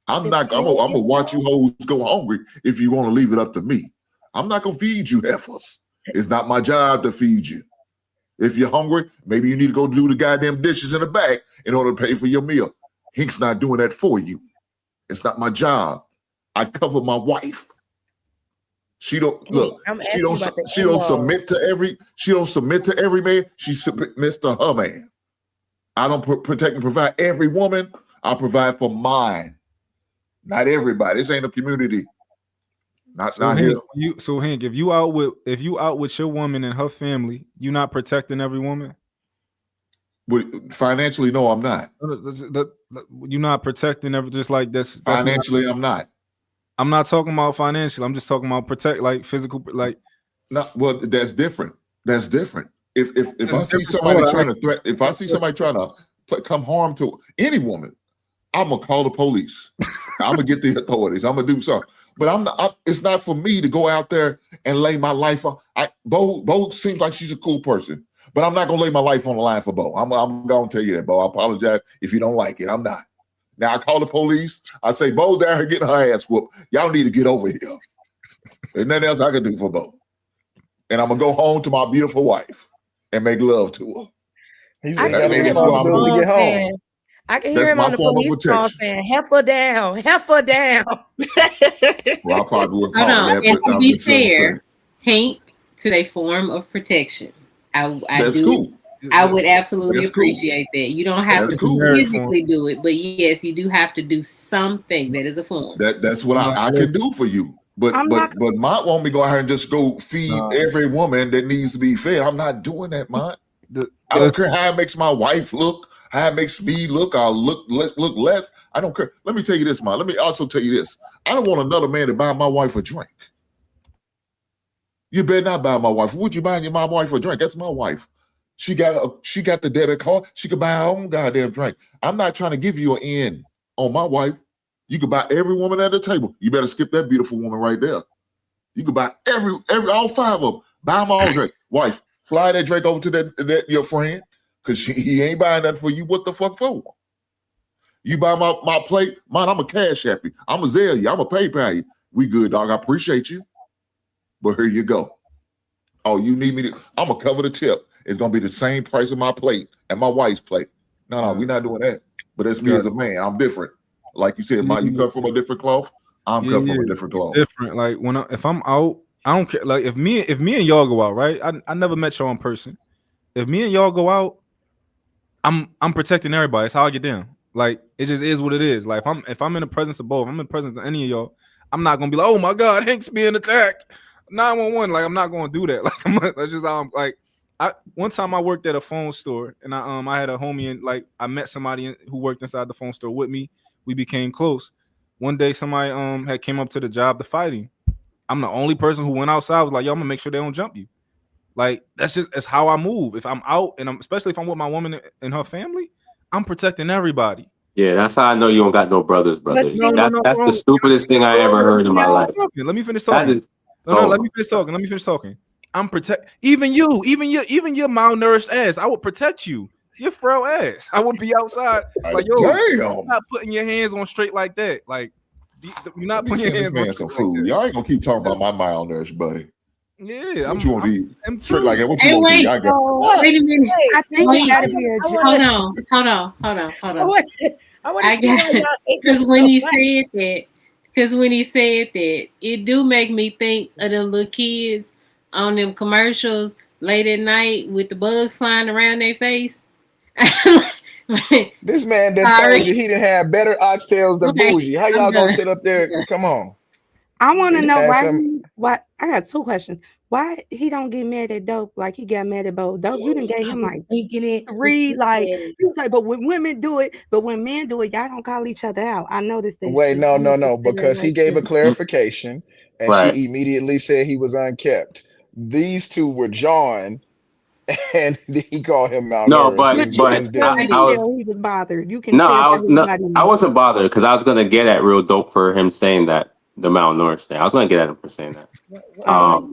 I'm gonna watch you hoes go hungry if you want to leave it up to me. I'm not gonna feed you heifers. It's not my job to feed you. If you're hungry, maybe you need to go do the goddamn dishes in the back in order to pay for your meal. Hink's not doing that for you. It's not my job. I cover my wife. She don't look. She don't submit to every. She don't submit to every man. She submits to her man. I don't protect and provide every woman. I provide for mine. Not everybody. This ain't a community. Not here. Hank, if you out with your woman and her family, you not protecting every woman? Financially, no, I'm not. You're not protecting every, just like this. Financially, I'm not. I'm not talking about financial. I'm just talking about protect, like physical, like. No, well, that's different. That's different. If I see somebody trying to come harm to any woman, I'm gonna call the police. I'm gonna get the authorities. I'm gonna do something. But it's not for me to go out there and lay my life on. Bo seems like she's a cool person, but I'm not gonna lay my life on the line for Bo. I'm gonna tell you that, Bo. I apologize if you don't like it. I'm not. Now I call the police. I say, Bo's down here getting her ass whooped. Y'all need to get over here. There's nothing else I can do for Bo. And I'm gonna go home to my beautiful wife and make love to her. He's got a responsibility to get home. I can hear him on the police call saying, "Heifer down, heifer down." Well, I probably wouldn't Hold call on. that, And but to be fair, Hank, to a form of protection. That's cool. I would absolutely appreciate that. You don't have to physically do it, but yes, you do have to do something that is a form. That's what I can do for you. But Mont want me to go out here and just go feed every woman that needs to be fed. I'm not doing that, Mont. I don't care how it makes my wife look, how it makes me look. I'll look less. I don't care. Let me tell you this, Mont. Let me also tell you this. I don't want another man to buy my wife a drink. You better not buy my wife. Would you buy my wife a drink? That's my wife. She got the debit card. She could buy her own goddamn drink. I'm not trying to give you an end on my wife. You could buy every woman at the table. You better skip that beautiful woman right there. You could buy every all five of them. Buy them all drink. Wife, fly that drink over to that your friend, because he ain't buying that for you. What the fuck for? You buy my plate, man, I'm a cash happy. I'm a Zelle you. I'm a PayPal you. We good, dog. I appreciate you. But here you go. Oh, you need me to? I'm gonna cover the tip. It's gonna be the same price of my plate and my wife's plate. No, we're not doing that. But that's me as a man. I'm different. Like you said, you cut from a different cloth. I'm cut from a different cloth. Different. Like if I'm out, I don't care. Like if me and y'all go out, right? I never met y'all in person. If me and y'all go out, I'm protecting everybody. It's how I get down. Like it just is what it is. Like if I'm in the presence of both, I'm in the presence of any of y'all, I'm not gonna be like, oh my God, Hank's being attacked. 911. Like I'm not gonna do that. Like that's just how I'm like. One time I worked at a phone store and I had a homie and like I met somebody who worked inside the phone store with me. We became close. One day somebody had came up to the job to fight him. I'm the only person who went outside. I was like, yo, I'm gonna make sure they don't jump you. Like that's how I move. If I'm out and especially if I'm with my woman and her family, I'm protecting everybody. Yeah, that's how I know you don't got no brothers, brother. That's the stupidest thing I ever heard in my life. Let me finish talking. Let me finish talking. I'm even your malnourished ass. I would protect you. Your frail ass. I would be outside. Like, yo, you're not putting your hands on straight like that. Like, you're not putting your hands on some food. Like y'all ain't gonna keep talking about my malnourished buddy. Yeah, what you want to eat? Straight like that. What you want to eat? I got. Wait a minute. I think it gotta be a joke. Hold on. I got because when he said that, it do make me think of them little kids on them commercials late at night with the bugs flying around their face. This man that told you he didn't have better oxtails than Bougie. How y'all gonna sit up there? Come on. I want to know why. I got two questions. Why he don't get mad at Dope like he got mad at Bo? Dope, you done gave him like three. Like he was like, but when women do it, but when men do it, y'all don't call each other out. I noticed that. Wait, no, because he gave a clarification and she immediately said he was unkept. These two were John, and he called him malnourished. No, but he was bothered. You can I wasn't bothered because I was gonna get at Real Dope for him saying that the malnourished thing. I was gonna get at him for saying that. I was.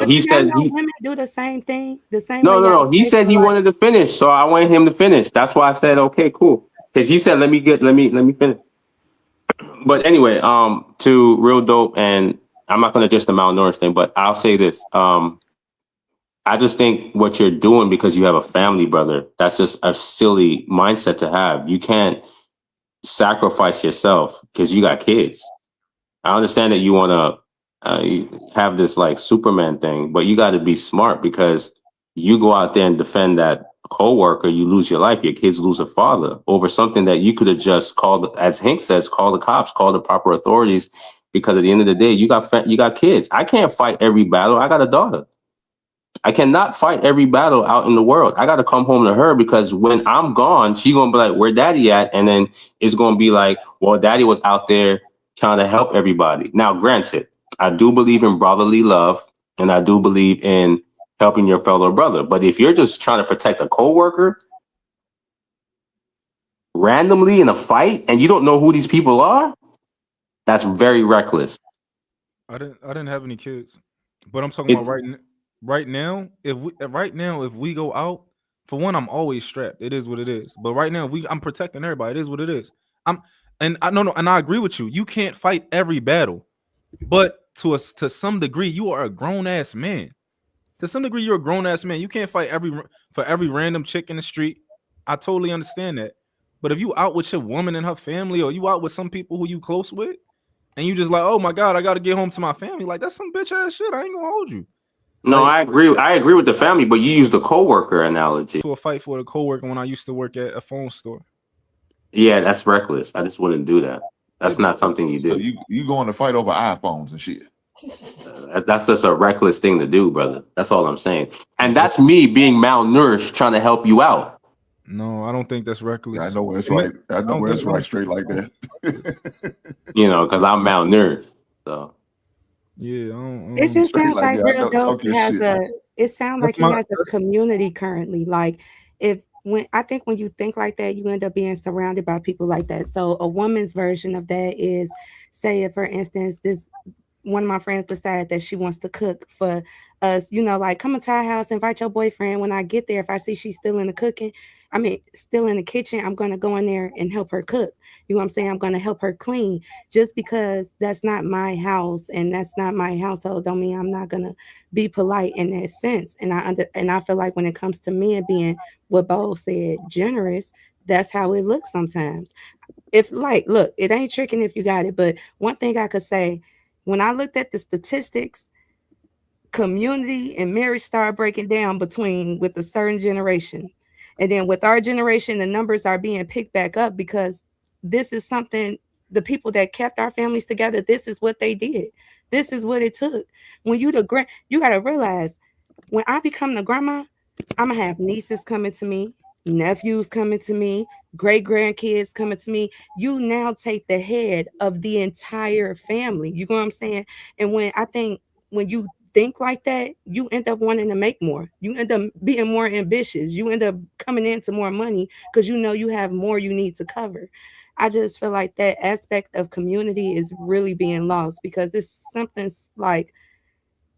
He said women do the same thing. The same. No. He said he wanted to finish, so I wanted him to finish. That's why I said okay, cool. Because he said let me finish. But anyway, to Real Dope and I'm not going to just the malnourished thing, but I'll say this. I just think what you're doing because you have a family, brother, that's just a silly mindset to have. You can't sacrifice yourself because you got kids. I understand that you want to have this like Superman thing, but you got to be smart because you go out there and defend that coworker, you lose your life, your kids lose a father over something that you could have just called, as Hank says, call the cops, call the proper authorities, because at the end of the day, you got kids. I can't fight every battle. I got a daughter. I cannot fight every battle out in the world. I got to come home to her because when I'm gone, she's going to be like, where daddy at? And then it's going to be like, well, daddy was out there trying to help everybody. Now, granted, I do believe in brotherly love and I do believe in helping your fellow brother. But if you're just trying to protect a coworker randomly in a fight and you don't know who these people are, that's very reckless. I didn't have any kids, but I'm talking about right now. If we go out, for one, I'm always strapped. It is what it is. But right now, I'm protecting everybody. It is what it is. And I agree with you. You can't fight every battle, but to some degree, you are a grown ass man. To some degree, you're a grown ass man. You can't fight for every random chick in the street. I totally understand that. But if you out with your woman and her family, or you out with some people who you close with, and you just like, oh my God, I got to get home to my family. Like, that's some bitch ass shit. I ain't gonna hold you. No, I agree. I agree with the family, but you use the coworker analogy. To a fight for the coworker when I used to work at a phone store. Yeah, that's reckless. I just wouldn't do that. That's not something you do. So you going to fight over iPhones and shit. That's just a reckless thing to do, brother. That's all I'm saying. And that's me being malnourished trying to help you out. No, I don't think that's reckless. Yeah, I know where it's right. I know where it's right straight like that. Because I'm malnourished. So yeah, it just sounds like Real Dope has it sounds like he has a community currently. Like when you think like that, you end up being surrounded by people like that. So a woman's version of that is, say if for instance one of my friends decided that she wants to cook for us, like come to our house, invite your boyfriend. When I get there, if I see she's still in the kitchen, I'm going to go in there and help her cook. You know what I'm saying? I'm going to help her clean. Just because that's not my house and that's not my household don't mean I'm not going to be polite in that sense. And I feel like when it comes to men being, what Bo said, generous, that's how it looks sometimes. Look, it ain't tricking if you got it. But one thing I could say, when I looked at the statistics, community and marriage started breaking down with a certain generation. And then with our generation, the numbers are being picked back up because this is something, the people that kept our families together, this is what they did. This is what it took. When you got to realize, when I become the grandma, I'm going to have nieces coming to me, nephews coming to me, great grandkids coming to me. You now take the head of the entire family. You know what I'm saying? And when you think like that, you end up wanting to make more. You end up being more ambitious. You end up coming into more money because you have more you need to cover. I just feel like that aspect of community is really being lost because it's something like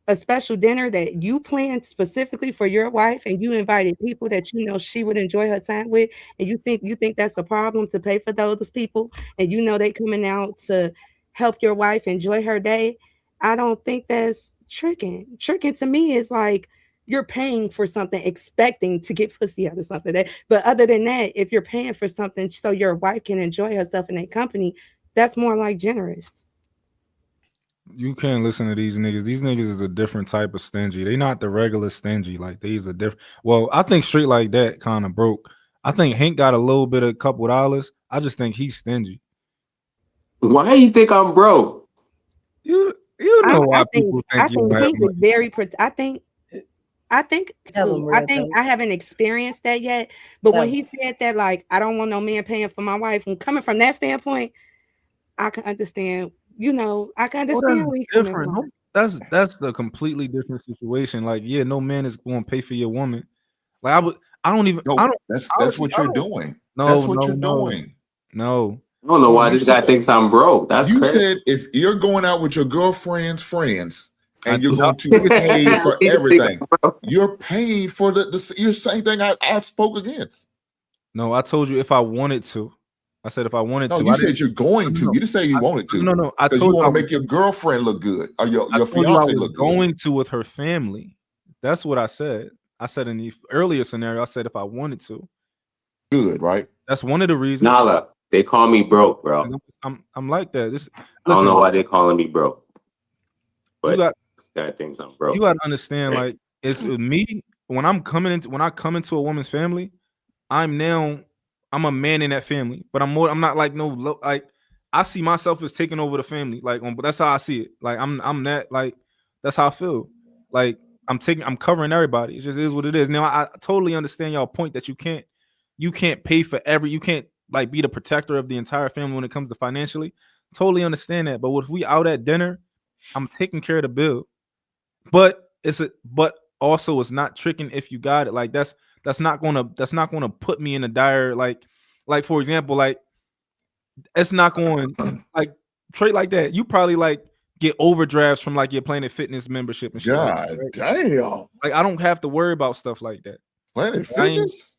a special dinner that you planned specifically for your wife and you invited people that she would enjoy her time with, and you think that's a problem to pay for those people, and they coming out to help your wife enjoy her day. I don't think that's tricking. Tricking to me is like you're paying for something expecting to get pussy out of something. But other than that, if you're paying for something so your wife can enjoy herself in a company, that's more like generous. You can't listen to these niggas. These niggas is a different type of stingy. They not the regular stingy. Like these are different. Well, I think Straight Like That kind of broke. I think Hank got a couple dollars. I just think he's stingy. Why do you think I'm broke? You know why people think you have Hank is very. I think I haven't experienced that yet. But when he said that, like, I don't want no man paying for my wife, and coming from that standpoint, I can understand. I can understand where he's coming from. That's the completely different situation. Like, yeah, no man is going to pay for your woman. Like, that's what you're doing. That's what you're doing. No. I don't know why this guy thinks I'm broke. That's you crazy. Said if you're going out with your girlfriend's friends and you're going to pay for everything, you're paying for your same thing I spoke against. No, I told you if I wanted to. I said if I wanted No, to. you said you're going to. You didn't say you wanted to. No. I because told you want I to make your girlfriend look good or your told you I fiance was look good. going to with her family. That's what I said. I said in the earlier scenario, I said if I wanted to. Good, right? That's one of the reasons. Nala, they call me broke, bro. I'm like that. Listen, I don't know why they're calling me broke. But you got things I'm broke. You got to understand, like, it's me when I come into a woman's family, I'm a man in that family, but I'm not like like I see myself as taking over the family, like, but that's how I see it. Like I'm that, like, that's how I feel. Like I'm covering everybody. It just is what it is. Now I totally understand y'all point that you can't pay for you can't like be the protector of the entire family when it comes to financially. Totally understand that. But if we out at dinner, I'm taking care of the bill. But also it's not tricking if you got it. Like that's not gonna put me in a dire like for example, like it's not going like trait like that. You probably like get overdrafts from like your Planet Fitness membership and shit. God right? damn. Like I don't have to worry about stuff like that. Planet Fitness?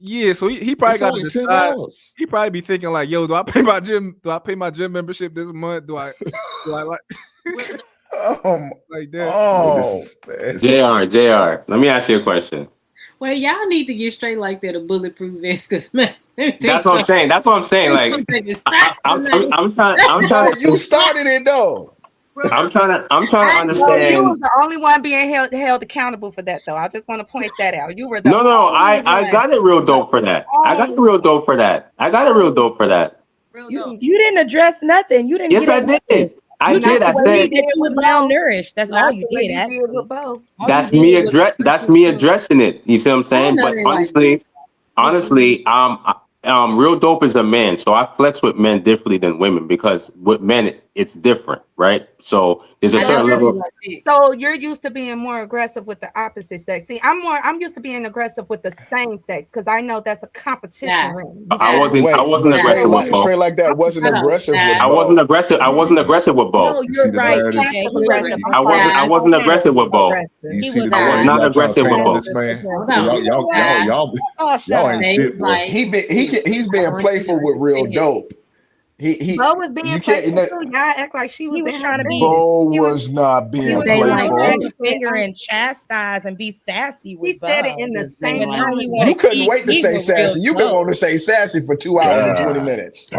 Yeah, so he probably got to decide. He probably be thinking like, yo, do I pay my gym membership this month? Do I like like that? JR, let me ask you a question. Well, y'all need to get straight like that, a bulletproof vest, because That's what I'm saying. Like, I'm trying. You started it though. I'm trying to understand. You were the only one being held accountable for that, though. I just want to point that out. You were the I got it real dope for that. I got it real dope for that. You didn't address nothing. You didn't. Yes, I did. I did. I said that you was malnourished. That's all you did. That's me addressing it. You see what I'm saying? But honestly, real dope is a man, so I flex with men differently than women because with men it's different, right? So there's a certain level. So you're used to being more aggressive with the opposite sex. See, I'm used to being aggressive with the same sex because I know that's a competition ring. I wasn't aggressive with Bo. Straight like that wasn't aggressive with Bo. I wasn't aggressive with Bo. No, you're right. I wasn't aggressive with Bo. I was not aggressive with Bo. Y'all ain't shit, boy. He's being playful with real dope. Bo was being playful too. Y'all act like she was trying to be. Bo was not being playful. Finger and chastise and be sassy. He said it in the same time. You couldn't wait to say sassy. You've been on to say sassy for 2 hours and 20 minutes.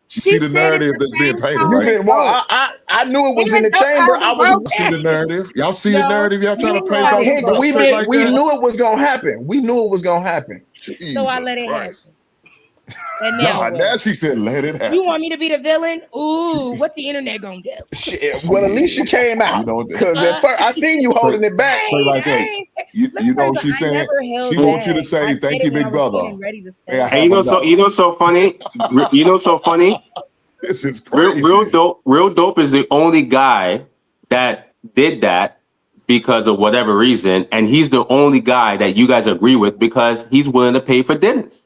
See the narrative that's being painted, right? I knew it was in the chamber. I was see the narrative. Y'all see the narrative. Y'all trying to paint about we knew it was gonna happen. We knew it was gonna happen. So I let it happen. And now she said, "Let it happen." You want me to be the villain? Ooh, what the internet gonna do? Shit. Well, at least you came out. Because at first I seen you holding it back. Like that. You know what she's saying? She wants you to say, "Thank you, big brother." And you know so funny. You know so funny. This is crazy. Real dope is the only guy that did that because of whatever reason, and he's the only guy that you guys agree with because he's willing to pay for dinners.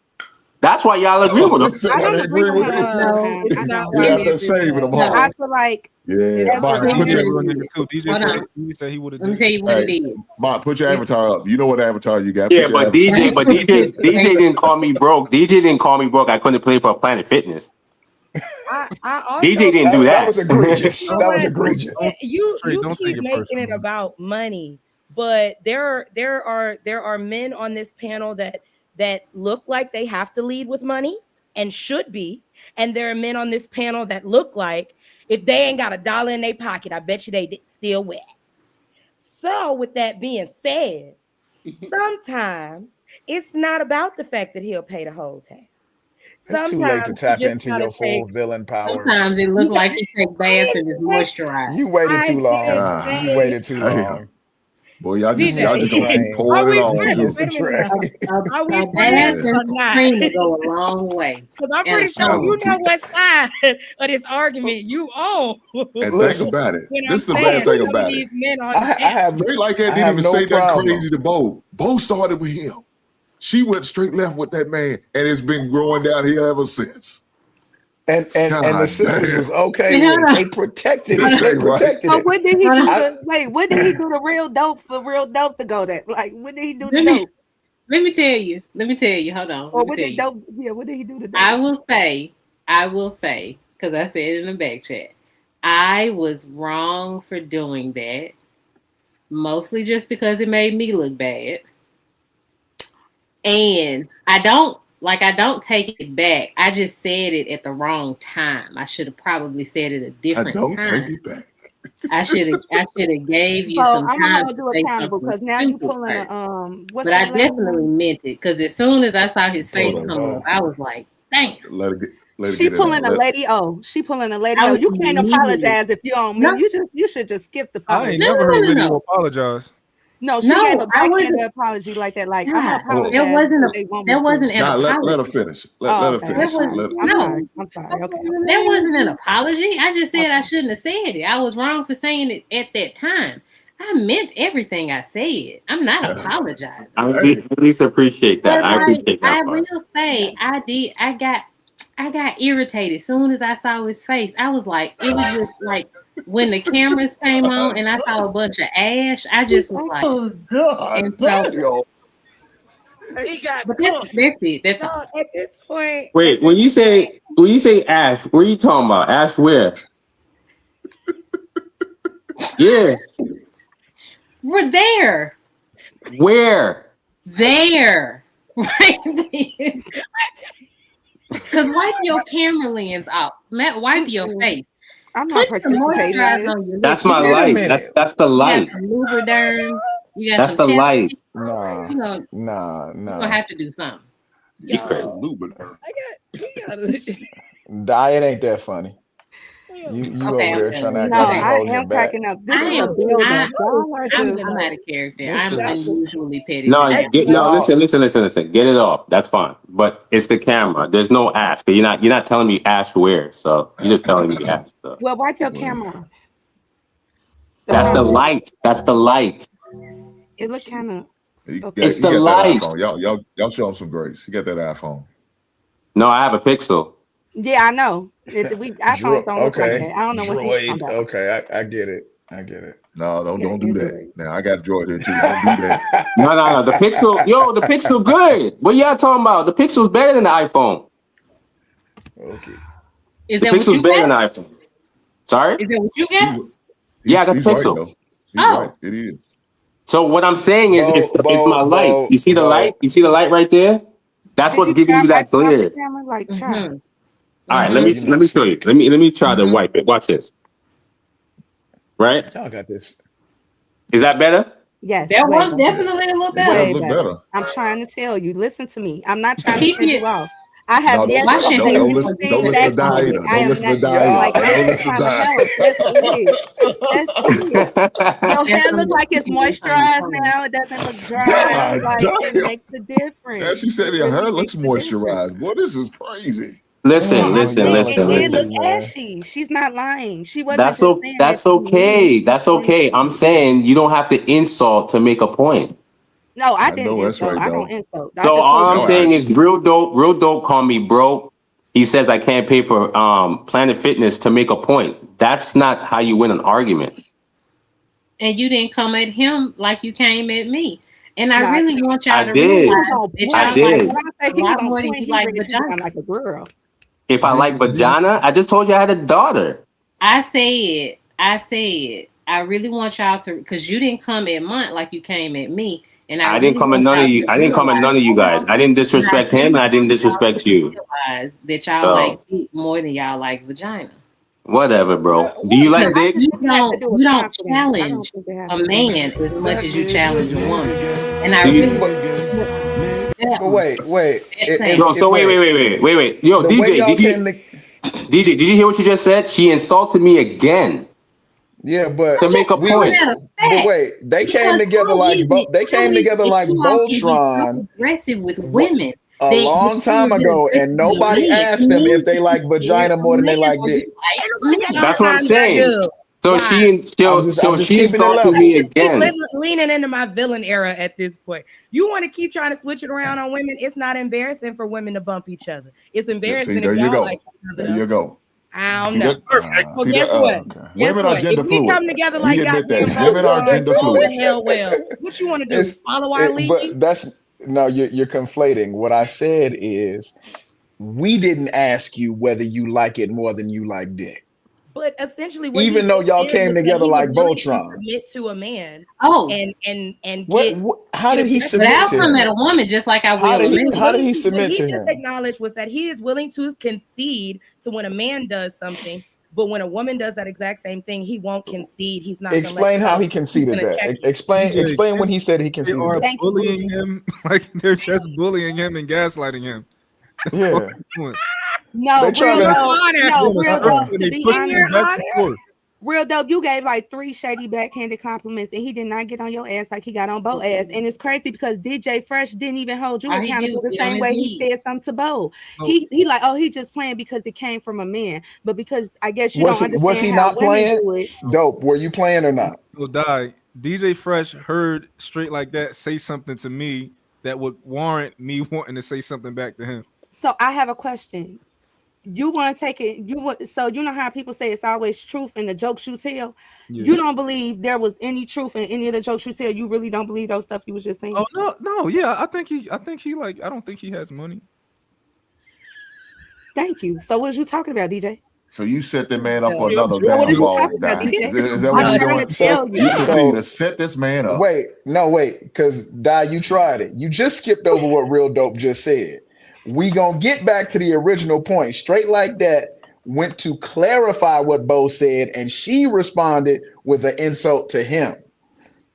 That's why y'all agree with him. I don't agree with him. I feel like DJ said he would have. Let me tell you what it is. Mom, put your avatar up. You know what avatar you got. Yeah, but DJ didn't call me broke. DJ didn't call me broke. I couldn't play for Planet Fitness. DJ didn't do that. That was egregious. That was egregious. You keep making it about money, but there are men on this panel that look like they have to lead with money and should be, and there are men on this panel that look like if they ain't got $1 in their pocket, I bet you they still wet. So with that being said, sometimes it's not about the fact that he'll pay the whole tab. It's too late to tap into your full villain power. Sometimes it looks like he takes baths and is moisturized. You waited too long. You waited too long. Boy, y'all just gonna keep pouring it on. Go a long way. Because I'm pretty sure you know what side of this argument you own. And think about it. This is the bad thing about it. I have straight like that didn't even say that crazy to Bo. Bo started with him. She went straight left with that man, and it's been growing down here ever since. And the sisters was okay with it. They protected it. They protected it. What did he do? What did he do to real dope for real dope to go that? Like, what did he do to dope? Let me tell you. Hold on. Or what did he do today? I will say, because I said it in the back chat. I was wrong for doing that. Mostly just because it made me look bad. And I don't take it back. I just said it at the wrong time. I should have probably said it a different time. I don't take it back. I should have gave you some I'm time gonna to hold say you accountable something because now you stupid pulling first. a But I definitely meant it because as soon as I saw his face Hold on. come up, I was like, "Damn!" She pulling a lady O. She pulling a lady O. You can't apologize if you don't mean. You should just skip the I apology. ain't never heard Liddy apologize. No, she gave a backhanded apology like that. Like, I'm gonna apologize. There wasn't an apology. Let her finish. Let her finish. I'm sorry. Okay. That wasn't an apology. I just said I shouldn't have said it. I was wrong for saying it at that time. I meant everything I said. I'm not apologizing. I at least appreciate that. I appreciate that. I will say I got irritated as soon as I saw his face. I was like, it was just like when the cameras came on and I saw a bunch of ash. I just was like, oh God, He got but that's it. That's all. At this point. Wait, when you say ash, what are you talking about? Ash where? Yeah. We're there. Where? There. Right there. Because wipe your camera lens off. Matt, wipe your face. I'm not participating. That's my light. That's the light. You got some Lubriderm. You got That's some the light. Nah. You know, Nah. you're gonna have to do something. Diet ain't that funny. You over there trying to act like you I holding am it back. cracking up. This is a build-up. I'm out of character. I'm unusually petty. No, listen. Get it off. That's fine. But it's the camera. There's no ash. You're not telling me ash where. So you're just telling me ash. So. Well, wipe your camera. That's the light. That's the light. It look kind of. It's the light. Y'all show him some grace. You got that iPhone. No, I have a Pixel. Yeah, I know. iPhones don't look like that. I don't know what you're talking about. Okay, I get it. No, don't do that. Now I got a droid here too. Don't do that. No. The Pixel good. What y'all talking about? The Pixel's better than the iPhone. Okay. Is the that Pixel's what you better get? than the iPhone. Sorry? Is that what you get? Yeah, I got the He's right, Pixel. though. He's right. It is. So what I'm saying is, it's my light. You see the light? You see the light right there? That's what's giving you that glare. All right, let me show you. Let me try to wipe it. Watch this. Right? Y'all got this. Is that better? Yes, that was definitely a little better. Way better. I'm trying to tell you. Listen to me. I'm not trying to turn you off. I have yet to say don't listen to Diana. Don't listen to Diana. Like, don't listen to Diana. That's it. Your hair looks like it's moisturized now. It doesn't look dry. Like, it makes a difference. Yeah, she said your hair looks moisturized. Boy, this is crazy. Listen. It look ashy. She's not lying. She wasn't. That's okay. That's okay. I'm saying you don't have to insult to make a point. No, I didn't insult. I don't insult. So all I'm saying is real dope call me broke. He says I can't pay for Planet Fitness to make a point. That's not how you win an argument. And you didn't come at him like you came at me. And I really want y'all to realize that y'all like vagina. Like a girl. If I like vagina, I just told you I had a daughter. I said, I really want y'all to, because you didn't come at Mont like you came at me. And I didn't come at none of you. I didn't come at none of you guys. I didn't disrespect him, and I didn't disrespect you. That y'all like dick more than y'all like vagina. Whatever, bro. Do you like dick? You don't challenge a man as much as you challenge a woman. And I really. But wait. Bro, so wait. Yo, DJ, did you hear what you just said? She insulted me again. Yeah, but to make a point. But wait, they came together like Voltron. Aggressive with women. A long time ago, and nobody asked them if they like vagina more than they like dick. That's what I'm saying. So she insulted me again. Leaning into my villain era at this point. You want to keep trying to switch it around on women? It's not embarrassing for women to bump each other. It's embarrassing. There you go. There you go. I don't know. Well, See guess that, what? okay. Guess Women what? are gender If we fluid. come together like we admit goddamn that. Women are gender fluid. hell well. What you want to do? Follow our lead? But No, you're conflating. What I said is we didn't ask you whether you like it more than you like dick. But essentially, what Even he though was y'all saying came was that together he was like willing to Voltron. submit to a man. Oh. And What? How get did he aggressive. submit But I'll to come at him? a woman just like I will a man. How did he What submit he to just him? acknowledged was that he is willing to concede to when a man does something, but when a woman does that exact same thing, he won't concede. He's not going to let Explain you how know. he conceded He's gonna that. check you. Explain when he said he They conceded are that. bullying him. Like they're just bullying him and gaslighting him. That's all Yeah. they're doing. No, They trying real to- dope. No, real dope. To They be push him honest, back and forth. real dope. You gave like 3 shady backhanded compliments, and he did not get on your ass like he got on Bo ass. And it's crazy because DJ Fresh didn't even hold you All he did accountable was the get on same his way he knees. said something to Bo. No. He like, oh, he just playing because it came from a man, but because I guess you Was don't he, was he understand how not women playing? do it. Dope. Were you playing or not? So die. DJ Fresh heard straight like that say something to me that would warrant me wanting to say something back to him. So I have a question. You want to take it, you want, so you know how people say it's always truth in the jokes you tell. Yeah. You don't believe there was any truth in any of the jokes you tell. You really don't believe those stuff you was just saying. Oh no, yeah. I think he like I don't think he has money. Thank you. So what was you talking about, DJ? So you set the man up for Yeah, another I'm sure. What are you downfall. talking about, Di. DJ? Is that what I'm you're trying doing? to tell You you. continue to set this man up. Wait, because Di, you tried it. You just skipped over what Real Dope just said. We gonna get back to the original point. Straight like that went to clarify what Bo said, and she responded with an insult to him.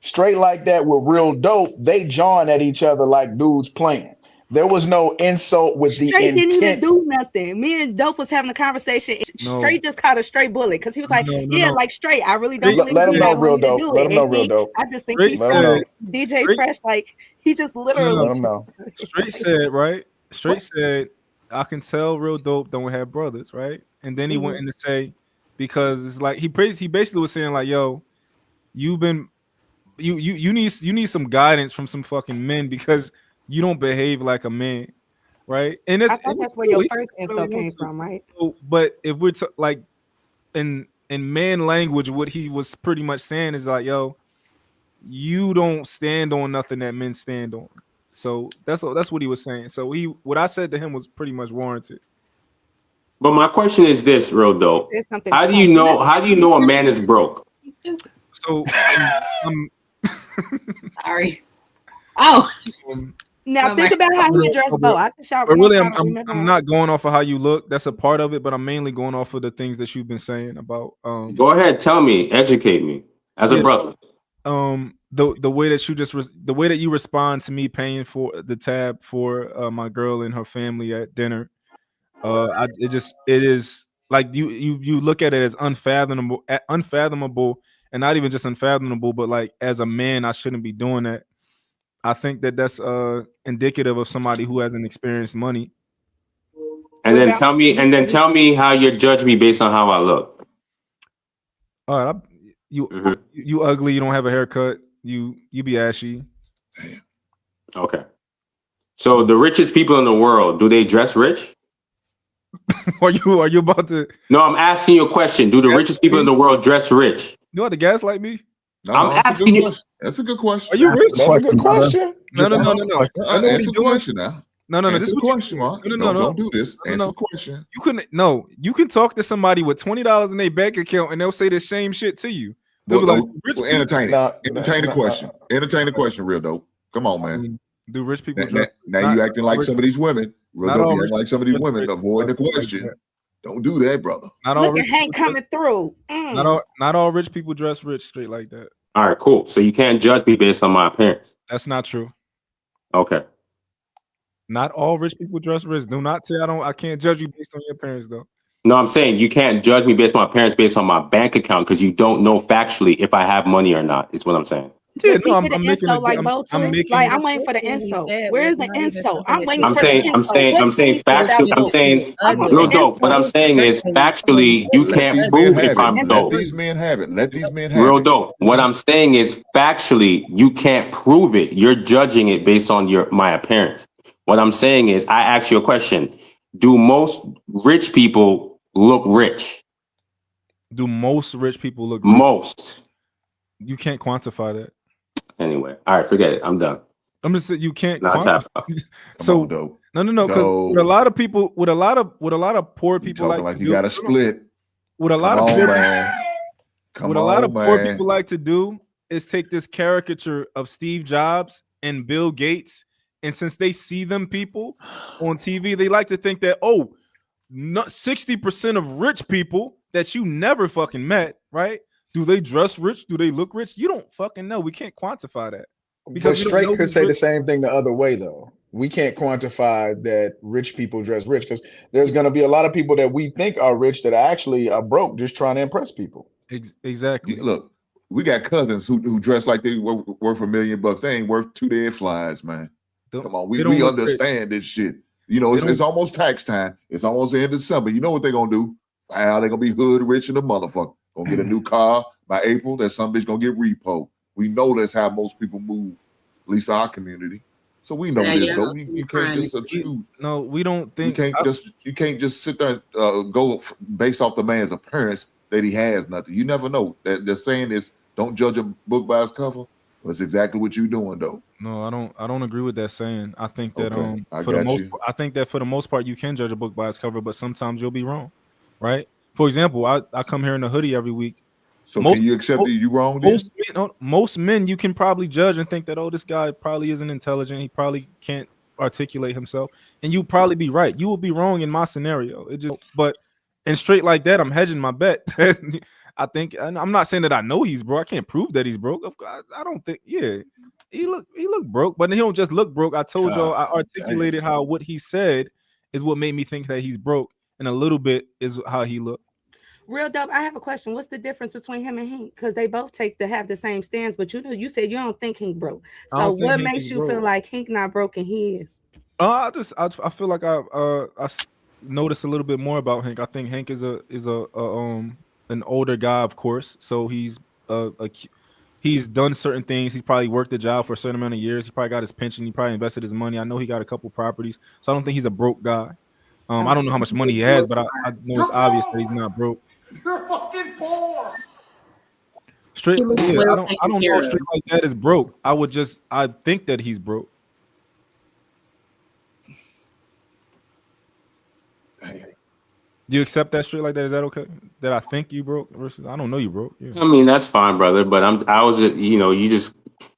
Straight like that with Real Dope, they jawing at each other like dudes playing. There was no insult with the Straight didn't even intent. do nothing. Me and Dope was having a conversation. No. Straight just caught a straight bullet because he was like, No. like Straight. I really don't believe Let him you know got Real money to Dope. do Let it. him know And Real Dope. I just think Straight he Let him know. said DJ Straight- Fresh, like he just literally. Let him know. Straight said, right? Straight said, I can tell Real Dope don't have brothers, right? And then he went in to say, because it's like he basically was saying like, yo, you need some guidance from some fucking men because you don't behave like a man, right? And I thought that's where your first insult came from, right? So, but if we're like in man language, what he was pretty much saying is like, yo, you don't stand on nothing that men stand on. So that's what he was saying. So what I said to him was pretty much warranted. But my question is this, Real Dope. There's something. How do you know a man is broke? So I'm Sorry. Oh. Now think about how he addressed Bo. I just y'all But really, I'm remember. not going off of how you look. That's a part of it, but I'm mainly going off of the things that you've been saying about. Go ahead, tell me, educate me as a brother. The way that the way that you respond to me paying for the tab for my girl and her family at dinner, it is like you look at it as unfathomable, and not even just unfathomable, but like as a man, I shouldn't be doing that. I think that that's indicative of somebody who hasn't experienced money. And then tell me how you judge me based on how I look. All right, you ugly. You don't have a haircut. You be ashy. Okay. So the richest people in the world, do they dress rich? Are you about to? No, I'm asking you a question. Do the richest people in the world dress rich? You want to gaslight me? No, I'm asking you. That's a good question. Are you rich? That's a good question. No. I know what Answer he's the doing. question now. No. Answer This is the question, Mark. No. Don't do this. No. Answer the question. You couldn't. No, you can talk to somebody with $20 in their bank account, and they'll say the same shit to you. They'll be like, "Rich people- entertain it. Entertain the question. Entertain the question, Real Dope. Come on, man. Do rich people Now you acting like some of these women. Real not Dope, all you rich acting like some of these people women. dress Avoid the rich like question. that. Don't do that, brother. Not all Look at rich Hank people coming through. not all rich people dress rich straight like that. All right, cool. So you can't judge me based on my appearance. That's not true. Okay. Not all rich people dress rich. Do not say I can't judge you based on your appearance though. No, I'm saying you can't judge me based on my appearance based on my bank account because you don't know factually if I have money or not. Is what I'm saying. Does he get an insult like Bo too? I'm making. Like I'm waiting for the insult. Where is the insult? I'm waiting I'm for saying, the I'm insult. saying, I'm saying factually. I'm saying real dope. What I'm saying is factually, you can't prove if I'm dope. Let these men have it. Let these men have Real it. dope. What I'm saying is factually, you can't prove it. You're judging it based on my appearance. What I'm saying is, I ask you a question: do most rich people look rich? Do most rich people look rich? Most. You can't quantify that. Anyway, all right, forget it. I'm done. I'm just saying you can't. Not tap. So on, though. no. Because with a lot of people, with a lot of poor people talking like you got to split. What a lot Come of on, poor man. Come what a on, lot of poor man. people like to do is take this caricature of Steve Jobs and Bill Gates, and since they see them people on TV, they like to think that 60% of rich people that you never fucking met, right? Do they dress rich? Do they look rich? You don't fucking know. We can't quantify that. Because straight could say the same thing the other way, though. We can't quantify that rich people dress rich because there's going to be a lot of people that we think are rich that actually are broke just trying to impress people. Exactly. Look, we got cousins who dress like they worth $1 million. They ain't worth 2 dead flies, man. Come on, we understand this shit. You know, it's almost tax time. It's almost the end of December. You know what they're gonna do? They're gonna be hood rich and a motherfucker. Gonna get a new car by April. That some bitch gonna get repo. We know that's how most people move, at least our community. So we know this, though. You can't just choose. No, we don't think you can't just sit there and go based off the man's appearance that he has nothing. You never know. The saying is, don't judge a book by its cover. That's exactly what you're doing, though. No, I don't agree with that saying. I think that I think that for the most part you can judge a book by its cover, but sometimes you'll be wrong, right? For example, I come here in a hoodie every week. So can you accept that you wrong? Most men you can probably judge and think that, oh, this guy probably isn't intelligent. He probably can't articulate himself, and you probably be right. You will be wrong in my scenario. And straight like that, I'm hedging my bet. I think, and I'm not saying that I know he's broke. I can't prove that he's broke. I don't think. Yeah, he look broke, but he don't just look broke. I told y'all, I articulated how what he said is what made me think that he's broke, and a little bit is how he looked. Real dope. I have a question. What's the difference between him and Hank? Because they both have the same stance, but you said you don't think Hank broke. So what makes you feel like Hank not broke and he is? I feel like I noticed a little bit more about Hank. I think Hank is an older guy, of course. So he's done certain things. He's probably worked the job for a certain amount of years. He probably got his pension. He probably invested his money. I know he got a couple properties. So I don't think he's a broke guy. I don't know how much money he has, but I know it's obvious that he's not broke. You're fucking poor. Straight, I don't know if straight like that is broke. I think that he's broke. Do you accept that straight like that? Is that okay? That I think you broke versus I don't know you broke. Yeah. I mean, that's fine, brother. But I was just,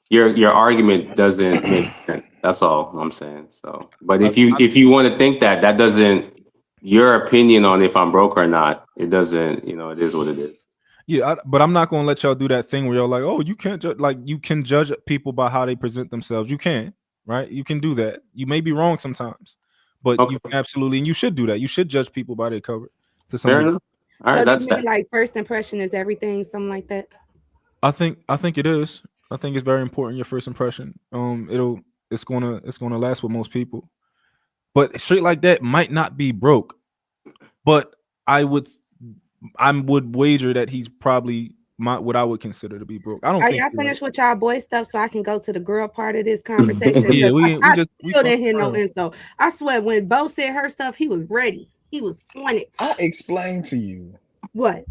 your argument doesn't make sense. That's all I'm saying. So, but if you want to think that doesn't, your opinion on if I'm broke or not, it doesn't. It is what it is. Yeah, but I'm not gonna let y'all do that thing where y'all like, oh, you can't judge. Like, you can judge people by how they present themselves. You can, right? You can do that. You may be wrong sometimes, but you can absolutely, and you should do that. You should judge people by their cover. Fair enough. All right, that's that. Like first impression is everything, something like that. I think it is. I think it's very important. Your first impression. It's gonna last with most people. But straight like that might not be broke. But I would wager that he's probably what I would consider to be broke. I don't. Are y'all finished with y'all boy stuff so I can go to the girl part of this conversation? Yeah, we still didn't hear no info. I swear, when Bo said her stuff, he was ready. He was on it. I explained to you what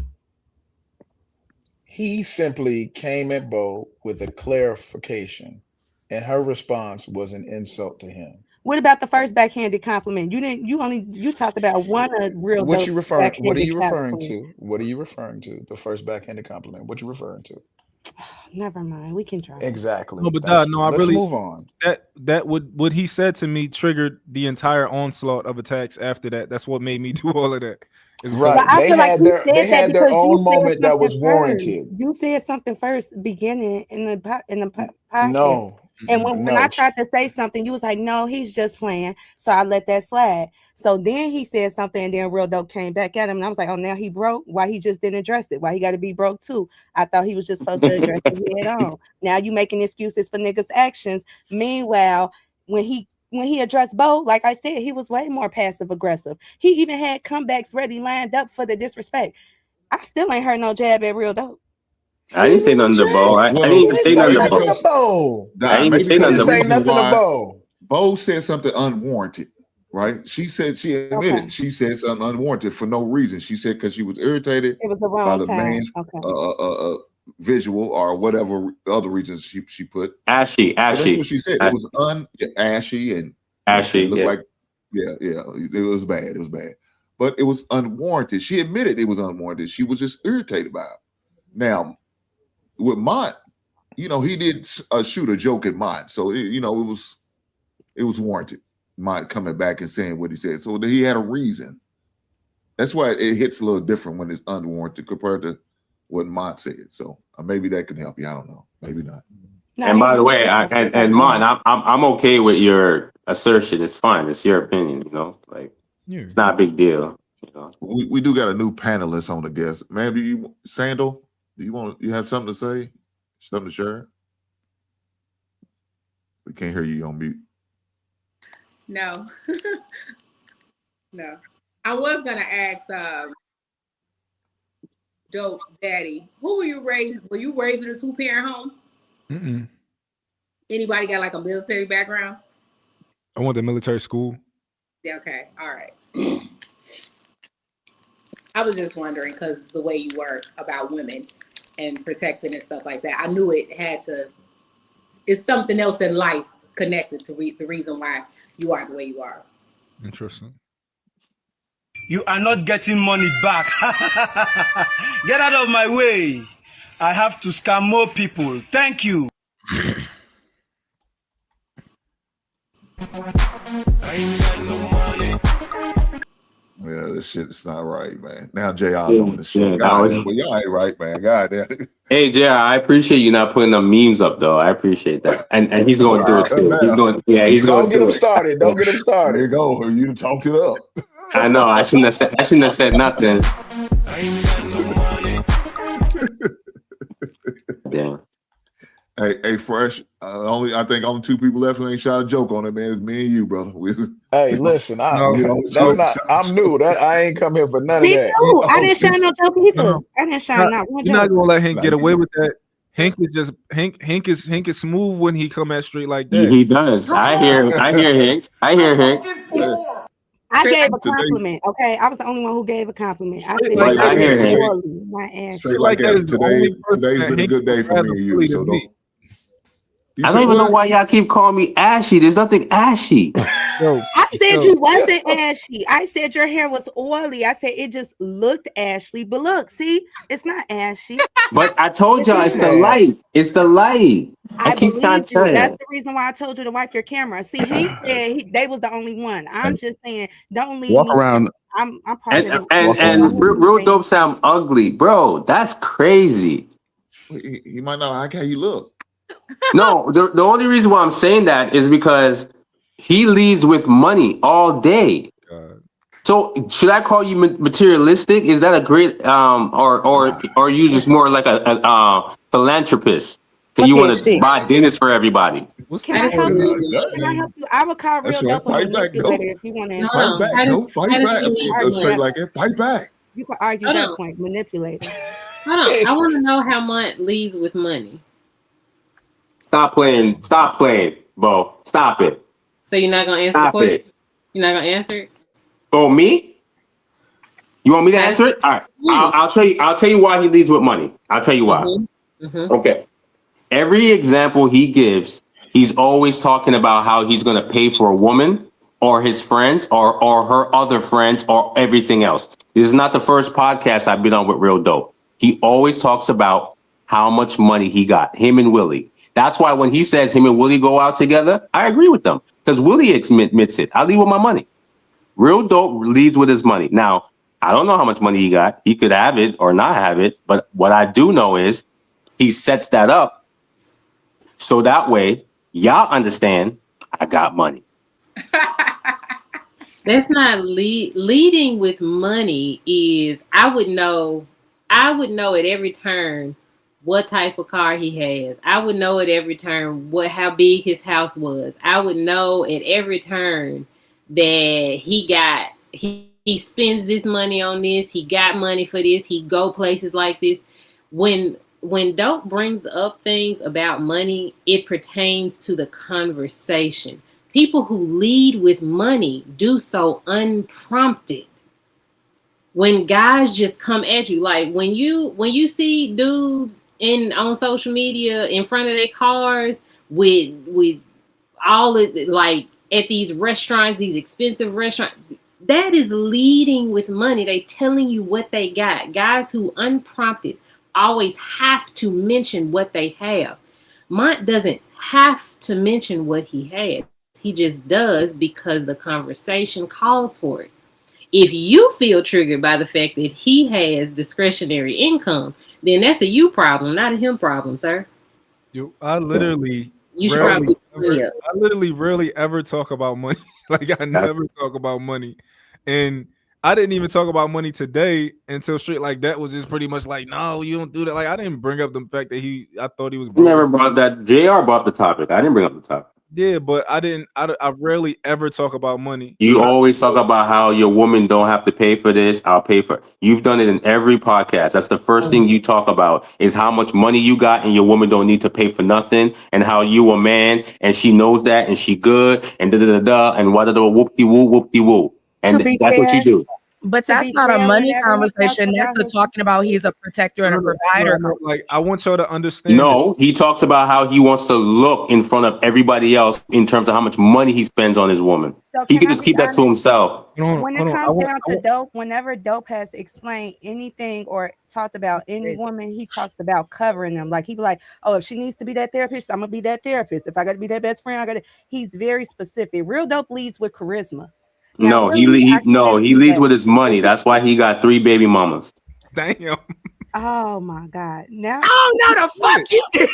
he simply came at Bo with a clarification, and her response was an insult to him. What about the first backhanded compliment? You talked about one real. What are you referring to? What are you referring to? The first backhanded compliment. What you referring to? Never mind. We can try. Exactly. No, but Let's move on. That what he said to me triggered the entire onslaught of attacks after that. That's what made me do all of that. Right. They had their own moment that was warranted. You said something first, beginning in the podcast. No. And when I tried to say something, you was like, no, he's just playing. So I let that slide. So then he said something, and then Real Dope came back at him. And I was like, oh, now he broke? Why he just didn't address it? Why he got to be broke too? I thought he was just supposed to address it head on. Now you making excuses for niggas' actions. Meanwhile, when he addressed Bo, like I said, he was way more passive aggressive. He even had comebacks ready lined up for the disrespect. I still ain't heard no jab at Real Dope. I didn't say nothing to Bo. I didn't even say nothing to Bo. I didn't even say nothing to Bo. Bo said something unwarranted, right? She admitted she said something unwarranted for no reason. She said because she was irritated by the man's visual or whatever other reasons she put. Ashy. That's what she said. It was ashy and ashy. It looked like it was bad. It was bad. But it was unwarranted. She admitted it was unwarranted. She was just irritated by it. Now, with Mont, he did shoot a joke at Mont. So it was warranted. Mont coming back and saying what he said. So he had a reason. That's why it hits a little different when it's unwarranted compared to what Mont said. So maybe that can help you. I don't know. Maybe not. And by the way, Mont, I'm okay with your assertion. It's fine. It's your opinion. It's not a big deal. We do got a new panelist on the guest. Maybe Sandal, you have something to say? Something to share? We can't hear you on mute. No. No. I was gonna ask Dope Daddy, who were you raised? Were you raised in a 2-parent home? Mm-mm. Anybody got like a military background? I went to military school. Yeah, okay, all right. I was just wondering because the way you were about women and protecting and stuff like that, I knew it's something else in life connected to the reason why you are the way you are. Interesting. You are not getting money back. Get out of my way. I have to scam more people. Thank you. Yeah, this shit's not right, man. Now JR's on the show. Y'all ain't right, man. God damn. Hey, JR, I appreciate you not putting the memes up, though. I appreciate that. And he's going to do it, too. He's going to do it. Don't get him started. Don't get him started. There you go. You talked it up. I know. I shouldn't have said nothing. Damn. Hey, Fresh. I think only 2 people left who ain't shot a joke on it, man. It's me and you, brother. Hey, listen, I'm new. I ain't come here for none Me of that. too. I didn't shine no joke either. I didn't shine not one You're not joke. gonna let Hank get away with that. Hank is smooth when he come at straight like that. He does. I hear Hank. I gave a compliment. Okay, I was the only one who gave a compliment. I said, like I hear Hank. Straight like that. Today's been a good day for me and you. So I don't even know why y'all keep calling me ashy. There's nothing ashy. I said you wasn't ashy. I said your hair was oily. I said it just looked ashy. But look, see, it's not ashy. But I told y'all it's the light. It's the light. I keep trying to tell you. That's the reason why I told you to wipe your camera. See, he said they was the only one. I'm just saying, don't leave Walk me. around. I'm part of it. And real dope sound ugly, bro. That's crazy. He might not like how you look. No, the only reason why I'm saying that is because he leads with money all day. So should I call you materialistic? Is that a great or are you just more like a philanthropist? You want to buy dinners for everybody? Can I help you? Can I help you? I would call real dope a manipulator if you want to. Fight back, don't fight back. Straight like it. Fight back. You can argue that point, manipulator. Hold on, I want to know how Mont leads with money. Stop playing, Bo. Stop it. So you're not gonna answer the question? You're not gonna answer it? Oh, me? You want me to answer it? All right. I'll tell you why he leads with money. I'll tell you why. Okay. Every example he gives, he's always talking about how he's gonna pay for a woman or his friends or her other friends or everything else. This is not the first podcast I've been on with Real Dope. He always talks about how much money he got, him and Willie. That's why when he says him and Willie go out together, I agree with them because Willie admits it. I lead with my money. Real Dope leads with his money. Now, I don't know how much money he got. He could have it or not have it. But what I do know is he sets that up so that way y'all understand I got money. That's not leading with money is I would know at every turn what type of car he has. I would know at every turn how big his house was. I would know at every turn that he spends this money on this, he got money for this, he go places like this. When Dope brings up things about money, it pertains to the conversation. People who lead with money do so unprompted. When guys just come at you, like when you see dudes on social media in front of their cars with all of like at these restaurants, these expensive restaurants. That is leading with money. They telling you what they got. Guys who unprompted always have to mention what they have. Mont doesn't have to mention what he has. He just does because the conversation calls for it. If you feel triggered by the fact that he has discretionary income, then that's a you problem, not a him problem, sir. I literally rarely ever talk about money. Like I never talk about money. And I didn't even talk about money today until straight like that was just pretty much like, no, you don't do that. Like I didn't bring up the fact that I thought he was broke. Never brought that. JR brought the topic. I didn't bring up the topic. Yeah, but I rarely ever talk about money. You always talk about how your woman don't have to pay for this. I'll pay for it. You've done it in every podcast. That's the first thing you talk about is how much money you got and your woman don't need to pay for nothing, and how you a man and she knows that and she good and and what the whoop-de-woo. And that's what you do. But that's not a money conversation. That's talking about he's a protector and a provider. Like I want y'all to understand. No, he talks about how he wants to look in front of everybody else in terms of how much money he spends on his woman. So he could just keep that to himself. When it comes down to Dope, whenever Dope has explained anything or talked about any woman, he talks about covering them. Like he be like, "Oh, if she needs to be that therapist, I'm gonna be that therapist. If I got to be that best friend, I got to." He's very specific. Real Dope leads with charisma. Now, he leads with his money. That's why he got 3 baby mamas. Damn. Oh my God. Now no, the fuck you did.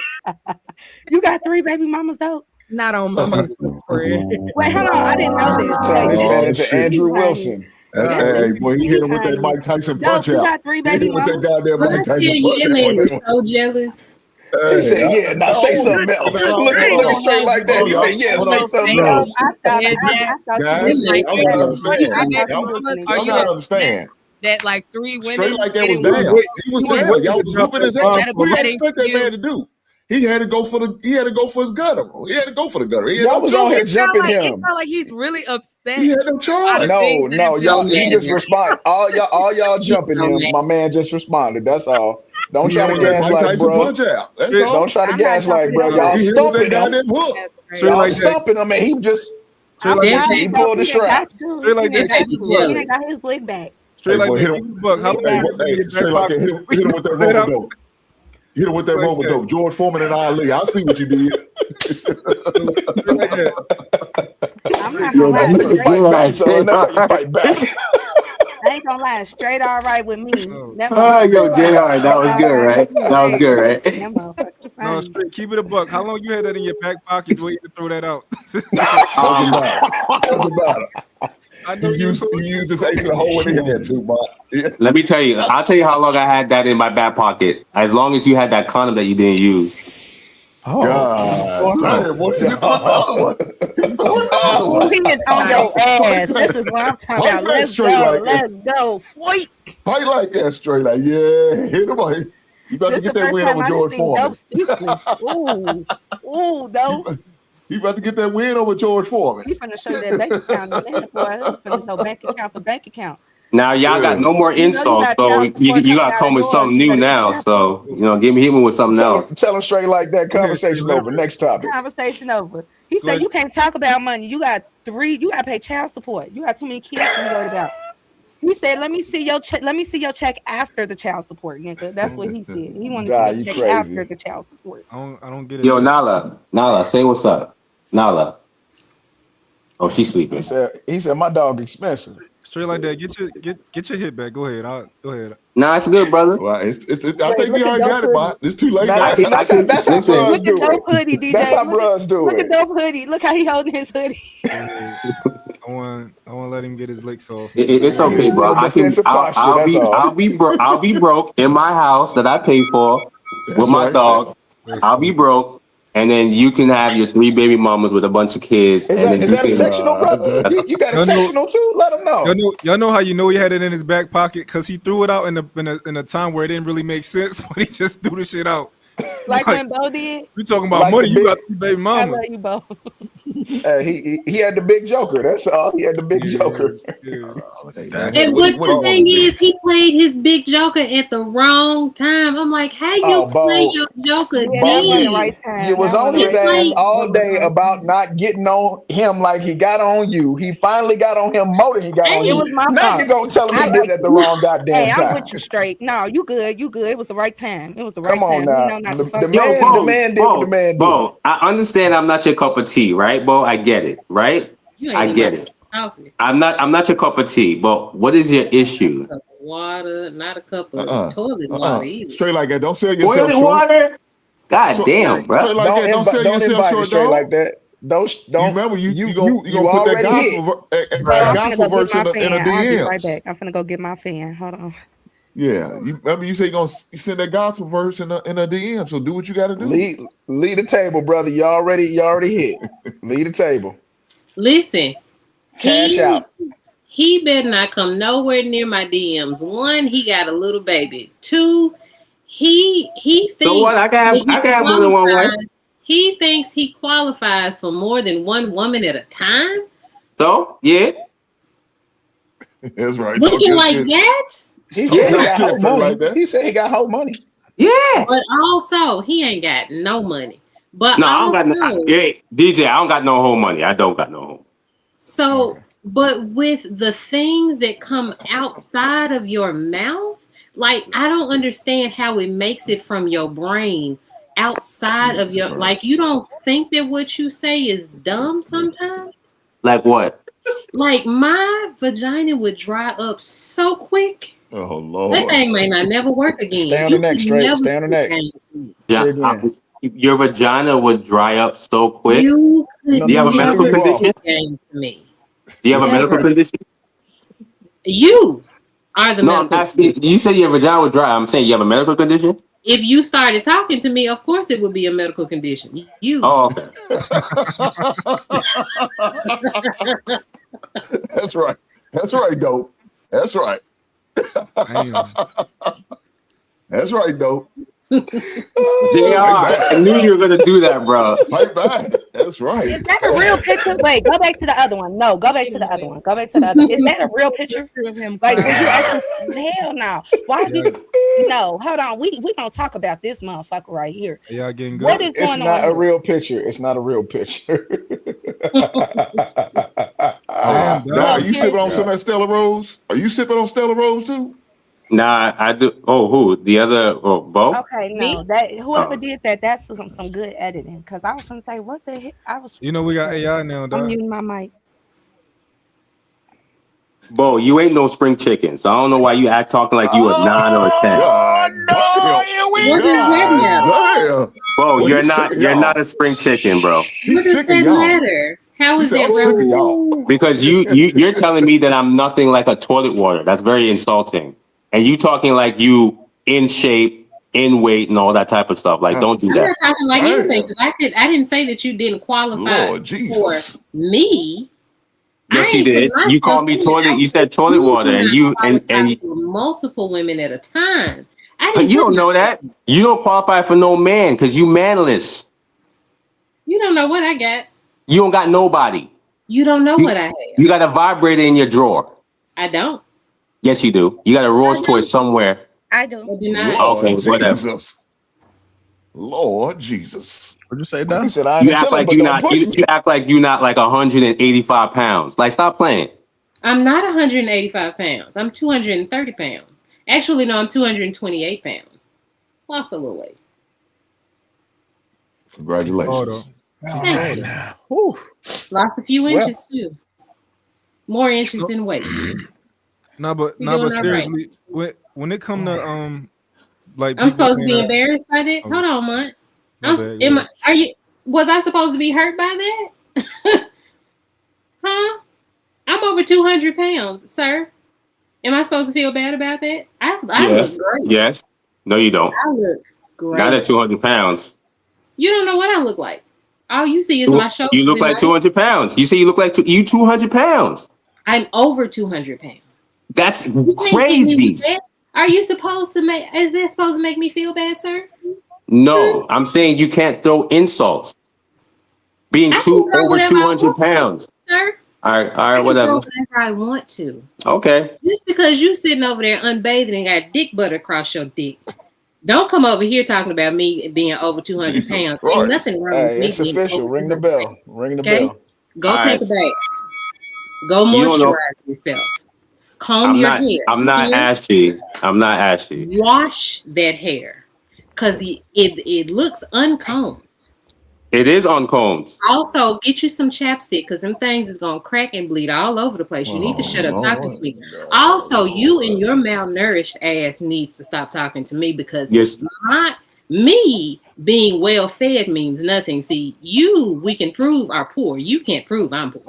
You got 3 baby mamas though? Not on my friend. Wait, hold on. I didn't know this. Turn this man into Andrew Wilson. Hey, boy, he hit him with that Mike Tyson punch out. You got 3 baby mamas? With that goddamn Mike Tyson punch out. So jealous. He said, "Yeah, now say something else." Look at straight like that. He said, "Yeah, say something else." Are you understand that like 3 women straight like that was down? He was down. Y'all was whooping his ass. What do you expect that man to do? He had to go for his gutter. He had to go for the gutter. Y'all was out here jumping him. It's not like he's really upset. He had no choice. No, y'all. He just responded. All y'all jumping him. My man just responded. That's all. Don't try to gaslight, bro. Don't try to gaslight, bro. Y'all stumping him. Y'all stumping him, and he just he pulled the strap. Straight like that. He got his leg back. Straight like that. Straight like that. Hit him with that rope dope. Hit him with that rope dope. George Foreman and Ali. I see what you did. I'm not gonna lie. That's how you fight back. I ain't gonna lie, straight all right with me. Yo, JR, that was good, right? That was good, right? No, straight, keep it a buck. How long you had that in your back pocket waiting to throw that out? Doesn't matter. I know he used his ace in the hole in the head too, but let me tell you, I'll tell you how long I had that in my back pocket. As long as you had that condom that you didn't use. Oh, God. He is on your ass. This is what I'm talking about. Let's go. Let's go. Fight like that straight. Like, yeah, hit him on. You better get that win over George Foreman. Ooh, Dope. You about to get that win over George Foreman. He finna show that bank account. Boy. He finna go bank account for bank account. Now y'all got no more insults, so you got to come with something new now. So hit me with something else. Tell him straight like that. Conversation over. Next topic. Conversation over. He said you can't talk about money. You got 3. You got to pay child support. You got too many kids to be worried about. He said, "Let me see your check. Let me see your check after the child support, nigga." That's what he said. He wanted to see your check after the child support. I don't get it. Yo, Nala, say what's up, Nala. Oh, she's sleeping. He said my dog expensive. Straight like that. Get your hit back. Go ahead. Go ahead. Nah, it's good, brother. Well, I think we already got it, but it's too late. That's how bros do it. Hoodie, DJ. That's how bros do it. Look at Dope hoodie. Look how he holding his hoodie. I want to let him get his licks off. It's okay, bro. I'll be broke in my house that I pay for with my dog. I'll be broke. And then you can have your 3 baby mamas with a bunch of kids. Is that a sectional, brother? You got a sectional too? Let him know. Y'all know how you know he had it in his back pocket? Because he threw it out in a time where it didn't really make sense, but he just threw the shit out. Like when Bo did? You talking about money, you got 3 baby mamas. I love you, Bo. He had the big joker. That's all. He had the big joker. And the thing is, he played his big joker at the wrong time. I'm like, how you play your joker then? You was on his ass all day about not getting on him like he got on you. He finally got on him more than he got on It you. was my Now fault. you gonna tell him he did it at the wrong goddamn Hey, time. I'm with you straight. No, you good. You good. It was the right time. It was the right Come on time. now. We know not to fuck The man did what the man did. Bo, I understand I'm not your cup of tea, right, Bo? I get it, right? I get it. I'm not your cup of tea, but what is your issue? Water, not a cup of toilet water either. Straight like that. Don't sell yourself Toilet short. water? God damn, bro. Straight like that. Don't sell yourself short, straight dog. like that. Don't remember you gonna put that gospel verse in the I'll be DMs. right back. I'm finna go get my fan. Hold on. Yeah, you remember you say you send that gospel verse in a DM. So do what you got to do. Lead the table, brother. You already hit. Lead the table. Listen, Cash out. He better not come nowhere near my DMs. One, he got a little baby. Two, he thinks. So what? I can have more than one wife. He thinks he qualifies for more than one woman at a time. So yeah, that's right. Looking like that. He said he got whole money. He said he got whole money. Yeah. But also, he ain't got no money. But no, also, I don't got no. DJ, I don't got no whole money. I don't got no whole. So, but with the things that come outside of your mouth, like I don't understand how it makes it from your brain outside of your. Like you don't think that what you say is dumb sometimes. Like what? Like my vagina would dry up so quick. Oh Lord! That thing may not never work again. Stay on the neck, straight. Stay on the neck. Yeah, your vagina would dry up so quick. You Do you have a medical condition? Me. Do you have a medical condition? You are the no. I'm asking. You said your vagina would dry. I'm saying you have a medical condition. If you started talking to me, of course it would be a medical condition. You. Oh, okay. That's right. That's right, dope. That's right. That's right, dope. JR, I knew you were gonna do that, bro. Fight back. That's right. Is that a real picture? Wait, go back to the other one. No, go back to the other one. Go back to the other one. Is that a real picture of him? Like, was you actually? Hell no. Why did? No, hold on. We gonna talk about this motherfucker right here. Y'all getting good? What is going on? It's not a real picture. It's not a real picture. Are you sipping on some of that Stella Rose? Are you sipping on Stella Rose too? Nah, I do. Oh, who? The other? Oh, Bo? Okay, no, that whoever did that, that's some good editing. Because I was gonna say, what the heck? I was. You know we got AI now, I'm dog. muting my mic. Bo, you ain't no spring chicken, so I don't know why you act talking like you a 9 or a 10. Bo, you're not a spring chicken, bro. What does that matter? How is that relevant? Because you're telling me that I'm nothing like a toilet water. That's very insulting. And you talking like you in shape, in weight, and all that type of stuff. Like, don't do that. I'm not talking like anything because I didn't say that you didn't qualify for me. Yes, you did. You called me toilet. You said toilet water, and you multiple women at a time. But you don't know that. You don't qualify for no man because you manless. You don't know what I got. You don't got nobody. You don't know what I have. You got a vibrator in your drawer. I don't. Yes, you do. You got a Rolls toy somewhere. I do. I do not. Okay, whatever. Lord Jesus. What'd you say, Doc? He said, You act like you're not. You act like you're not like 185 pounds. Like, stop playing. I'm not 185 pounds. I'm 230 pounds. Actually, no, I'm 228 pounds. Lost a little weight. Congratulations. Thank you. Lost a few inches too. More inches than weight. But seriously, when it come to like I'm supposed to be embarrassed by that. Hold on, Mont. Was I supposed to be hurt by that? Huh? I'm over 200 pounds, sir. Am I supposed to feel bad about that? I Yes. look great. Yes. No, you don't. I look great. Not at 200 pounds. You don't know what I look like. All you see is my shoulders. You look like 200 pounds. You say you look like you 200 pounds. I'm over 200 pounds. That's crazy. Are you supposed to make? Is that supposed to make me feel bad, sir? No, I'm saying you can't throw insults. being I can go over wherever I 200 want to, pounds. sir. All right, I can whatever. go wherever I want to. Okay. Just because you sitting over there unbathing and got dick butter across your dick, don't come over here talking about me being over 200 Jesus pounds. Christ. Ain't nothing wrong with Hey, me it's being official. over Ring the 200 bell. pounds. Ring the Okay? bell. Go All take right. a bath. Go You don't know. moisturize yourself. Comb your hair. I'm not Here, ashy. I'm not ashy. wash that hair. Because it looks uncombed. It is uncombed. Also, get you some chapstick because them things is going to crack and bleed all over the place. You need to Oh, shut up talking to Lord. me. Also, you and your malnourished ass needs to stop talking to me because Yes. me being well fed means nothing. See, we can prove are poor. You can't prove I'm poor.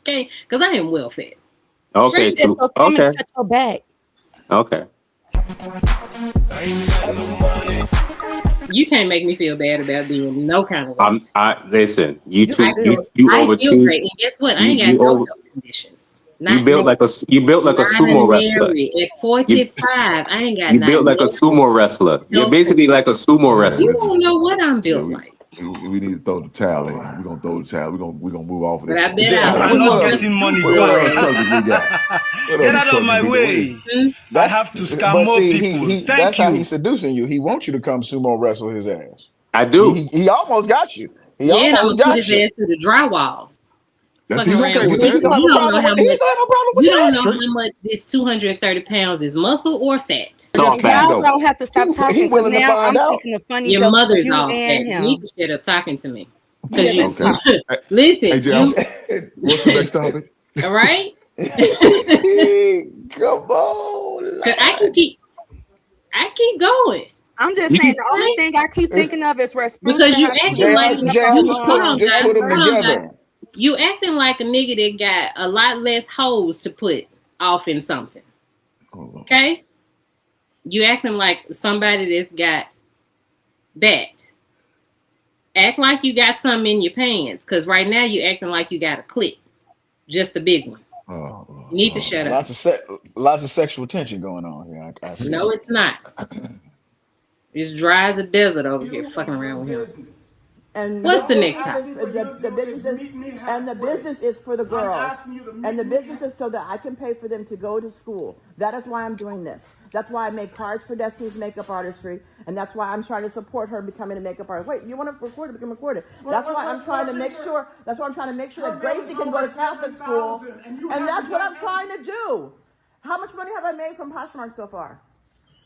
Okay? Because I am well fed. Okay. So come and touch your back. Okay. You can't make me feel bad about being no kind of way. Listen. You I over feel two. great. And guess what? I ain't got no health conditions. You built like a sumo wrestler. At 45, I ain't got You built like a sumo wrestler. You're basically like a sumo wrestler. You don't know what I'm built like. We need to throw the towel in. We're gonna throw the towel. We're gonna move off of But it. I bet I'm not getting money What other back. subject we got? Get out of my way. I have to scam more people. Thank That's how you. he's seducing you. He wants you to come sumo wrestle his ass. I do. He almost got you. He Yeah, and I'm almost gonna put got his you. ass through the drywall. That's Fucking he's around okay with with that. you. You don't know how much. He don't have no problem with You don't that. know how much this 230 pounds is muscle or fat. It's all fat. Y'all don't have to stop talking. He willing to Now find I'm out. thinking of funny Your jokes for mother's you all fat. and You him. need to shut up talking to me. Because you Okay. listen. Hey, Jay, what's the next topic? All right. Come on. Cause I keep going. I'm just saying the only thing I keep thinking of is where Spruce Because you has to acting do like with just put them together. You acting like a nigga that got a lot less hoes to put off in something. Okay? You acting like somebody that's got that. Act like you got something in your pants. Cause right now you acting like you got a clip. Just a big one. You need to shut up. Lots of sexual tension going on here. I see. No, it's not. It's dry as a desert over here, fucking around with him. And What's the next topic? The business and the business is for the girls, and the business is so that I can pay for them to go to school. That is why I'm doing this. That's why I make cards for Destiny's Makeup Artistry, and that's why I'm trying to support her becoming a makeup artist. Wait, you want to record it? Become recorded. That's why I'm trying to make sure. That's why I'm trying to make sure that Gracie can go to Catholic school, and that's what I'm trying to do. How much money have I made from Poshmark so far?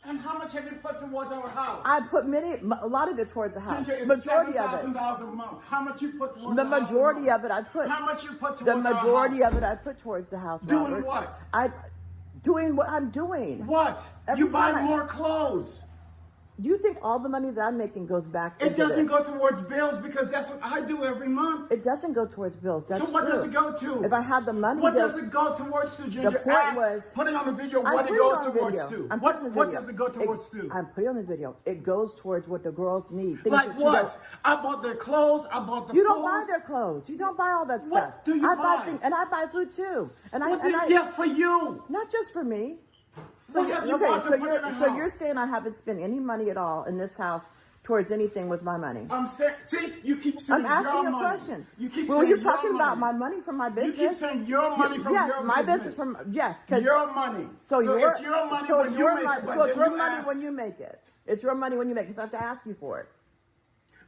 And how much have you put towards our house? I put a lot of it towards the house. Ginger, it's Majority of it. $7,000 a month. How much you put towards The the house? majority of it I put. How much you put towards the our majority house? of it I put towards the house. Doing Robert. what? Doing what I'm doing. What? Every You buy time more clothes. Do you think all the money that I'm making goes back? It into doesn't this? go towards bills because that's what I do every month. It doesn't go towards bills. That's So what true. does it go to? If I had the money, What does it go towards to, Ginger? The point was putting on the video I'm what it putting goes on towards video. to. I'm putting on What video. does it go towards to? I'm putting on the video. It goes towards what the girls need. Things Like that you what? don't- I bought their clothes. I bought the You food. don't buy their clothes. You don't buy all that stuff. What do you I buy? things, and I buy food too. And What do I you get for you? not just for me. What have you bought to put in the So house? you're saying I haven't spent any money at all in this house towards anything with my money? I'm saying, see, you keep saying I'm asking your you a money. question. You keep Well, saying you're your talking about money. my money from my business. You keep saying your money from yes, your my business. business from yes, 'cause- Your money. So, your, it's your money so when it's you your make money, it, but so it's then your you money ask, when you make it. It's your money when you make it. So I have to ask you for it.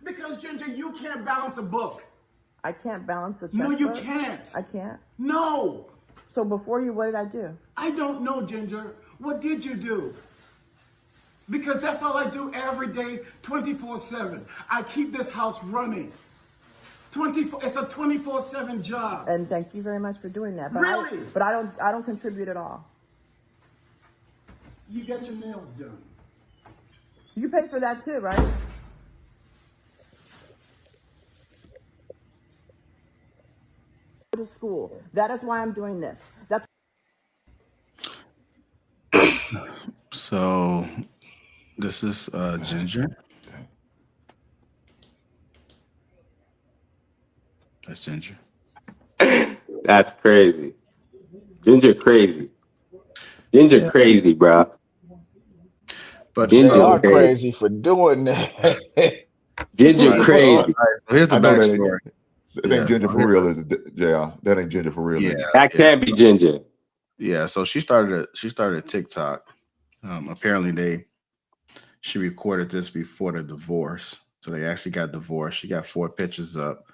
because Ginger, you can't balance a book. I can't balance the No, you checkbook. can't. I can't. No. So before you, what did I do? I don't know, Ginger. What did you do? Because that's all I do every day, 24/7. I keep this house running. 24. It's a 24/7 job. And thank you very much for doing that. But Really? I don't contribute at all. You get your nails done. You pay for that too, right? Go to school. That is why I'm doing this. That's So this is Ginger. That's Ginger. That's crazy. Ginger crazy. Ginger crazy, bro. But They Ginger are crazy for doing that. Ginger Right. crazy. All right, so here's the I know that backstory. That ain't ginger for real, is it, JR? That ain't ginger for real, is it? That can't be ginger. Yeah, so she started a TikTok. Apparently she recorded this before the divorce. So they actually got divorced. She got 4 pictures up.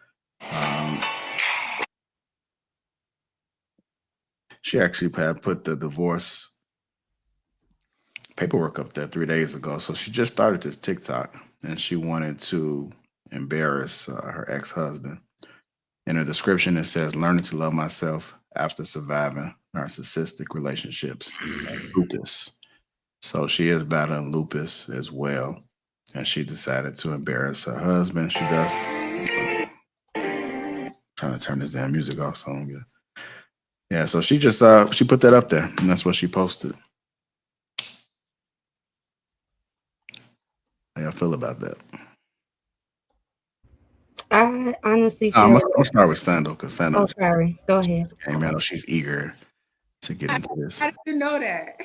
She actually had put the divorce paperwork up there 3 days ago. So she just started this TikTok and she wanted to embarrass her ex-husband. In her description, it says, learning to love myself after surviving narcissistic relationships and lupus. So she is battling lupus as well. And she decided to embarrass her husband. She does. Trying to turn this damn music off so I don't get. Yeah, so she just she put that up there and that's what she posted. How y'all feel about that? I honestly feel. I'm gonna start with Sandal because Sandal. Oh, sorry. Go ahead. Came out. She's eager to get into this. How did you know that?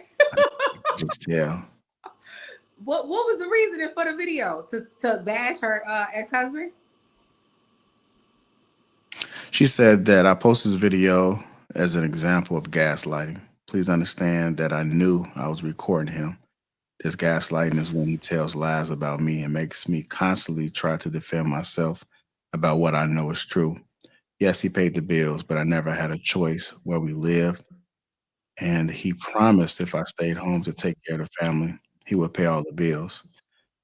Just tell. What was the reasoning for the video? To bash her ex-husband? She said that I posted this video as an example of gaslighting. Please understand that I knew I was recording him. This gaslighting is when he tells lies about me and makes me constantly try to defend myself about what I know is true. Yes, he paid the bills, but I never had a choice where we lived. And he promised if I stayed home to take care of the family, he would pay all the bills.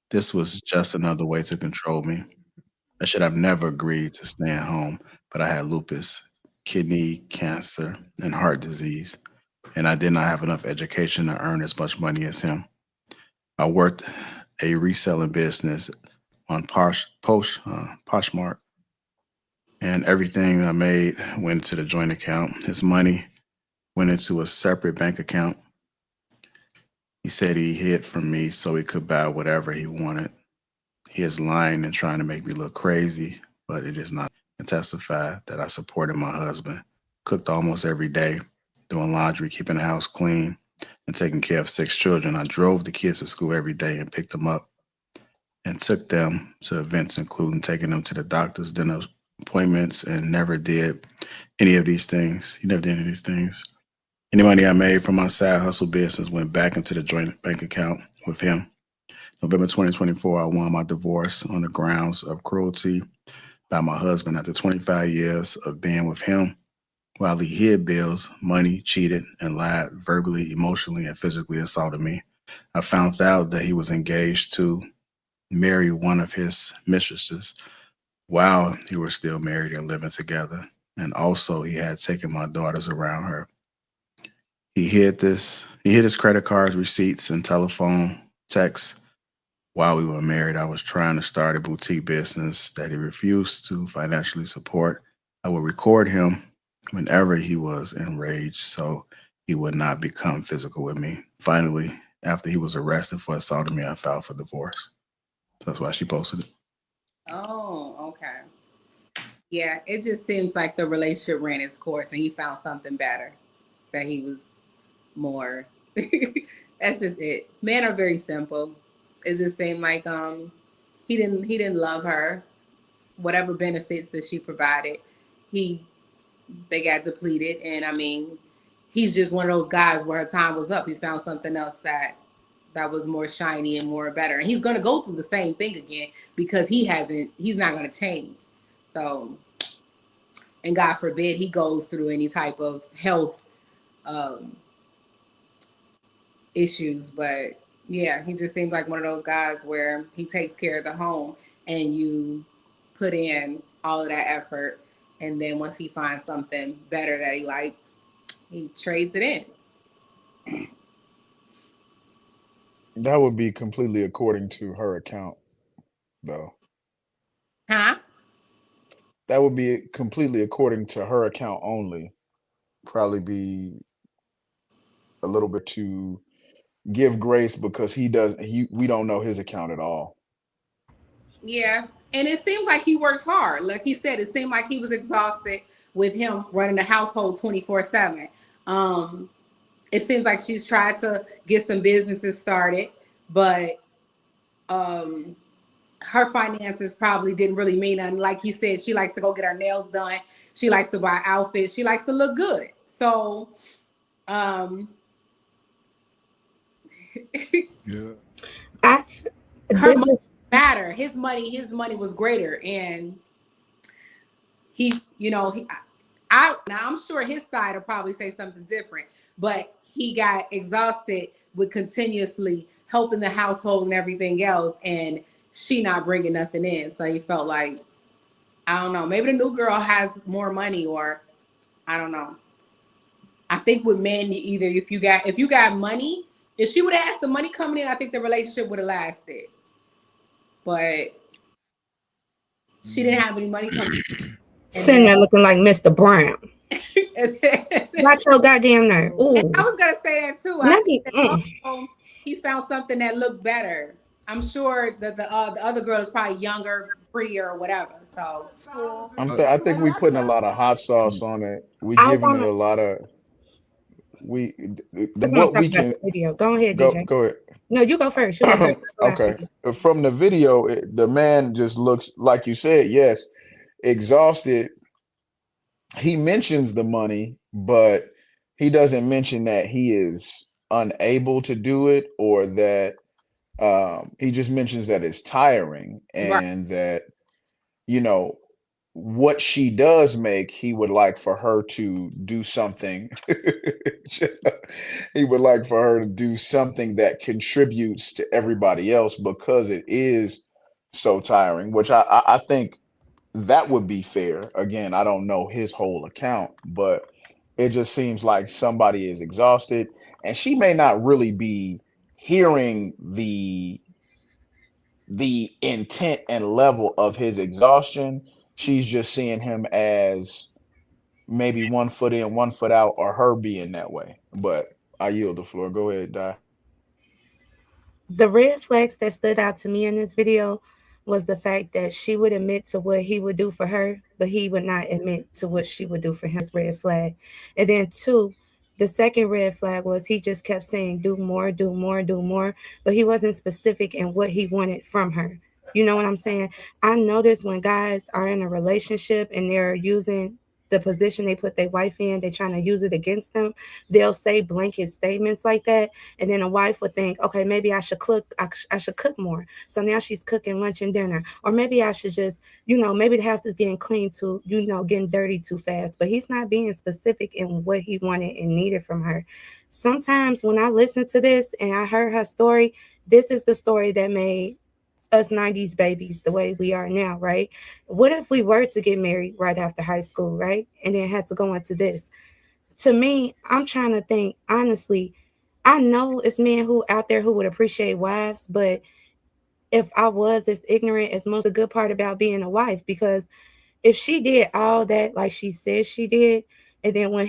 This was just another way to control me. I should have never agreed to stay at home, but I had lupus, kidney cancer, and heart disease, and I did not have enough education to earn as much money as him. I worked a reselling business on Poshmark, and everything I made went to the joint account. His money went into a separate bank account. He said he hid from me so he could buy whatever he wanted. He is lying and trying to make me look crazy, but it is not. And testify that I supported my husband, cooked almost every day, doing laundry, keeping the house clean, and taking care of 6 children. I drove the kids to school every day and picked them up and took them to events, including taking them to the doctor's dinner appointments, and never did any of these things. He never did any of these things. Any money I made from my side hustle business went back into the joint bank account with him. November 2024, I won my divorce on the grounds of cruelty by my husband after 25 years of being with him. While he hid bills, money, cheated, and lied, verbally, emotionally, and physically assaulted me. I found out that he was engaged to marry one of his mistresses while he was still married and living together. And also he had taken my daughters around her. He hid his credit cards, receipts, and telephone texts. While we were married, I was trying to start a boutique business that he refused to financially support. I would record him whenever he was enraged so he would not become physical with me. Finally, after he was arrested for assaulting me, I filed for divorce. So that's why she posted it. Oh, okay. Yeah, it just seems like the relationship ran its course and he found something better. That he was more. That's just it. Men are very simple. It just seemed like he didn't love her. Whatever benefits that she provided, they got depleted. And I mean, he's just one of those guys where her time was up. He found something else that was more shiny and more better. And he's gonna go through the same thing again because he's not gonna change. So, and God forbid he goes through any type of health issues, but yeah, he just seems like one of those guys where he takes care of the home and you put in all of that effort, and then once he finds something better that he likes, he trades it in. That would be completely according to her account, though. Huh? That would be completely according to her account only. Probably be a little bit to give grace because we don't know his account at all. Yeah, and it seems like he works hard. Like he said, it seemed like he was exhausted with him running the household 24/7. It seems like she's tried to get some businesses started, but her finances probably didn't really mean nothing. Like he said, she likes to go get her nails done. She likes to buy outfits. She likes to look good. So, yeah. Her money matter. His money was greater, and he, now I'm sure his side will probably say something different, but he got exhausted with continuously helping the household and everything else, and she not bringing nothing in. So he felt like, I don't know, maybe the new girl has more money, or I don't know. I think with men, either if you got money, if she would have had some money coming in, I think the relationship would have lasted. But she didn't have any money coming in. Sitting there looking like Mr. Brown. Watch your goddamn nerve. Ooh. I was gonna say that too. Also, he found something that looked better. I'm sure that the other girl is probably younger, prettier, or whatever. So I think we putting a lot of hot sauce on it. We giving it a lot of what we can video. Go ahead, go DJ. go ahead. No, you go first. You go first. Okay. From the video, the man just looks like you said, yes, exhausted. He mentions the money, but he doesn't mention that he is unable to do it, or that he just mentions that it's tiring, and that what she does make, he would like for her to do something. He would like for her to do something that contributes to everybody else, because it is so tiring, which I think that would be fair. Again, I don't know his whole account, but it just seems like somebody is exhausted, and she may not really be hearing the intent and level of his exhaustion. She's just seeing him as maybe 1 foot in, 1 foot out, or her being that way. But I yield the floor. Go ahead, Di. The red flags that stood out to me in this video was the fact that she would admit to what he would do for her, but he would not admit to what she would do for him. Red flag. And then two, the second red flag was he just kept saying, do more, do more, do more, but he wasn't specific in what he wanted from her. You know what I'm saying? I notice when guys are in a relationship and they're using the position they put their wife in, they're trying to use it against them. They'll say blanket statements like that, and then a wife would think, okay, maybe I should cook. I should cook more. So now she's cooking lunch and dinner, or maybe I should just, maybe the house is getting clean too, getting dirty too fast. But he's not being specific in what he wanted and needed from her. Sometimes when I listen to this and I heard her story, this is the story that made us 90s babies the way we are now, right? What if we were to get married right after high school, right? And then had to go into this. To me, I'm trying to think, honestly, I know it's men who out there who would appreciate wives, but if I was this ignorant, it's most a good part about being a wife, because if she did all that like she says she did, and then when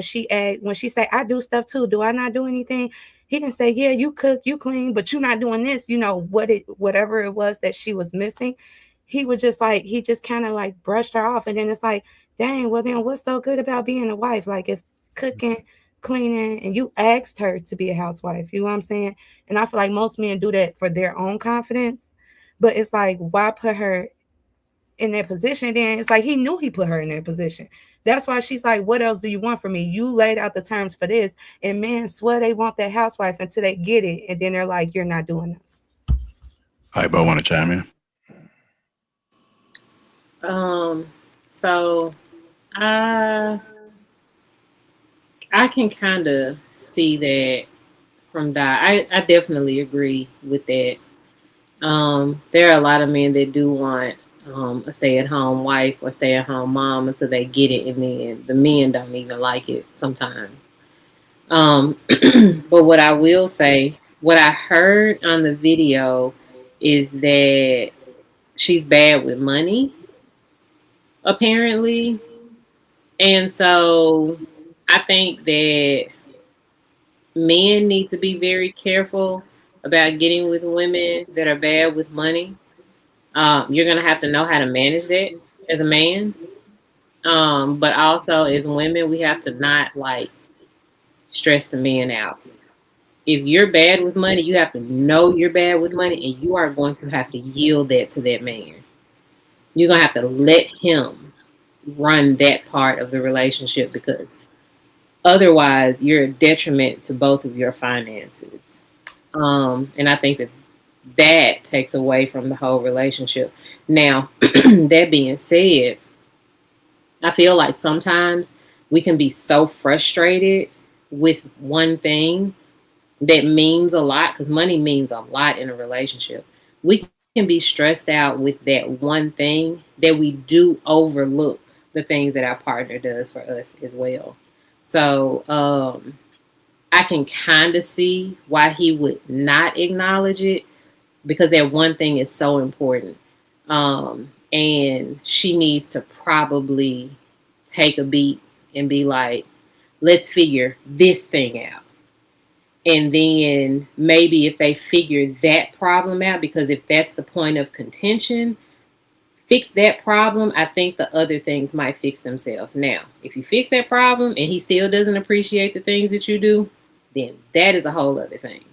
she say, I do stuff too, do I not do anything? He can say, yeah, you cook, you clean, but you're not doing this, whatever it was that she was missing. He just kind of like brushed her off. And then it's like, dang, well then what's so good about being a wife? Like, if cooking, cleaning, and you asked her to be a housewife, you know what I'm saying? And I feel like most men do that for their own confidence, but it's like, why put her in that position? Then it's like he knew he put her in that position. That's why she's like, what else do you want from me? You laid out the terms for this, and men swear they want that housewife until they get it, and then they're like, you're not doing that. All right, but I want to chime in. So I can kind of see that from Di. I definitely agree with that. There are a lot of men that do want a stay-at-home wife or stay-at-home mom until they get it, and then the men don't even like it sometimes. But what I will say, what I heard on the video is that she's bad with money, apparently. And so I think that men need to be very careful about getting with women that are bad with money. You're going to have to know how to manage that as a man. But also as women, we have to not stress the men out. if you're bad with money, you have to know you're bad with money, and you are going to have to yield that to that man. You're going to have to let him run that part of the relationship, because otherwise you're a detriment to both of your finances. And I think that takes away from the whole relationship. Now, that being said, I feel like sometimes we can be so frustrated with one thing that means a lot, because money means a lot in a relationship. We can be stressed out with that one thing that we do overlook the things that our partner does for us as well. So I can kind of see why he would not acknowledge it, because that one thing is so important. And she needs to probably take a beat and be like, let's figure this thing out. And then maybe if they figure that problem out, because if that's the point of contention, fix that problem, I think the other things might fix themselves. Now, if you fix that problem and he still doesn't appreciate the things that you do, then that is a whole other thing.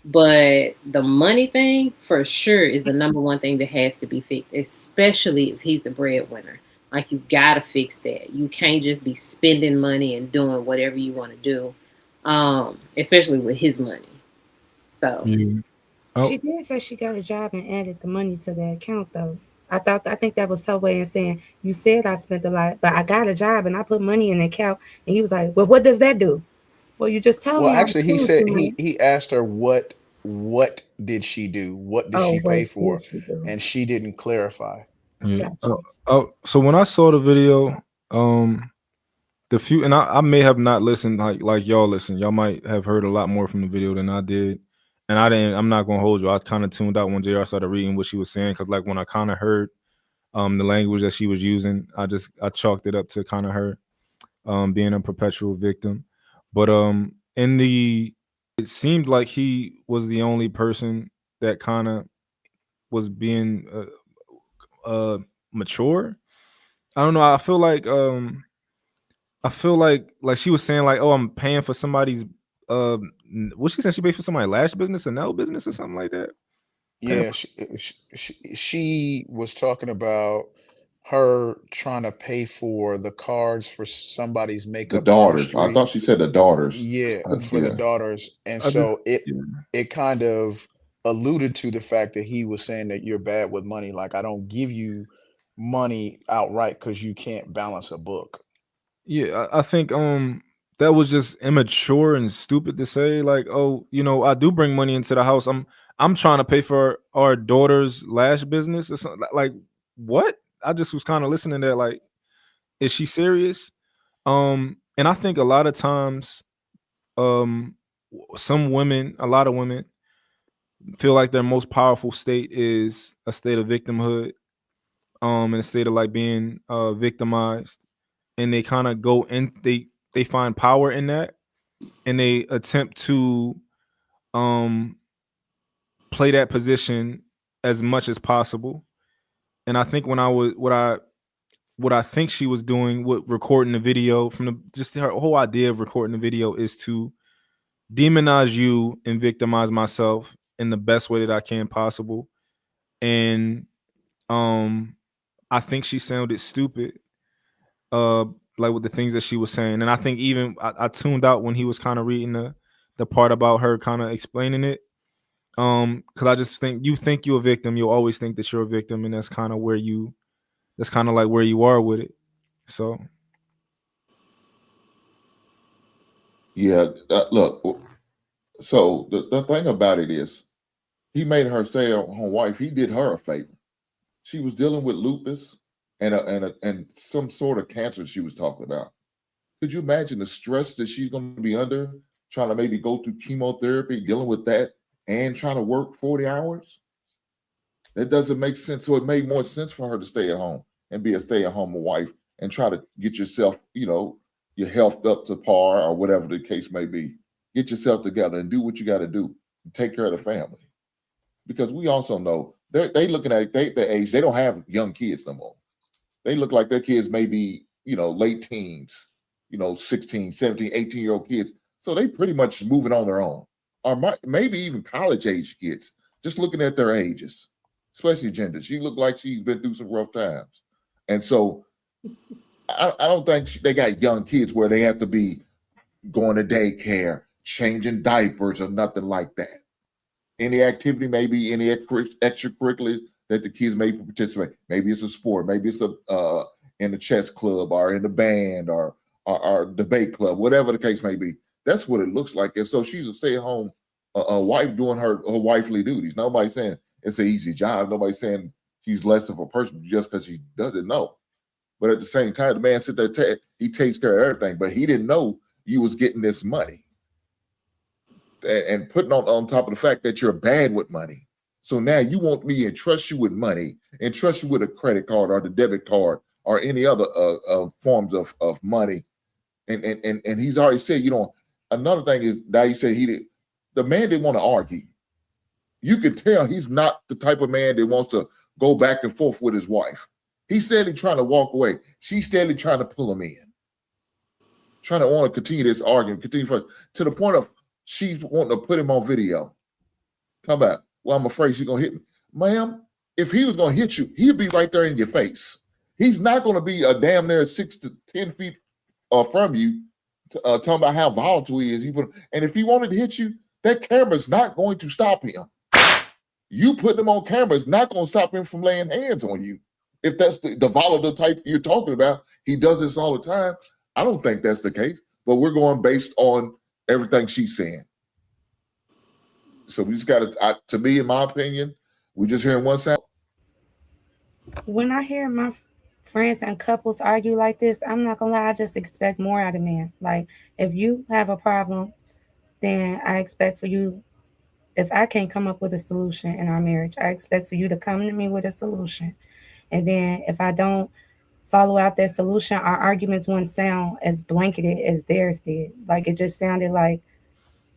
But the money thing, for sure, is the number one thing that has to be fixed, especially if he's the breadwinner. Like, you gotta fix that. You can't just be spending money and doing whatever you want to do, especially with his money. So She did say she got a job and added the money to the account, though. I think that was her way of saying, you said I spent a lot, but I got a job and I put money in the account. And he was like, well, what does that do? Well, you just told Well, me I actually, he was said money. he asked her what did she do? What did Oh, she what pay for? did she do? And she didn't clarify. Yeah. So when I saw the video, the few, and I may have not listened like y'all listened. Y'all might have heard a lot more from the video than I did. And I'm not gonna hold you. I kind of tuned out when JR started reading what she was saying, because like when I kind of heard the language that she was using, I chalked it up to kind of her being a perpetual victim. But it seemed like he was the only person that kind of was being mature. I don't know. I feel like she was saying like, oh, I'm paying for somebody's what she said, she paid for somebody's lash business, a nail business, or something like that. Yeah, she was talking about her trying to pay for the cards for somebody's The makeup daughters. I artistry. thought she said the daughters. Yeah, for the Yeah. daughters. And I just so it kind of alluded to the fact that he was saying that you're bad with money. Like, I don't give you money outright because you can't balance a book. Yeah, I think that was just immature and stupid to say. Like, oh, I do bring money into the house. I'm trying to pay for our daughter's lash business or something. Like, what? I just was kind of listening to that. Like, is she serious? And I think a lot of times, a lot of women feel like their most powerful state is a state of victimhood, and a state of like being victimized, and they kind of go in, they find power in that, and they attempt to play that position as much as possible. And I think when I was what I think she was doing with recording the video, just her whole idea of recording the video is to demonize you and victimize myself in the best way that I can possible. And I think she sounded stupid, like with the things that she was saying. And I think even I tuned out when he was kind of reading the part about her kind of explaining it. Because I just think you're a victim, you'll always think that you're a victim, and that's kind of like where you are with it. So Yeah, look. So the thing about it is, he made her stay-at-home wife. He did her a favor. She was dealing with lupus and some sort of cancer she was talking about. Could you imagine the stress that she's going to be under, trying to maybe go through chemotherapy, dealing with that, and trying to work 40 hours? That doesn't make sense. So it made more sense for her to stay at home and be a stay-at-home wife and try to get yourself, your health up to par or whatever the case may be. Get yourself together and do what you got to do. Take care of the family. Because we also know they looking at their age, they don't have young kids no more. They look like their kids may be, late teens, 16, 17, 18-year-old kids. So they pretty much moving on their own. maybe even college age kids, just looking at their ages, especially gender. She looked like she's been through some rough times. And so I don't think they got young kids where they have to be going to daycare, changing diapers, or nothing like that. Any activity, maybe any extracurricular that the kids may participate. Maybe it's a sport, maybe it's in the chess club or in the band or debate club, whatever the case may be. That's what it looks like. And so she's a stay-at-home wife doing her wifely duties. Nobody's saying it's an easy job. Nobody's saying she's less of a person just because she doesn't know. But at the same time, the man sit there, he takes care of everything, but he didn't know you was getting this money. And putting on top of the fact that you're bad with money. So now you want me to entrust you with money, entrust you with a credit card or the debit card or any other forms of money. And he's already said, another thing is now you said the man didn't want to argue. You could tell he's not the type of man that wants to go back and forth with his wife. He's steadily trying to walk away. She's steadily trying to pull him in. Trying to want to continue this argument, continue first, to the point of she's wanting to put him on video. Talk about, well, I'm afraid she's going to hit me. Ma'am, if he was going to hit you, he'd be right there in your face. He's not going to be a damn near 6 to 10 feet from you, talking about how volatile he is. And if he wanted to hit you, that camera's not going to stop him. You put him on camera is not going to stop him from laying hands on you. If that's the volatile type you're talking about, he does this all the time. I don't think that's the case, but we're going based on everything she's saying. So we just got to me, in my opinion, we're just hearing one sound. When I hear my friends and couples argue like this, I'm not gonna lie, I just expect more out of men. Like, if you have a problem, then I expect for you, if I can't come up with a solution in our marriage, I expect for you to come to me with a solution. And then if I don't follow out that solution, our arguments wouldn't sound as blanketed as theirs did. Like, it just sounded like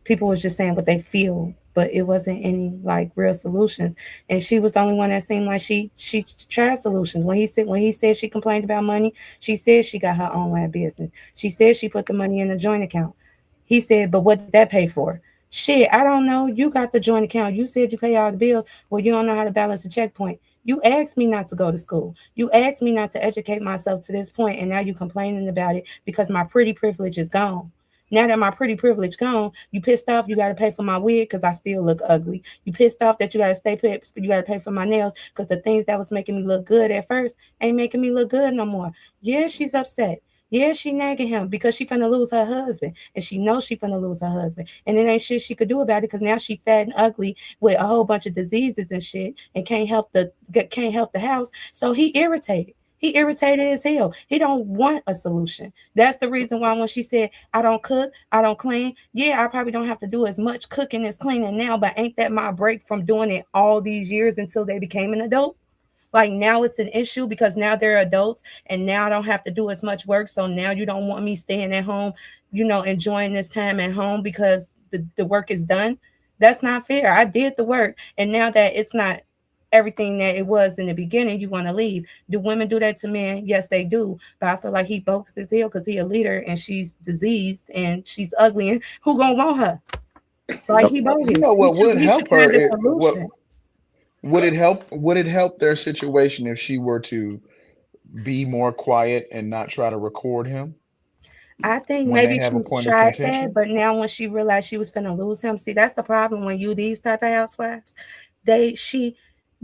people was just saying what they feel, but it wasn't any like real solutions. And she was the only one that seemed like she tried solutions. When he said she complained about money, she said she got her own line business. She said she put the money in a joint account. He said, but what did that pay for? Shit, I don't know. You got the joint account. You said you pay all the bills. Well, you don't know how to balance the checkpoint. You asked me not to go to school. You asked me not to educate myself to this point, and now you're complaining about it because my pretty privilege is gone. Now that my pretty privilege gone, you pissed off you got to pay for my wig because I still look ugly. You pissed off that you got to pay for my nails because the things that was making me look good at first ain't making me look good no more. Yeah, she's upset. Yeah, she nagging him because she finna lose her husband, and she knows she finna lose her husband, and it ain't shit she could do about it because now she fat and ugly with a whole bunch of diseases and shit, and can't help the house. So he irritated. He irritated as hell. He don't want a solution. That's the reason why when she said, I don't cook, I don't clean. Yeah, I probably don't have to do as much cooking as cleaning now, but ain't that my break from doing it all these years until they became an adult? Like, now it's an issue because now they're adults and now I don't have to do as much work. So now you don't want me staying at home, enjoying this time at home because the work is done. That's not fair. I did the work. And now that it's not everything that it was in the beginning, you want to leave. Do women do that to men? Yes, they do. But I feel like he boasts his heel because he a leader and she's diseased and she's ugly. And who gonna want her? Like, he bogus. You know what would help her? Would it help their situation if she were to be more quiet and not try to record him? I think maybe she tried that, but now when she realized she was finna lose him, see, that's the problem when you these type of housewives.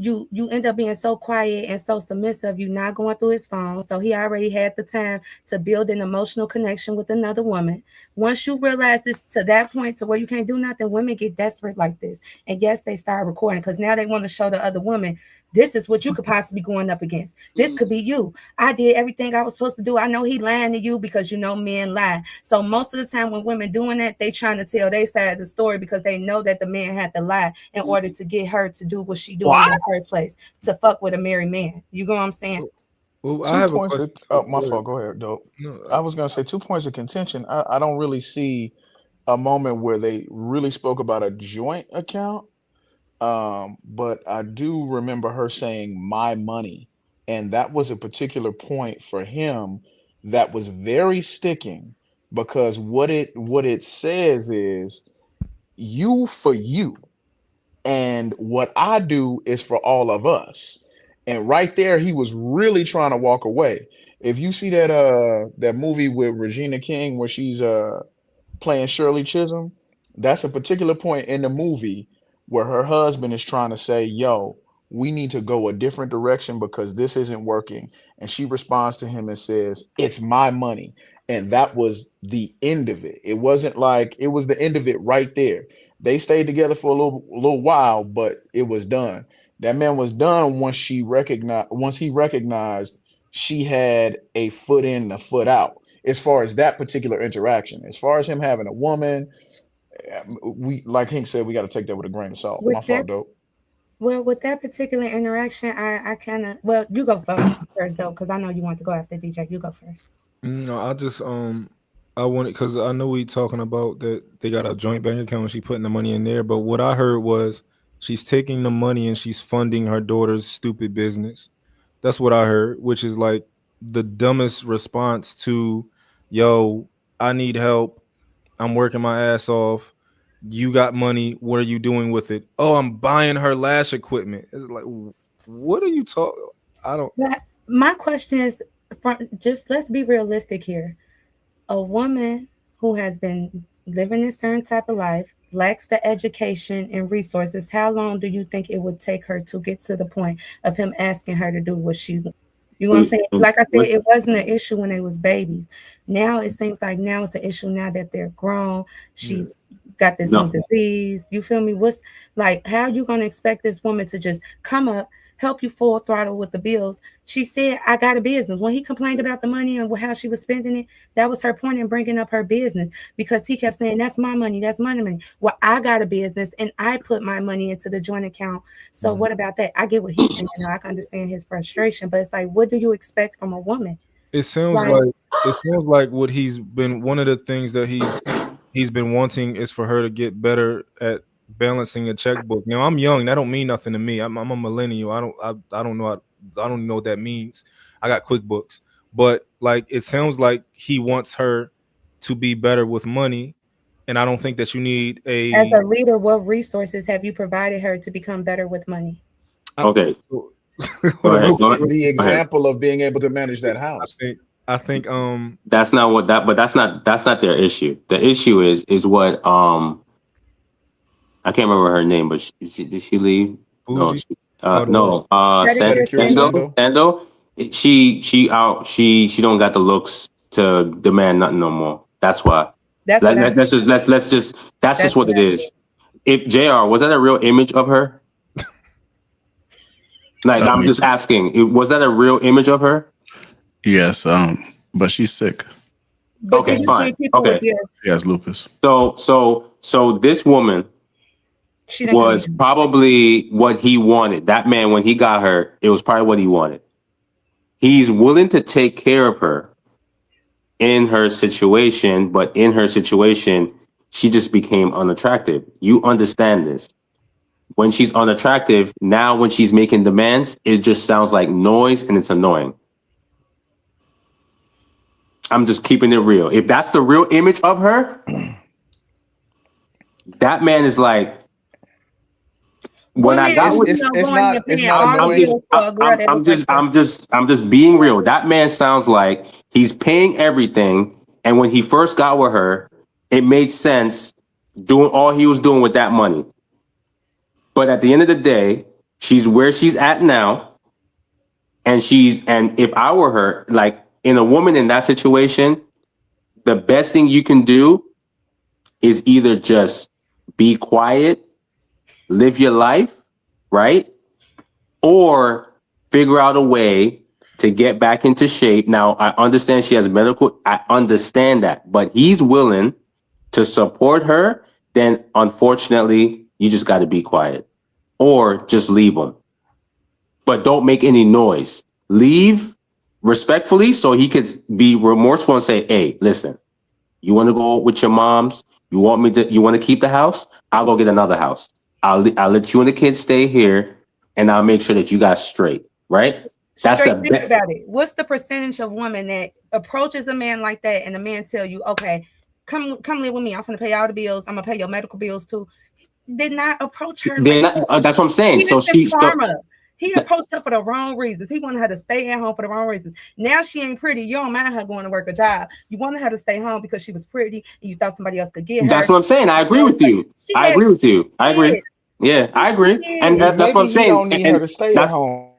You end up being so quiet and so submissive. You're not going through his phone. So he already had the time to build an emotional connection with another woman. Once you realize this to that point to where you can't do nothing, women get desperate like this. And yes, they start recording because now they want to show the other woman, this is what you could possibly going up against. This could be you. I did everything I was supposed to do. I know he lying to you because men lie. So most of the time when women doing that, they trying to tell their side of the story because they know that the man had to lie in order to get her to do what she doing in the first place, to fuck with a married man. You know what I'm saying? Well, I have a question. My fault. Go ahead, Dope. No, I was gonna say 2 points of contention. I don't really see a moment where they really spoke about a joint account. But I do remember her saying my money, and that was a particular point for him that was very sticking because what it says is you for you, and what I do is for all of us. And right there, he was really trying to walk away. If you see that movie with Regina King where she's playing Shirley Chisholm, that's a particular point in the movie where her husband is trying to say, yo, we need to go a different direction because this isn't working. And she responds to him and says, it's my money. And that was the end of it. It wasn't like it was the end of it right there. They stayed together for a little while, but it was done. That man was done once he recognized she had a foot in, a foot out as far as that particular interaction. As far as him having a woman, we like Hank said, we got to take that with a grain of salt. My fault, dope. Well, with that particular interaction, I kind of, well, you go first though, because I know you want to go after DJ. You go first. No, I just I wanted, because I know we talking about that they got a joint bank account and she putting the money in there, but what I heard was she's taking the money and she's funding her daughter's stupid business. That's what I heard, which is like the dumbest response to, yo, I need help. I'm working my ass off. You got money. What are you doing with it? Oh, I'm buying her lash equipment. It's like, what are you talking? I don't. My question is, just let's be realistic here. A woman who has been living a certain type of life, lacks the education and resources, how long do you think it would take her to get to the point of him asking her to do what she, you know what I'm saying? Like I said, it wasn't an issue when they was babies. Now it seems like now it's an issue now that they're grown. She's got this new disease. You feel me? What's like, how are you going to expect this woman to just come up, help you full throttle with the bills? She said, I got a business. When he complained about the money and how she was spending it, that was her point in bringing up her business, because he kept saying, that's my money. That's my money. Well, I got a business and I put my money into the joint account. So what about that? I get what he's saying. I can understand his frustration, but it's like, what do you expect from a woman? It sounds like what he's been, one of the things that he's been wanting is for her to get better at balancing a checkbook. Now, I'm young. That don't mean nothing to me. I'm a millennial. I don't know what that means. I got QuickBooks, but like it sounds like he wants her to be better with money, and I don't think that you need a. As a leader, what resources have you provided her to become better with money? Okay. The example of being able to manage that house. I think that's not what that, but that's not their issue. The issue is what I can't remember her name, but did she leave? No, Sando. She don't got the looks to demand nothing no more. That's why. That's just what it is. If JR, was that a real image of her? Like, I'm just asking, was that a real image of her? Yes, but she's sick. Okay, fine. Okay. She has lupus. So this woman was probably what he wanted. That man, when he got her, it was probably what he wanted. He's willing to take care of her in her situation, but in her situation, she just became unattractive. You understand this. When she's unattractive, now when she's making demands, it just sounds like noise and it's annoying. I'm just keeping it real. If that's the real image of her, that man is like, when I got with, I'm just being real. That man sounds like he's paying everything, and when he first got with her, it made sense doing all he was doing with that money. But at the end of the day, she's where she's at now, and if I were her, like in a woman in that situation, the best thing you can do is either just be quiet, live your life, right? Or figure out a way to get back into shape. Now, I understand she has medical, I understand that, but he's willing to support her, then unfortunately, you just got to be quiet or just leave him. But don't make any noise. Leave respectfully so he could be remorseful and say, hey, listen, you want to go with your moms? You want to keep the house? I'll go get another house. I'll let you and the kids stay here, and I'll make sure that you guys straight, right? That's think about it. What's the percentage of women that approaches a man like that and the man tell you, okay, come live with me. I'm gonna pay all the bills. I'm gonna pay your medical bills too. Did not approach her. That's what I'm saying. So she's he approached her for the wrong reasons. He wanted her to stay at home for the wrong reasons. Now she ain't pretty. You don't mind her going to work a job. You wanted her to stay home because she was pretty and you thought somebody else could get her. That's what I'm saying. I agree with you. I agree with you. I agree. Yeah, I agree. And that's what I'm saying. He don't need her to stay at home.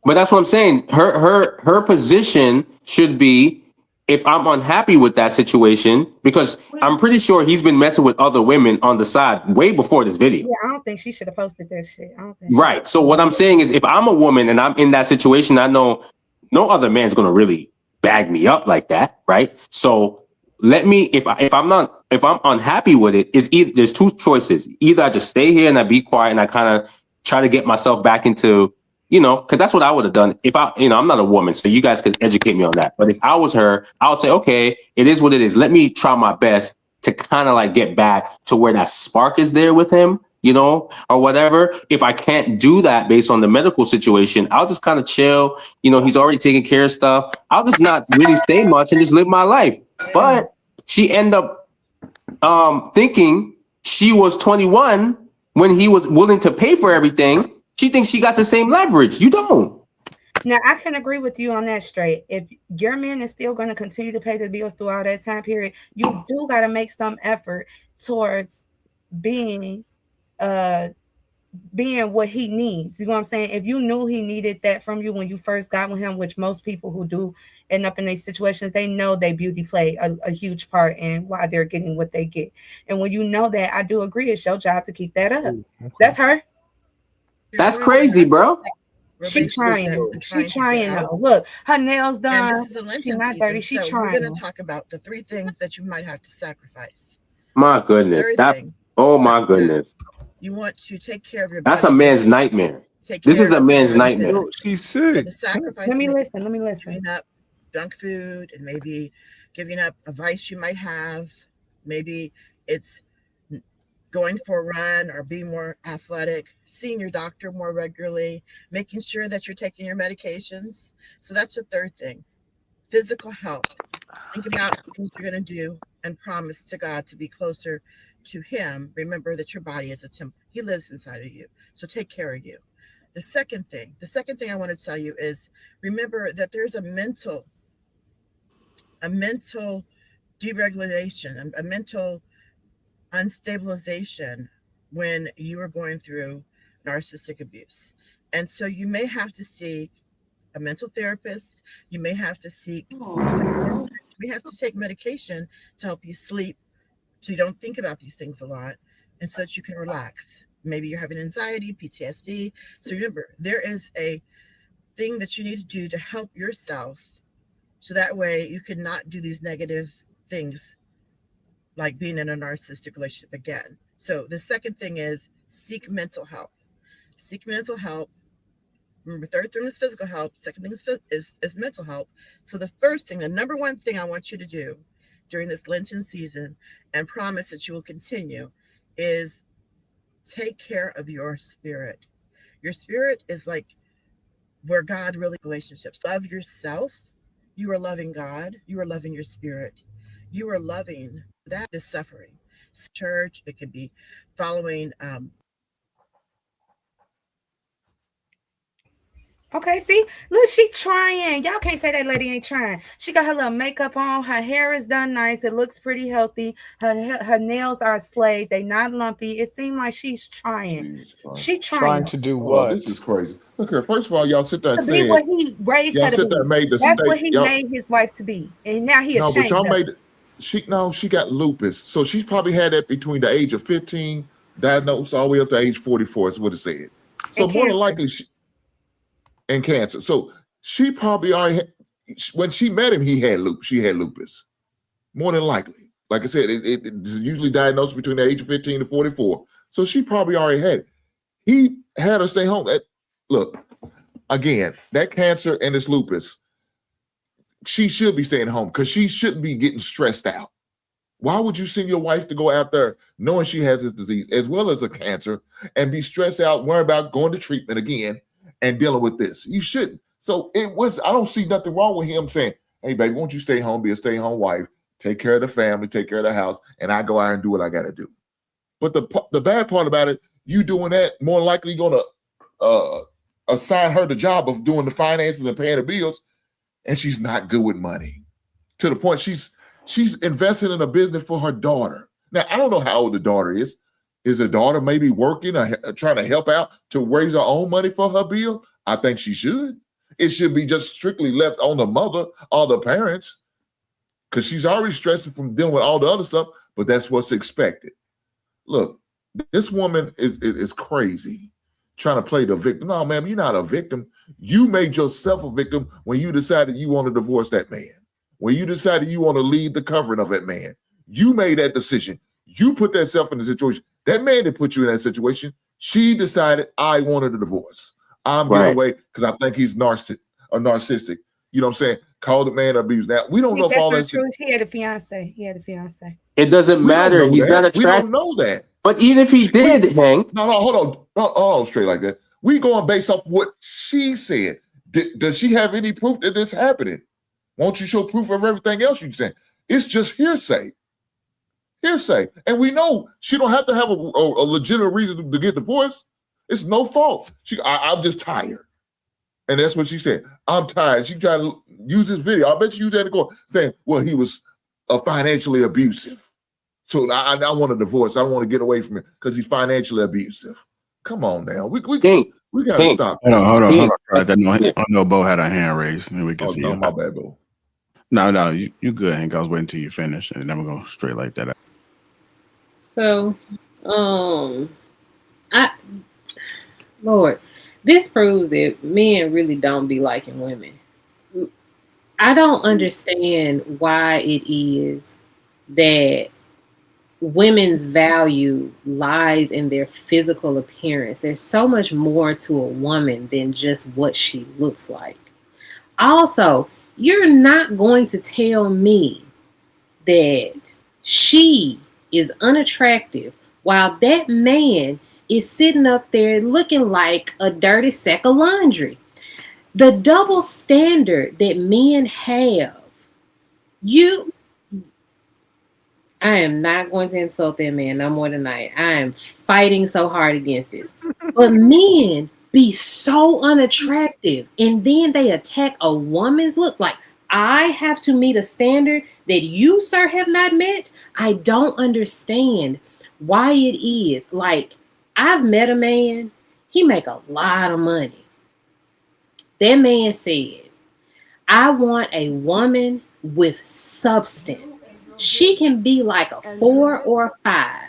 But that's what I'm saying. Her position should be, if I'm unhappy with that situation, because I'm pretty sure he's been messing with other women on the side way before this video. Yeah, I don't think she should have posted that shit. I don't think Right. So what I'm saying is, if I'm a woman and I'm in that situation, I know no other man's gonna really bag me up like that, right? So let me, if I'm unhappy with it, there's two choices. Either I just stay here and I be quiet and I kind of try to get myself back into, because that's what I would have done if I'm not a woman, so you guys could educate me on that. But if I was her, I would say, okay, it is what it is. Let me try my best to kind of like get back to where that spark is there with him, or whatever. If I can't do that based on the medical situation, I'll just kind of chill. He's already taking care of stuff. I'll just not really stay much and just live my life. But she ended up thinking she was 21 when he was willing to pay for everything. She thinks she got the same leverage. You don't. Now, I can agree with you on that straight. If your man is still going to continue to pay the bills throughout that time period, you do got to make some effort towards being what he needs. You know what I'm saying? If you knew he needed that from you when you first got with him, which most people who do end up in these situations, they know they beauty play a huge part in why they're getting what they get. And when you know that, I do agree, it's your job to keep that up. That's her. That's crazy, bro. She trying. She trying though. Look, her nails done. She's not dirty. She trying. We're going to talk about the 3 things that you might have to sacrifice. My goodness. Oh my goodness. You want to take care of your body. That's a man's nightmare. This is a man's nightmare. She's sick. Let me listen. Giving up junk food and maybe giving up a vice you might have. Maybe it's going for a run or being more athletic, seeing your doctor more regularly, making sure that you're taking your medications. So that's the 3rd thing. Physical health. Think about things you're going to do and promise to God to be closer to him. Remember that your body is a temple. He lives inside of you. So take care of you. The second thing I want to tell you is, remember that there's a mental deregulation, a mental unstabilization when you are going through narcissistic abuse. And so you may have to seek a mental therapist. You may have to seek, you may have to take medication to help you sleep so you don't think about these things a lot and so that you can relax. Maybe you're having anxiety, PTSD. So remember, there is a thing that you need to do to help yourself so that way you can not do these negative things like being in a narcissistic relationship again. So the second thing is seek mental help. Seek mental help. Remember, 3rd thing is physical help. 2nd thing is mental help. So the first thing, the number 1 thing I want you to do during this Lenten season and promise that you will continue is take care of your spirit. Your spirit is like where God really relationships. Love yourself. You are loving God. You are loving your spirit. You are loving that is suffering. Church, it could be following. Okay, see, look, she trying. Y'all can't say that lady ain't trying. She got her little makeup on. Her hair is done nice. It looks pretty healthy. Her nails are slayed. They not lumpy. It seems like she's trying. She trying to do what? This is crazy. Look here. First of all, y'all sit there and to be say what he raised her to be. That's what he made his wife to be, and now he ashamed. No, but y'all of made it. She got lupus, so she's probably had that between the age of 15, diagnosed all the way up to age 44. Is what it said. So more than likely, and cancer. So she probably already when she met him, he had lupus. She had lupus. More than likely. Like I said, it's usually diagnosed between the age of 15 to 44. So she probably already had it. He had her stay home. Look, again, that cancer and this lupus, she should be staying home because she shouldn't be getting stressed out. Why would you send your wife to go out there knowing she has this disease as well as a cancer and be stressed out, worry about going to treatment again and dealing with this? You shouldn't. So I don't see nothing wrong with him saying, hey, baby, won't you stay home, be a stay-home wife, take care of the family, take care of the house, and I go out and do what I got to do. But the bad part about it, you doing that, more likely going to assign her the job of doing the finances and paying the bills, and she's not good with money. To the point she's invested in a business for her daughter. Now, I don't know how old the daughter is. Is the daughter maybe working or trying to help out to raise her own money for her bill? I think she should. It should be just strictly left on the mother or the parents, because she's already stressing from dealing with all the other stuff, but that's what's expected. Look, this woman is crazy, trying to play the victim. No, ma'am, you're not a victim. You made yourself a victim when you decided you want to divorce that man. When you decided you want to leave the covering of that man. You made that decision. You put that self in the situation. That man didn't put you in that situation. She decided, I wanted a divorce. I'm getting away because I think he's narcissistic. You know what I'm saying? Call the man abuse. Now, we don't know if all that's that. not true. He had a fiance. It doesn't matter. He's not attractive. We don't know that. But even if he did, Hank. No, hold on. Straight like that. We going based off what she said. Does she have any proof that this happening? Won't you show proof of everything else you're saying? It's just hearsay. And we know she don't have to have a legitimate reason to get divorced. It's no fault. I'm just tired. And that's what she said. I'm tired. She tried to use this video. I bet she used that in court saying, well, he was financially abusive. So I want a divorce. I want to get away from him because he's financially abusive. Come on now. We got to stop. Hold on. I know Bo had a hand raised. And we can see my bad, Bo. No, you good, Hank. I was waiting until you finish, and then we're going to straight like that. So, Lord, this proves that men really don't be liking women. I don't understand why it is that women's value lies in their physical appearance. There's so much more to a woman than just what she looks like. Also, you're not going to tell me that she is unattractive while that man is sitting up there looking like a dirty sack of laundry. The double standard that men have, I am not going to insult that man no more tonight. I am fighting so hard against this. But men be so unattractive, and then they attack a woman's look. Like, I have to meet a standard that you, sir, have not met. I don't understand why it is. Like, I've met a man, he make a lot of money. That man said, I want a woman with substance. She can be like a 4 or a 5.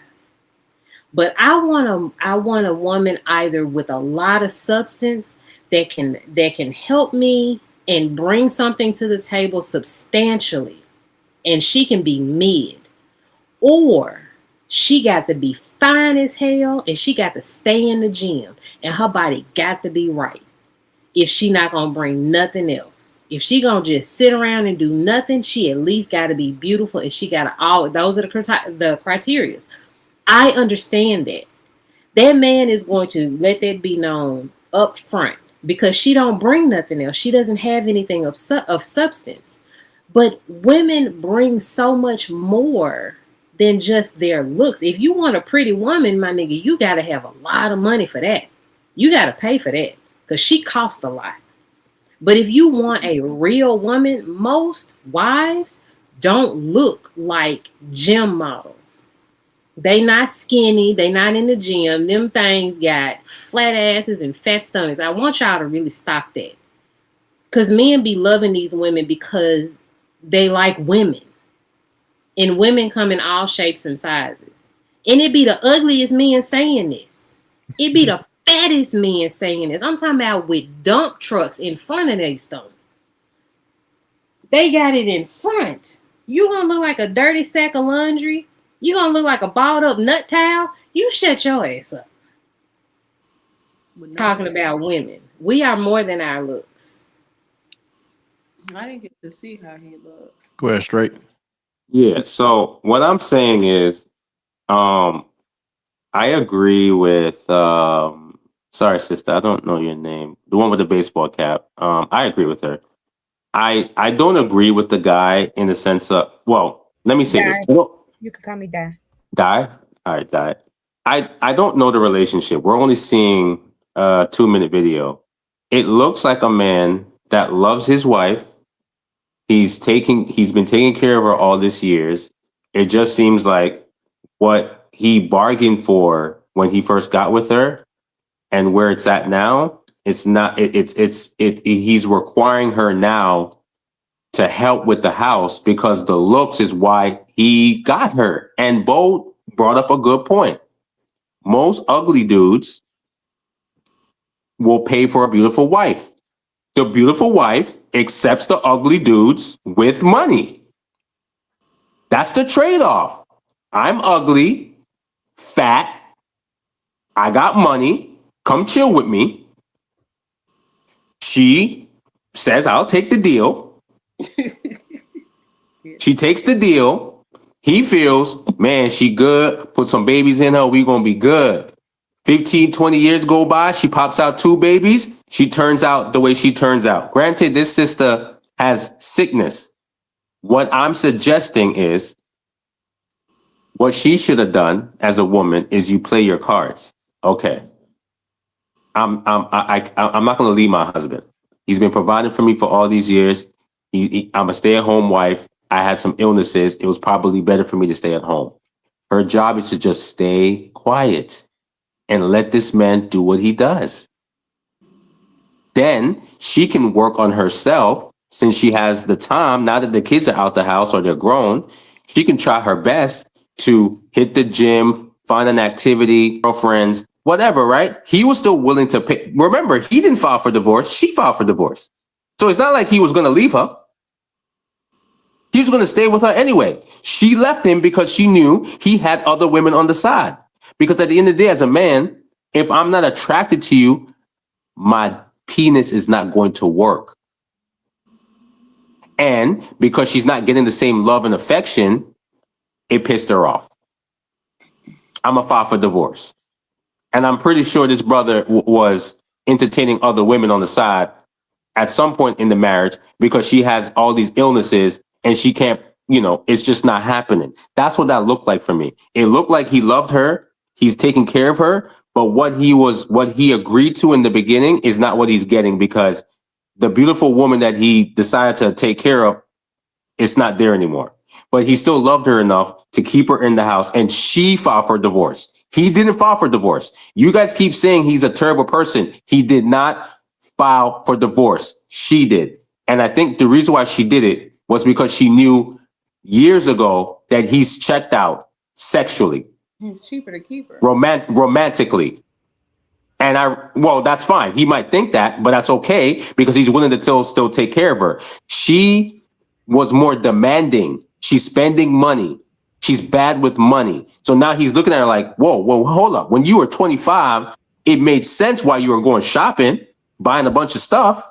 But I want a woman either with a lot of substance that can help me and bring something to the table substantially. And she can be mid. Or she got to be fine as hell and she got to stay in the gym. And her body got to be right. If she not going to bring nothing else. If she going to just sit around and do nothing, she at least got to be beautiful. And she got to all, those are the criteria. I understand that. That man is going to let that be known up front because she don't bring nothing else. She doesn't have anything of substance. But women bring so much more than just their looks. If you want a pretty woman, my nigga, you got to have a lot of money for that. You got to pay for that because she costs a lot. But if you want a real woman, most wives don't look like gym models. They not skinny. They not in the gym. Them things got flat asses and fat stomachs. I want y'all to really stop that. Because men be loving these women because they like women. And women come in all shapes and sizes. And it be the ugliest men saying this. It be the fattest men saying this. I'm talking about with dump trucks in front of their stomach. They got it in front. You gonna look like a dirty sack of laundry? You gonna look like a balled up nut towel? You shut your ass up. Talking about women. We are more than our looks. I didn't get to see how he looks. Go ahead, straight. Yeah, so what I'm saying is, I agree with, sorry, sister, I don't know your name. The one with the baseball cap. I agree with her. I don't agree with the guy in the sense of, well, let me say this. Die. You can call me Die. Die? All right, Die. I don't know the relationship. We're only seeing a 2-minute video. It looks like a man that loves his wife. He's been taking care of her all these years. It just seems like what he bargained for when he first got with her and where it's at now, it's not, he's requiring her now to help with the house because the looks is why he got her. And Bo brought up a good point. Most ugly dudes will pay for a beautiful wife. The beautiful wife accepts the ugly dudes with money. That's the trade-off. I'm ugly, fat, I got money, come chill with me. She says, I'll take the deal. She takes the deal. He feels, man, she good. Put some babies in her. We gonna be good. 15, 20 years go by. She pops out 2 babies. She turns out the way she turns out. Granted, this sister has sickness. What I'm suggesting is what she should have done as a woman is you play your cards. Okay. I'm not going to leave my husband. He's been providing for me for all these years. I'm a stay-at-home wife. I had some illnesses. It was probably better for me to stay at home. Her job is to just stay quiet and let this man do what he does. Then she can work on herself since she has the time. Now that the kids are out the house or they're grown, she can try her best to hit the gym, find an activity, girlfriends, whatever, right? He was still willing to pay. Remember, he didn't file for divorce. She filed for divorce. So it's not like he was going to leave her. He was going to stay with her anyway. She left him because she knew he had other women on the side. Because at the end of the day, as a man, if I'm not attracted to you, my penis is not going to work. And because she's not getting the same love and affection, it pissed her off. I'm a file for divorce. And I'm pretty sure this brother was entertaining other women on the side at some point in the marriage because she has all these illnesses and she can't, it's just not happening. That's what that looked like for me. It looked like he loved her. He's taking care of her. But what he agreed to in the beginning is not what he's getting because the beautiful woman that he decided to take care of, it's not there anymore. But he still loved her enough to keep her in the house, and she filed for divorce. He didn't file for divorce. You guys keep saying he's a terrible person. He did not file for divorce. She did. And I think the reason why she did it was because she knew years ago that he's checked out sexually. It's cheaper to keep her. Romantically. And that's fine. He might think that, but that's okay because he's willing to still take care of her. She was more demanding. She's spending money. She's bad with money. So now he's looking at her like, whoa, hold up. When you were 25, it made sense why you were going shopping, buying a bunch of stuff.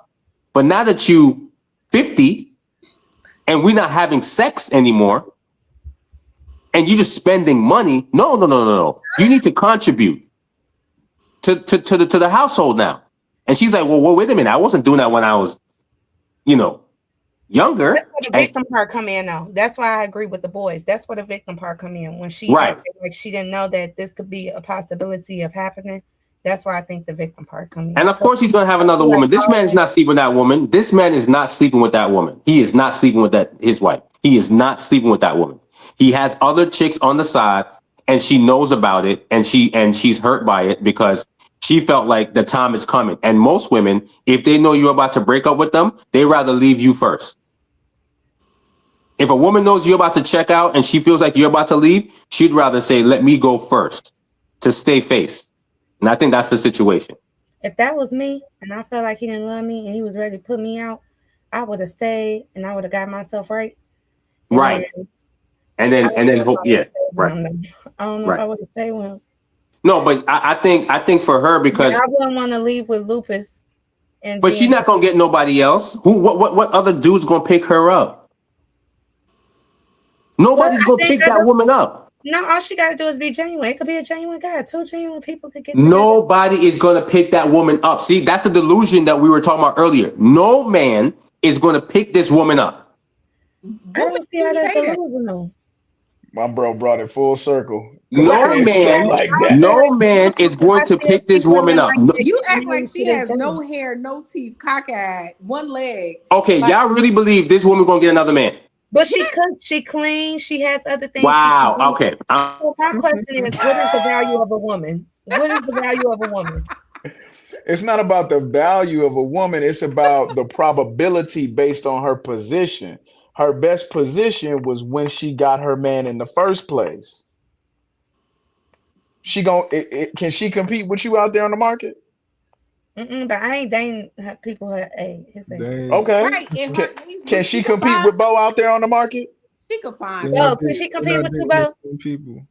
But now that you 50 and we're not having sex anymore and you're just spending money. No. You need to contribute to the household now. And she's like, well, wait a minute. I wasn't doing that when I was, younger. That's where the victim part come in though. That's why I agree with the boys. That's where the victim part come in. When she acted like she didn't know that this could be a possibility of happening. That's why I think the victim part come in. And of course he's gonna have another woman. This man is not sleeping with that woman. This man is not sleeping with that woman. He is not sleeping with his wife. He is not sleeping with that woman. He has other chicks on the side and she knows about it and she's hurt by it because she felt like the time is coming. And most women, if they know you're about to break up with them, they rather leave you first. If a woman knows you're about to check out and she feels like you're about to leave, she'd rather say, let me go first to stay face. And I think that's the situation. If that was me and I felt like he didn't love me and he was ready to put me out, I would have stayed and I would have got myself right. Right. And then hope, yeah. Right. I don't know if I would have stayed with him. No, but I think for her because I wouldn't want to leave with Lupus. But she's not gonna get nobody else. What other dude's gonna pick her up? Nobody's gonna pick that woman up. No, all she gotta do is be genuine. It could be a genuine guy. 2 genuine people could get together. Nobody is gonna pick that woman up. See, that's the delusion that we were talking about earlier. No man is gonna pick this woman up. I don't see how that's delusional. My bro brought it full circle. No man is going to pick this woman up. You act like she has no hair, no teeth, cockeyed, one leg. Okay, Like, y'all really believe this woman gonna get another man? But she cooks, she cleans, she has other things. Wow. Okay. So my question is, what is the value of a woman? What is the value of a woman? It's not about the value of a woman. It's about the probability based on her position. Her best position was when she got her man in the first place. Can she compete with you out there on the market? But I ain't dating people her age. Okay. Right. Can she compete with Bo out there on the market? She could find. Bo, can she compete with you, Bo? People.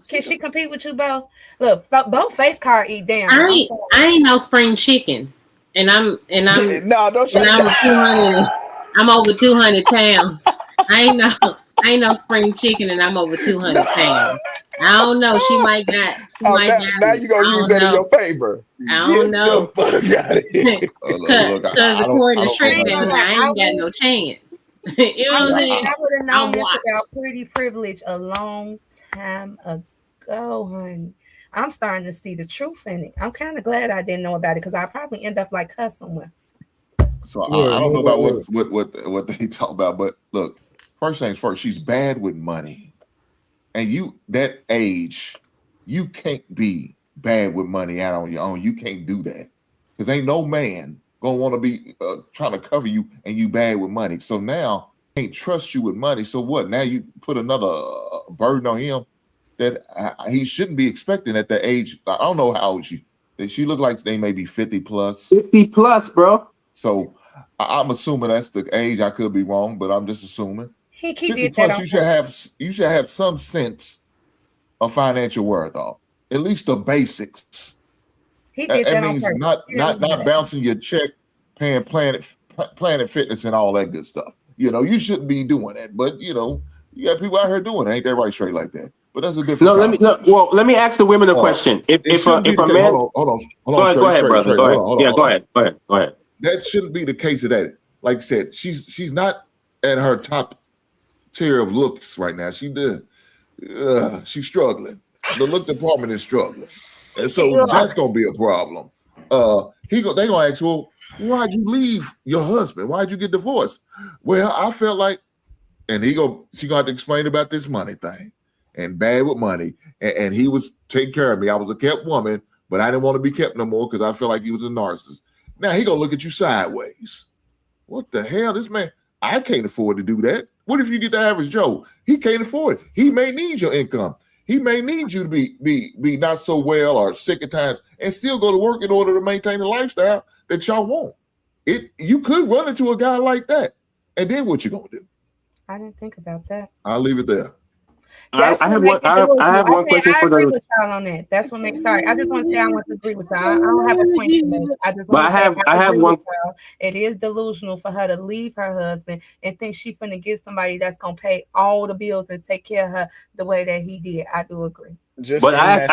Can she compete with you, Bo? Look, Bo face card eat down. I ain't no spring chicken, and I'm no, don't try. And I'm 200. I'm over 200 pounds. I ain't no spring chicken, and I'm over 200 pounds. I don't know. She might got. Now you're gonna use that in your favor. I don't know. Look, Because according to Shrek, I ain't got no chance. You know what I'm saying? I would have known this about pretty privilege a long time ago, honey. I'm starting to see the truth in it. I'm kind of glad I didn't know about it because I'll probably end up like her somewhere. So I don't know about what they talk about, but look, first things first, she's bad with money. And you, that age, you can't be bad with money out on your own. You can't do that. Because ain't no man gonna want to be trying to cover you and you bad with money. So now can't trust you with money. So what? Now you put another burden on him that he shouldn't be expecting at that age. I don't know how old she. She look like they may be 50 plus. 50 plus, bro. So I'm assuming that's the age. I could be wrong, but I'm just assuming. He 50 did plus, that. you should have some sense of financial wherewithal. At least the basics. He did that means on purpose. not bouncing your check, paying Planet Fitness and all that good stuff. You know, you shouldn't be doing that, but you know, you got people out here doing it. Ain't that right? Straight like that. But that's a different. Let me ask the women a question. If a man, hold on, go ahead, brother. Go ahead. Go ahead. That shouldn't be the case of that. Like I said, she's not at her top tier of looks right now. She's struggling. The look department is struggling, and so that's gonna be a problem. They gonna ask, well, why'd you leave your husband? Why'd you get divorced? Well, I felt like, and she gonna have to explain about this money thing, and bad with money, and he was taking care of me. I was a kept woman, but I didn't want to be kept no more because I felt like he was a narcissist. Now he gonna look at you sideways. What the hell, this man? I can't afford to do that. What if you get the average Joe? He can't afford it. He may need your income. He may need you to be not so well or sick at times and still go to work in order to maintain the lifestyle that y'all want. You could run into a guy like that. And then what you gonna do? I didn't think about that. I'll leave it there. I have one question for agree with y'all on that. That's what makes. Sorry, I just want to say I want to agree with y'all. I don't have a point to make. I just want to say I have one. It is delusional for her to leave her husband and think she's finna get somebody that's gonna pay all the bills and take care of her the way that he did. I do agree. I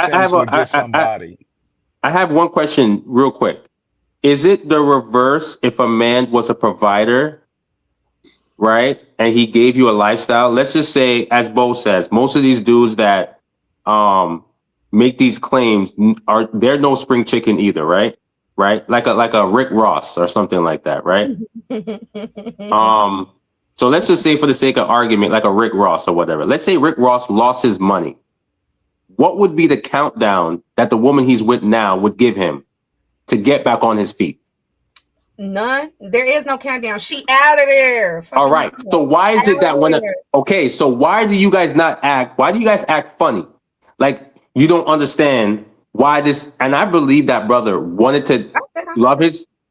have one question real quick. Is it the reverse if a man was a provider, right? And he gave you a lifestyle? Let's just say, as Bo says, most of these dudes that make these claims they're no spring chicken either, right? Right? Like a Rick Ross or something like that, right? So let's just say, for the sake of argument, like a Rick Ross or whatever. Let's say Rick Ross lost his money. What would be the countdown that the woman he's with now would give him to get back on his feet? None. There is no countdown. She out of there. All right. So why is it that so why do you guys act funny? Like, you don't understand why this, and I believe that brother wanted to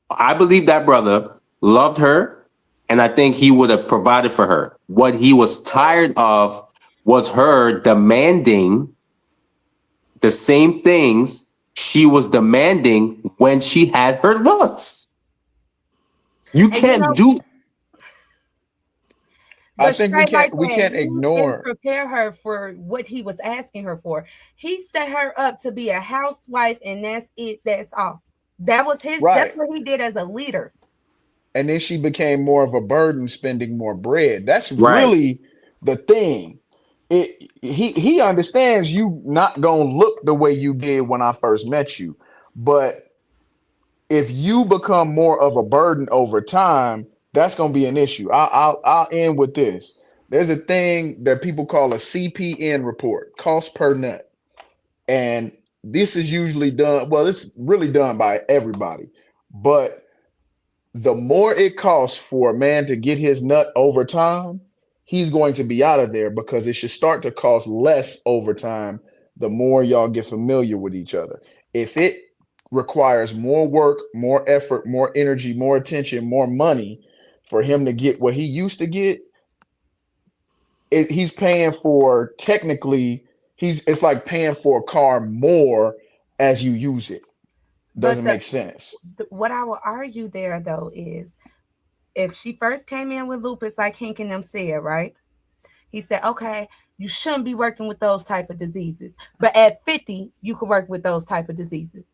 I believe that brother loved her, and I think he would have provided for her. What he was tired of was her demanding the same things she was demanding when she had her looks. You can't do. I think we can't ignore. Prepare her for what he was asking her for. He set her up to be a housewife, and that's it. That's all. That was his. Right. That's what he did as a leader. And then she became more of a burden, spending more bread. That's really the thing. he understands you not gonna look the way you did when I first met you, but if you become more of a burden over time, that's gonna be an issue. I'll end with this. There's a thing that people call a CPN report, cost per nut, and this is usually done. Well, it's really done by everybody, but the more it costs for a man to get his nut over time, he's going to be out of there because it should start to cost less over time the more y'all get familiar with each other. If it requires more work, more effort, more energy, more attention, more money for him to get what he used to get, he's paying for technically, it's like paying for a car more as you use it. Doesn't make sense. What I will argue there though is if she first came in with lupus, like Hank and them said, right? He said, okay, you shouldn't be working with those type of diseases. But at 50, you could work with those type of diseases.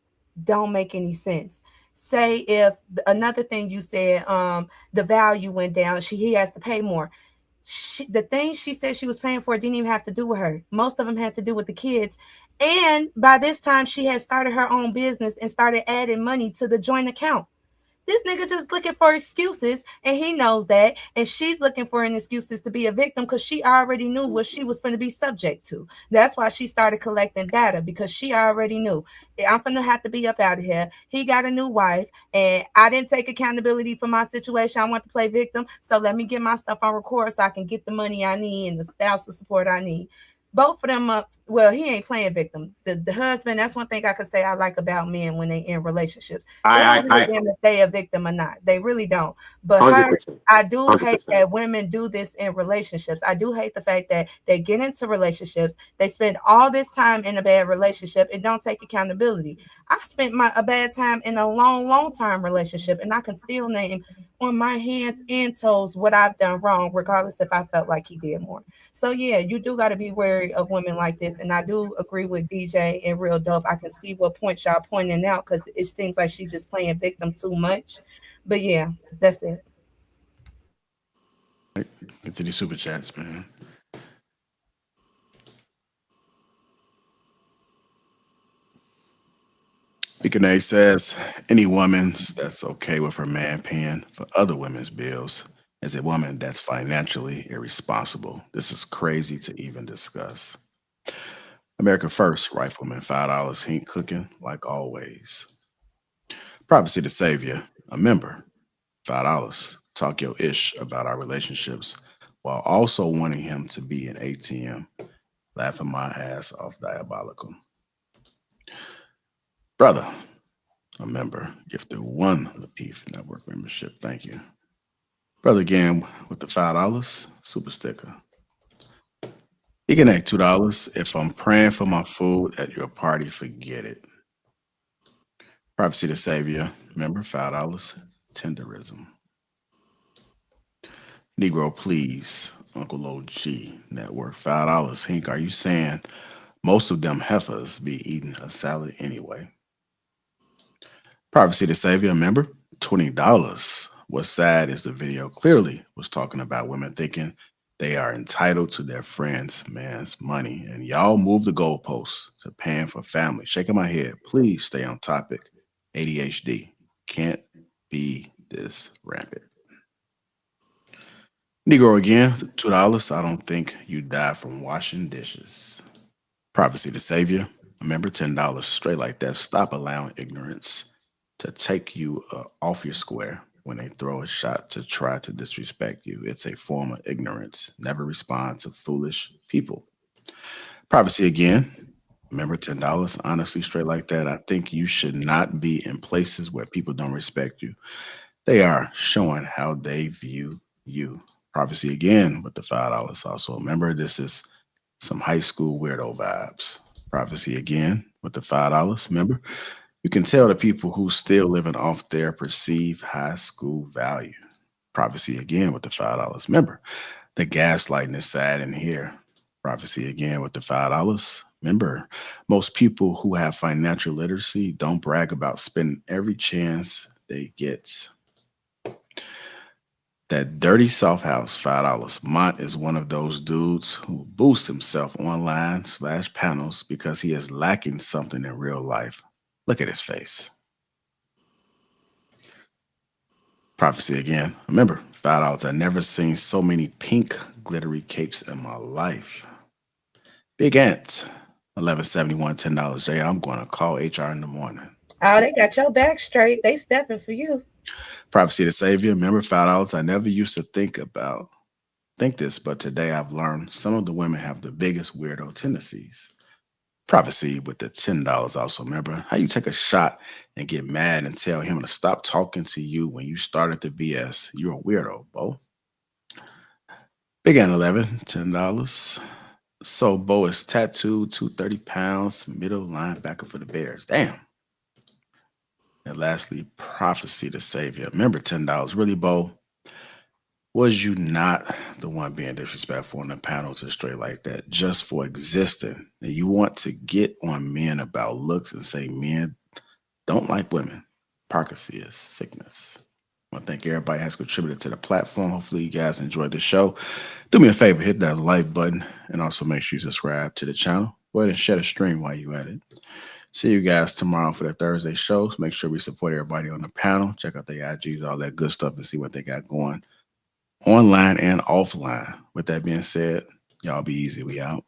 Don't make any sense. Say if another thing you said, the value went down, he has to pay more. The thing she said she was paying for didn't even have to do with her. Most of them had to do with the kids. And by this time, she had started her own business and started adding money to the joint account. This nigga just looking for excuses, and he knows that, and she's looking for an excuses to be a victim because she already knew what she was going to be subject to. That's why she started collecting data, because she already knew, I'm going to have to be up out of here. He got a new wife, and I didn't take accountability for my situation. I want to play victim, so let me get my stuff on record so I can get the money I need and the spousal support I need. Both of them up. Well, he ain't playing victim. The husband, that's one thing I could say I like about men when they in relationships. They don't give a damn if they a victim or not. They really don't. But her, I do 100%. hate that women do this in relationships. I do hate the fact that they get into relationships, they spend all this time in a bad relationship and don't take accountability. I spent a bad time in a long term relationship, and I can still name on my hands and toes what I've done wrong, regardless if I felt like he did more. So yeah, you do got to be wary of women like this. And I do agree with DJ and Real Dope. I can see what points y'all pointing out because it seems like she's just playing victim too much. But yeah, that's it. Get to these super chats, man. Beacon says, any woman that's okay with her man paying for other women's bills is a woman that's financially irresponsible. This is crazy to even discuss. America First, Rifleman, $5, Hink Cooking, like always. Prophecy to Savior, a member, $5. Talk your ish about our relationships while also wanting him to be an ATM. Laughing my ass off diabolical. Brother, a member, gifted 1 Lapeef Network membership. Thank you. Brother again with the $5 super sticker. You can add $2. If I'm praying for my food at your party, forget it. Prophecy to Savior, member, $5. Tenderism. Negro, please. Uncle OG Network, $5. Hink, are you saying most of them heifers be eating a salad anyway? Prophecy to Savior, member, $20. What's sad is the video clearly was talking about women thinking they are entitled to their friends' man's money. And y'all move the goalposts to paying for family. Shaking my head. Please stay on topic. ADHD. Can't be this rampant. Negro again, $2. I don't think you die from washing dishes. Prophecy to Savior. Remember, $10 straight like that. Stop allowing ignorance to take you off your square when they throw a shot to try to disrespect you. It's a form of ignorance. Never respond to foolish people. Prophecy again. Remember, $10. Honestly, straight like that. I think you should not be in places where people don't respect you. They are showing how they view you. Prophecy again with the $5 also. Remember, this is some high school weirdo vibes. Prophecy again with the $5. Remember, you can tell the people who still living off their perceived high school value. Prophecy again with the $5. Remember, the gaslighting is sad in here. Prophecy again with the $5. Remember, most people who have financial literacy don't brag about spending every chance they get. That dirty soft house, $5. Mont is one of those dudes who boosts himself online/panels because he is lacking something in real life. Look at his face. Prophecy again. Remember, $5. I've never seen so many pink glittery capes in my life. Big Ant, 1171, $10. Jay, I'm going to call HR in the morning. Oh, they got your back straight. They stepping for you. Prophecy to Savior. Remember, $5. I never used to think this, but today I've learned some of the women have the biggest weirdo tendencies. Prophecy with the $10 also. Remember how you take a shot and get mad and tell him to stop talking to you when you started the BS. You're a weirdo, Bo. Big Ant 11, $10. So Bo is tattooed, 230 pounds, middle linebacker for the Bears. Damn. And lastly, Prophecy to Savior. Remember, $10. Really, Bo? Was you not the one being disrespectful on the panel to straight like that just for existing? And you want to get on men about looks and say men don't like women. Hypocrisy is sickness. I want to thank everybody who has contributed to the platform. Hopefully you guys enjoyed the show. Do me a favor, hit that like button and also make sure you subscribe to the channel. Go ahead and share the stream while you're at it. See you guys tomorrow for the Thursday shows. Make sure we support everybody on the panel. Check out their IGs, all that good stuff, and see what they got going online and offline. With that being said, y'all be easy. We out.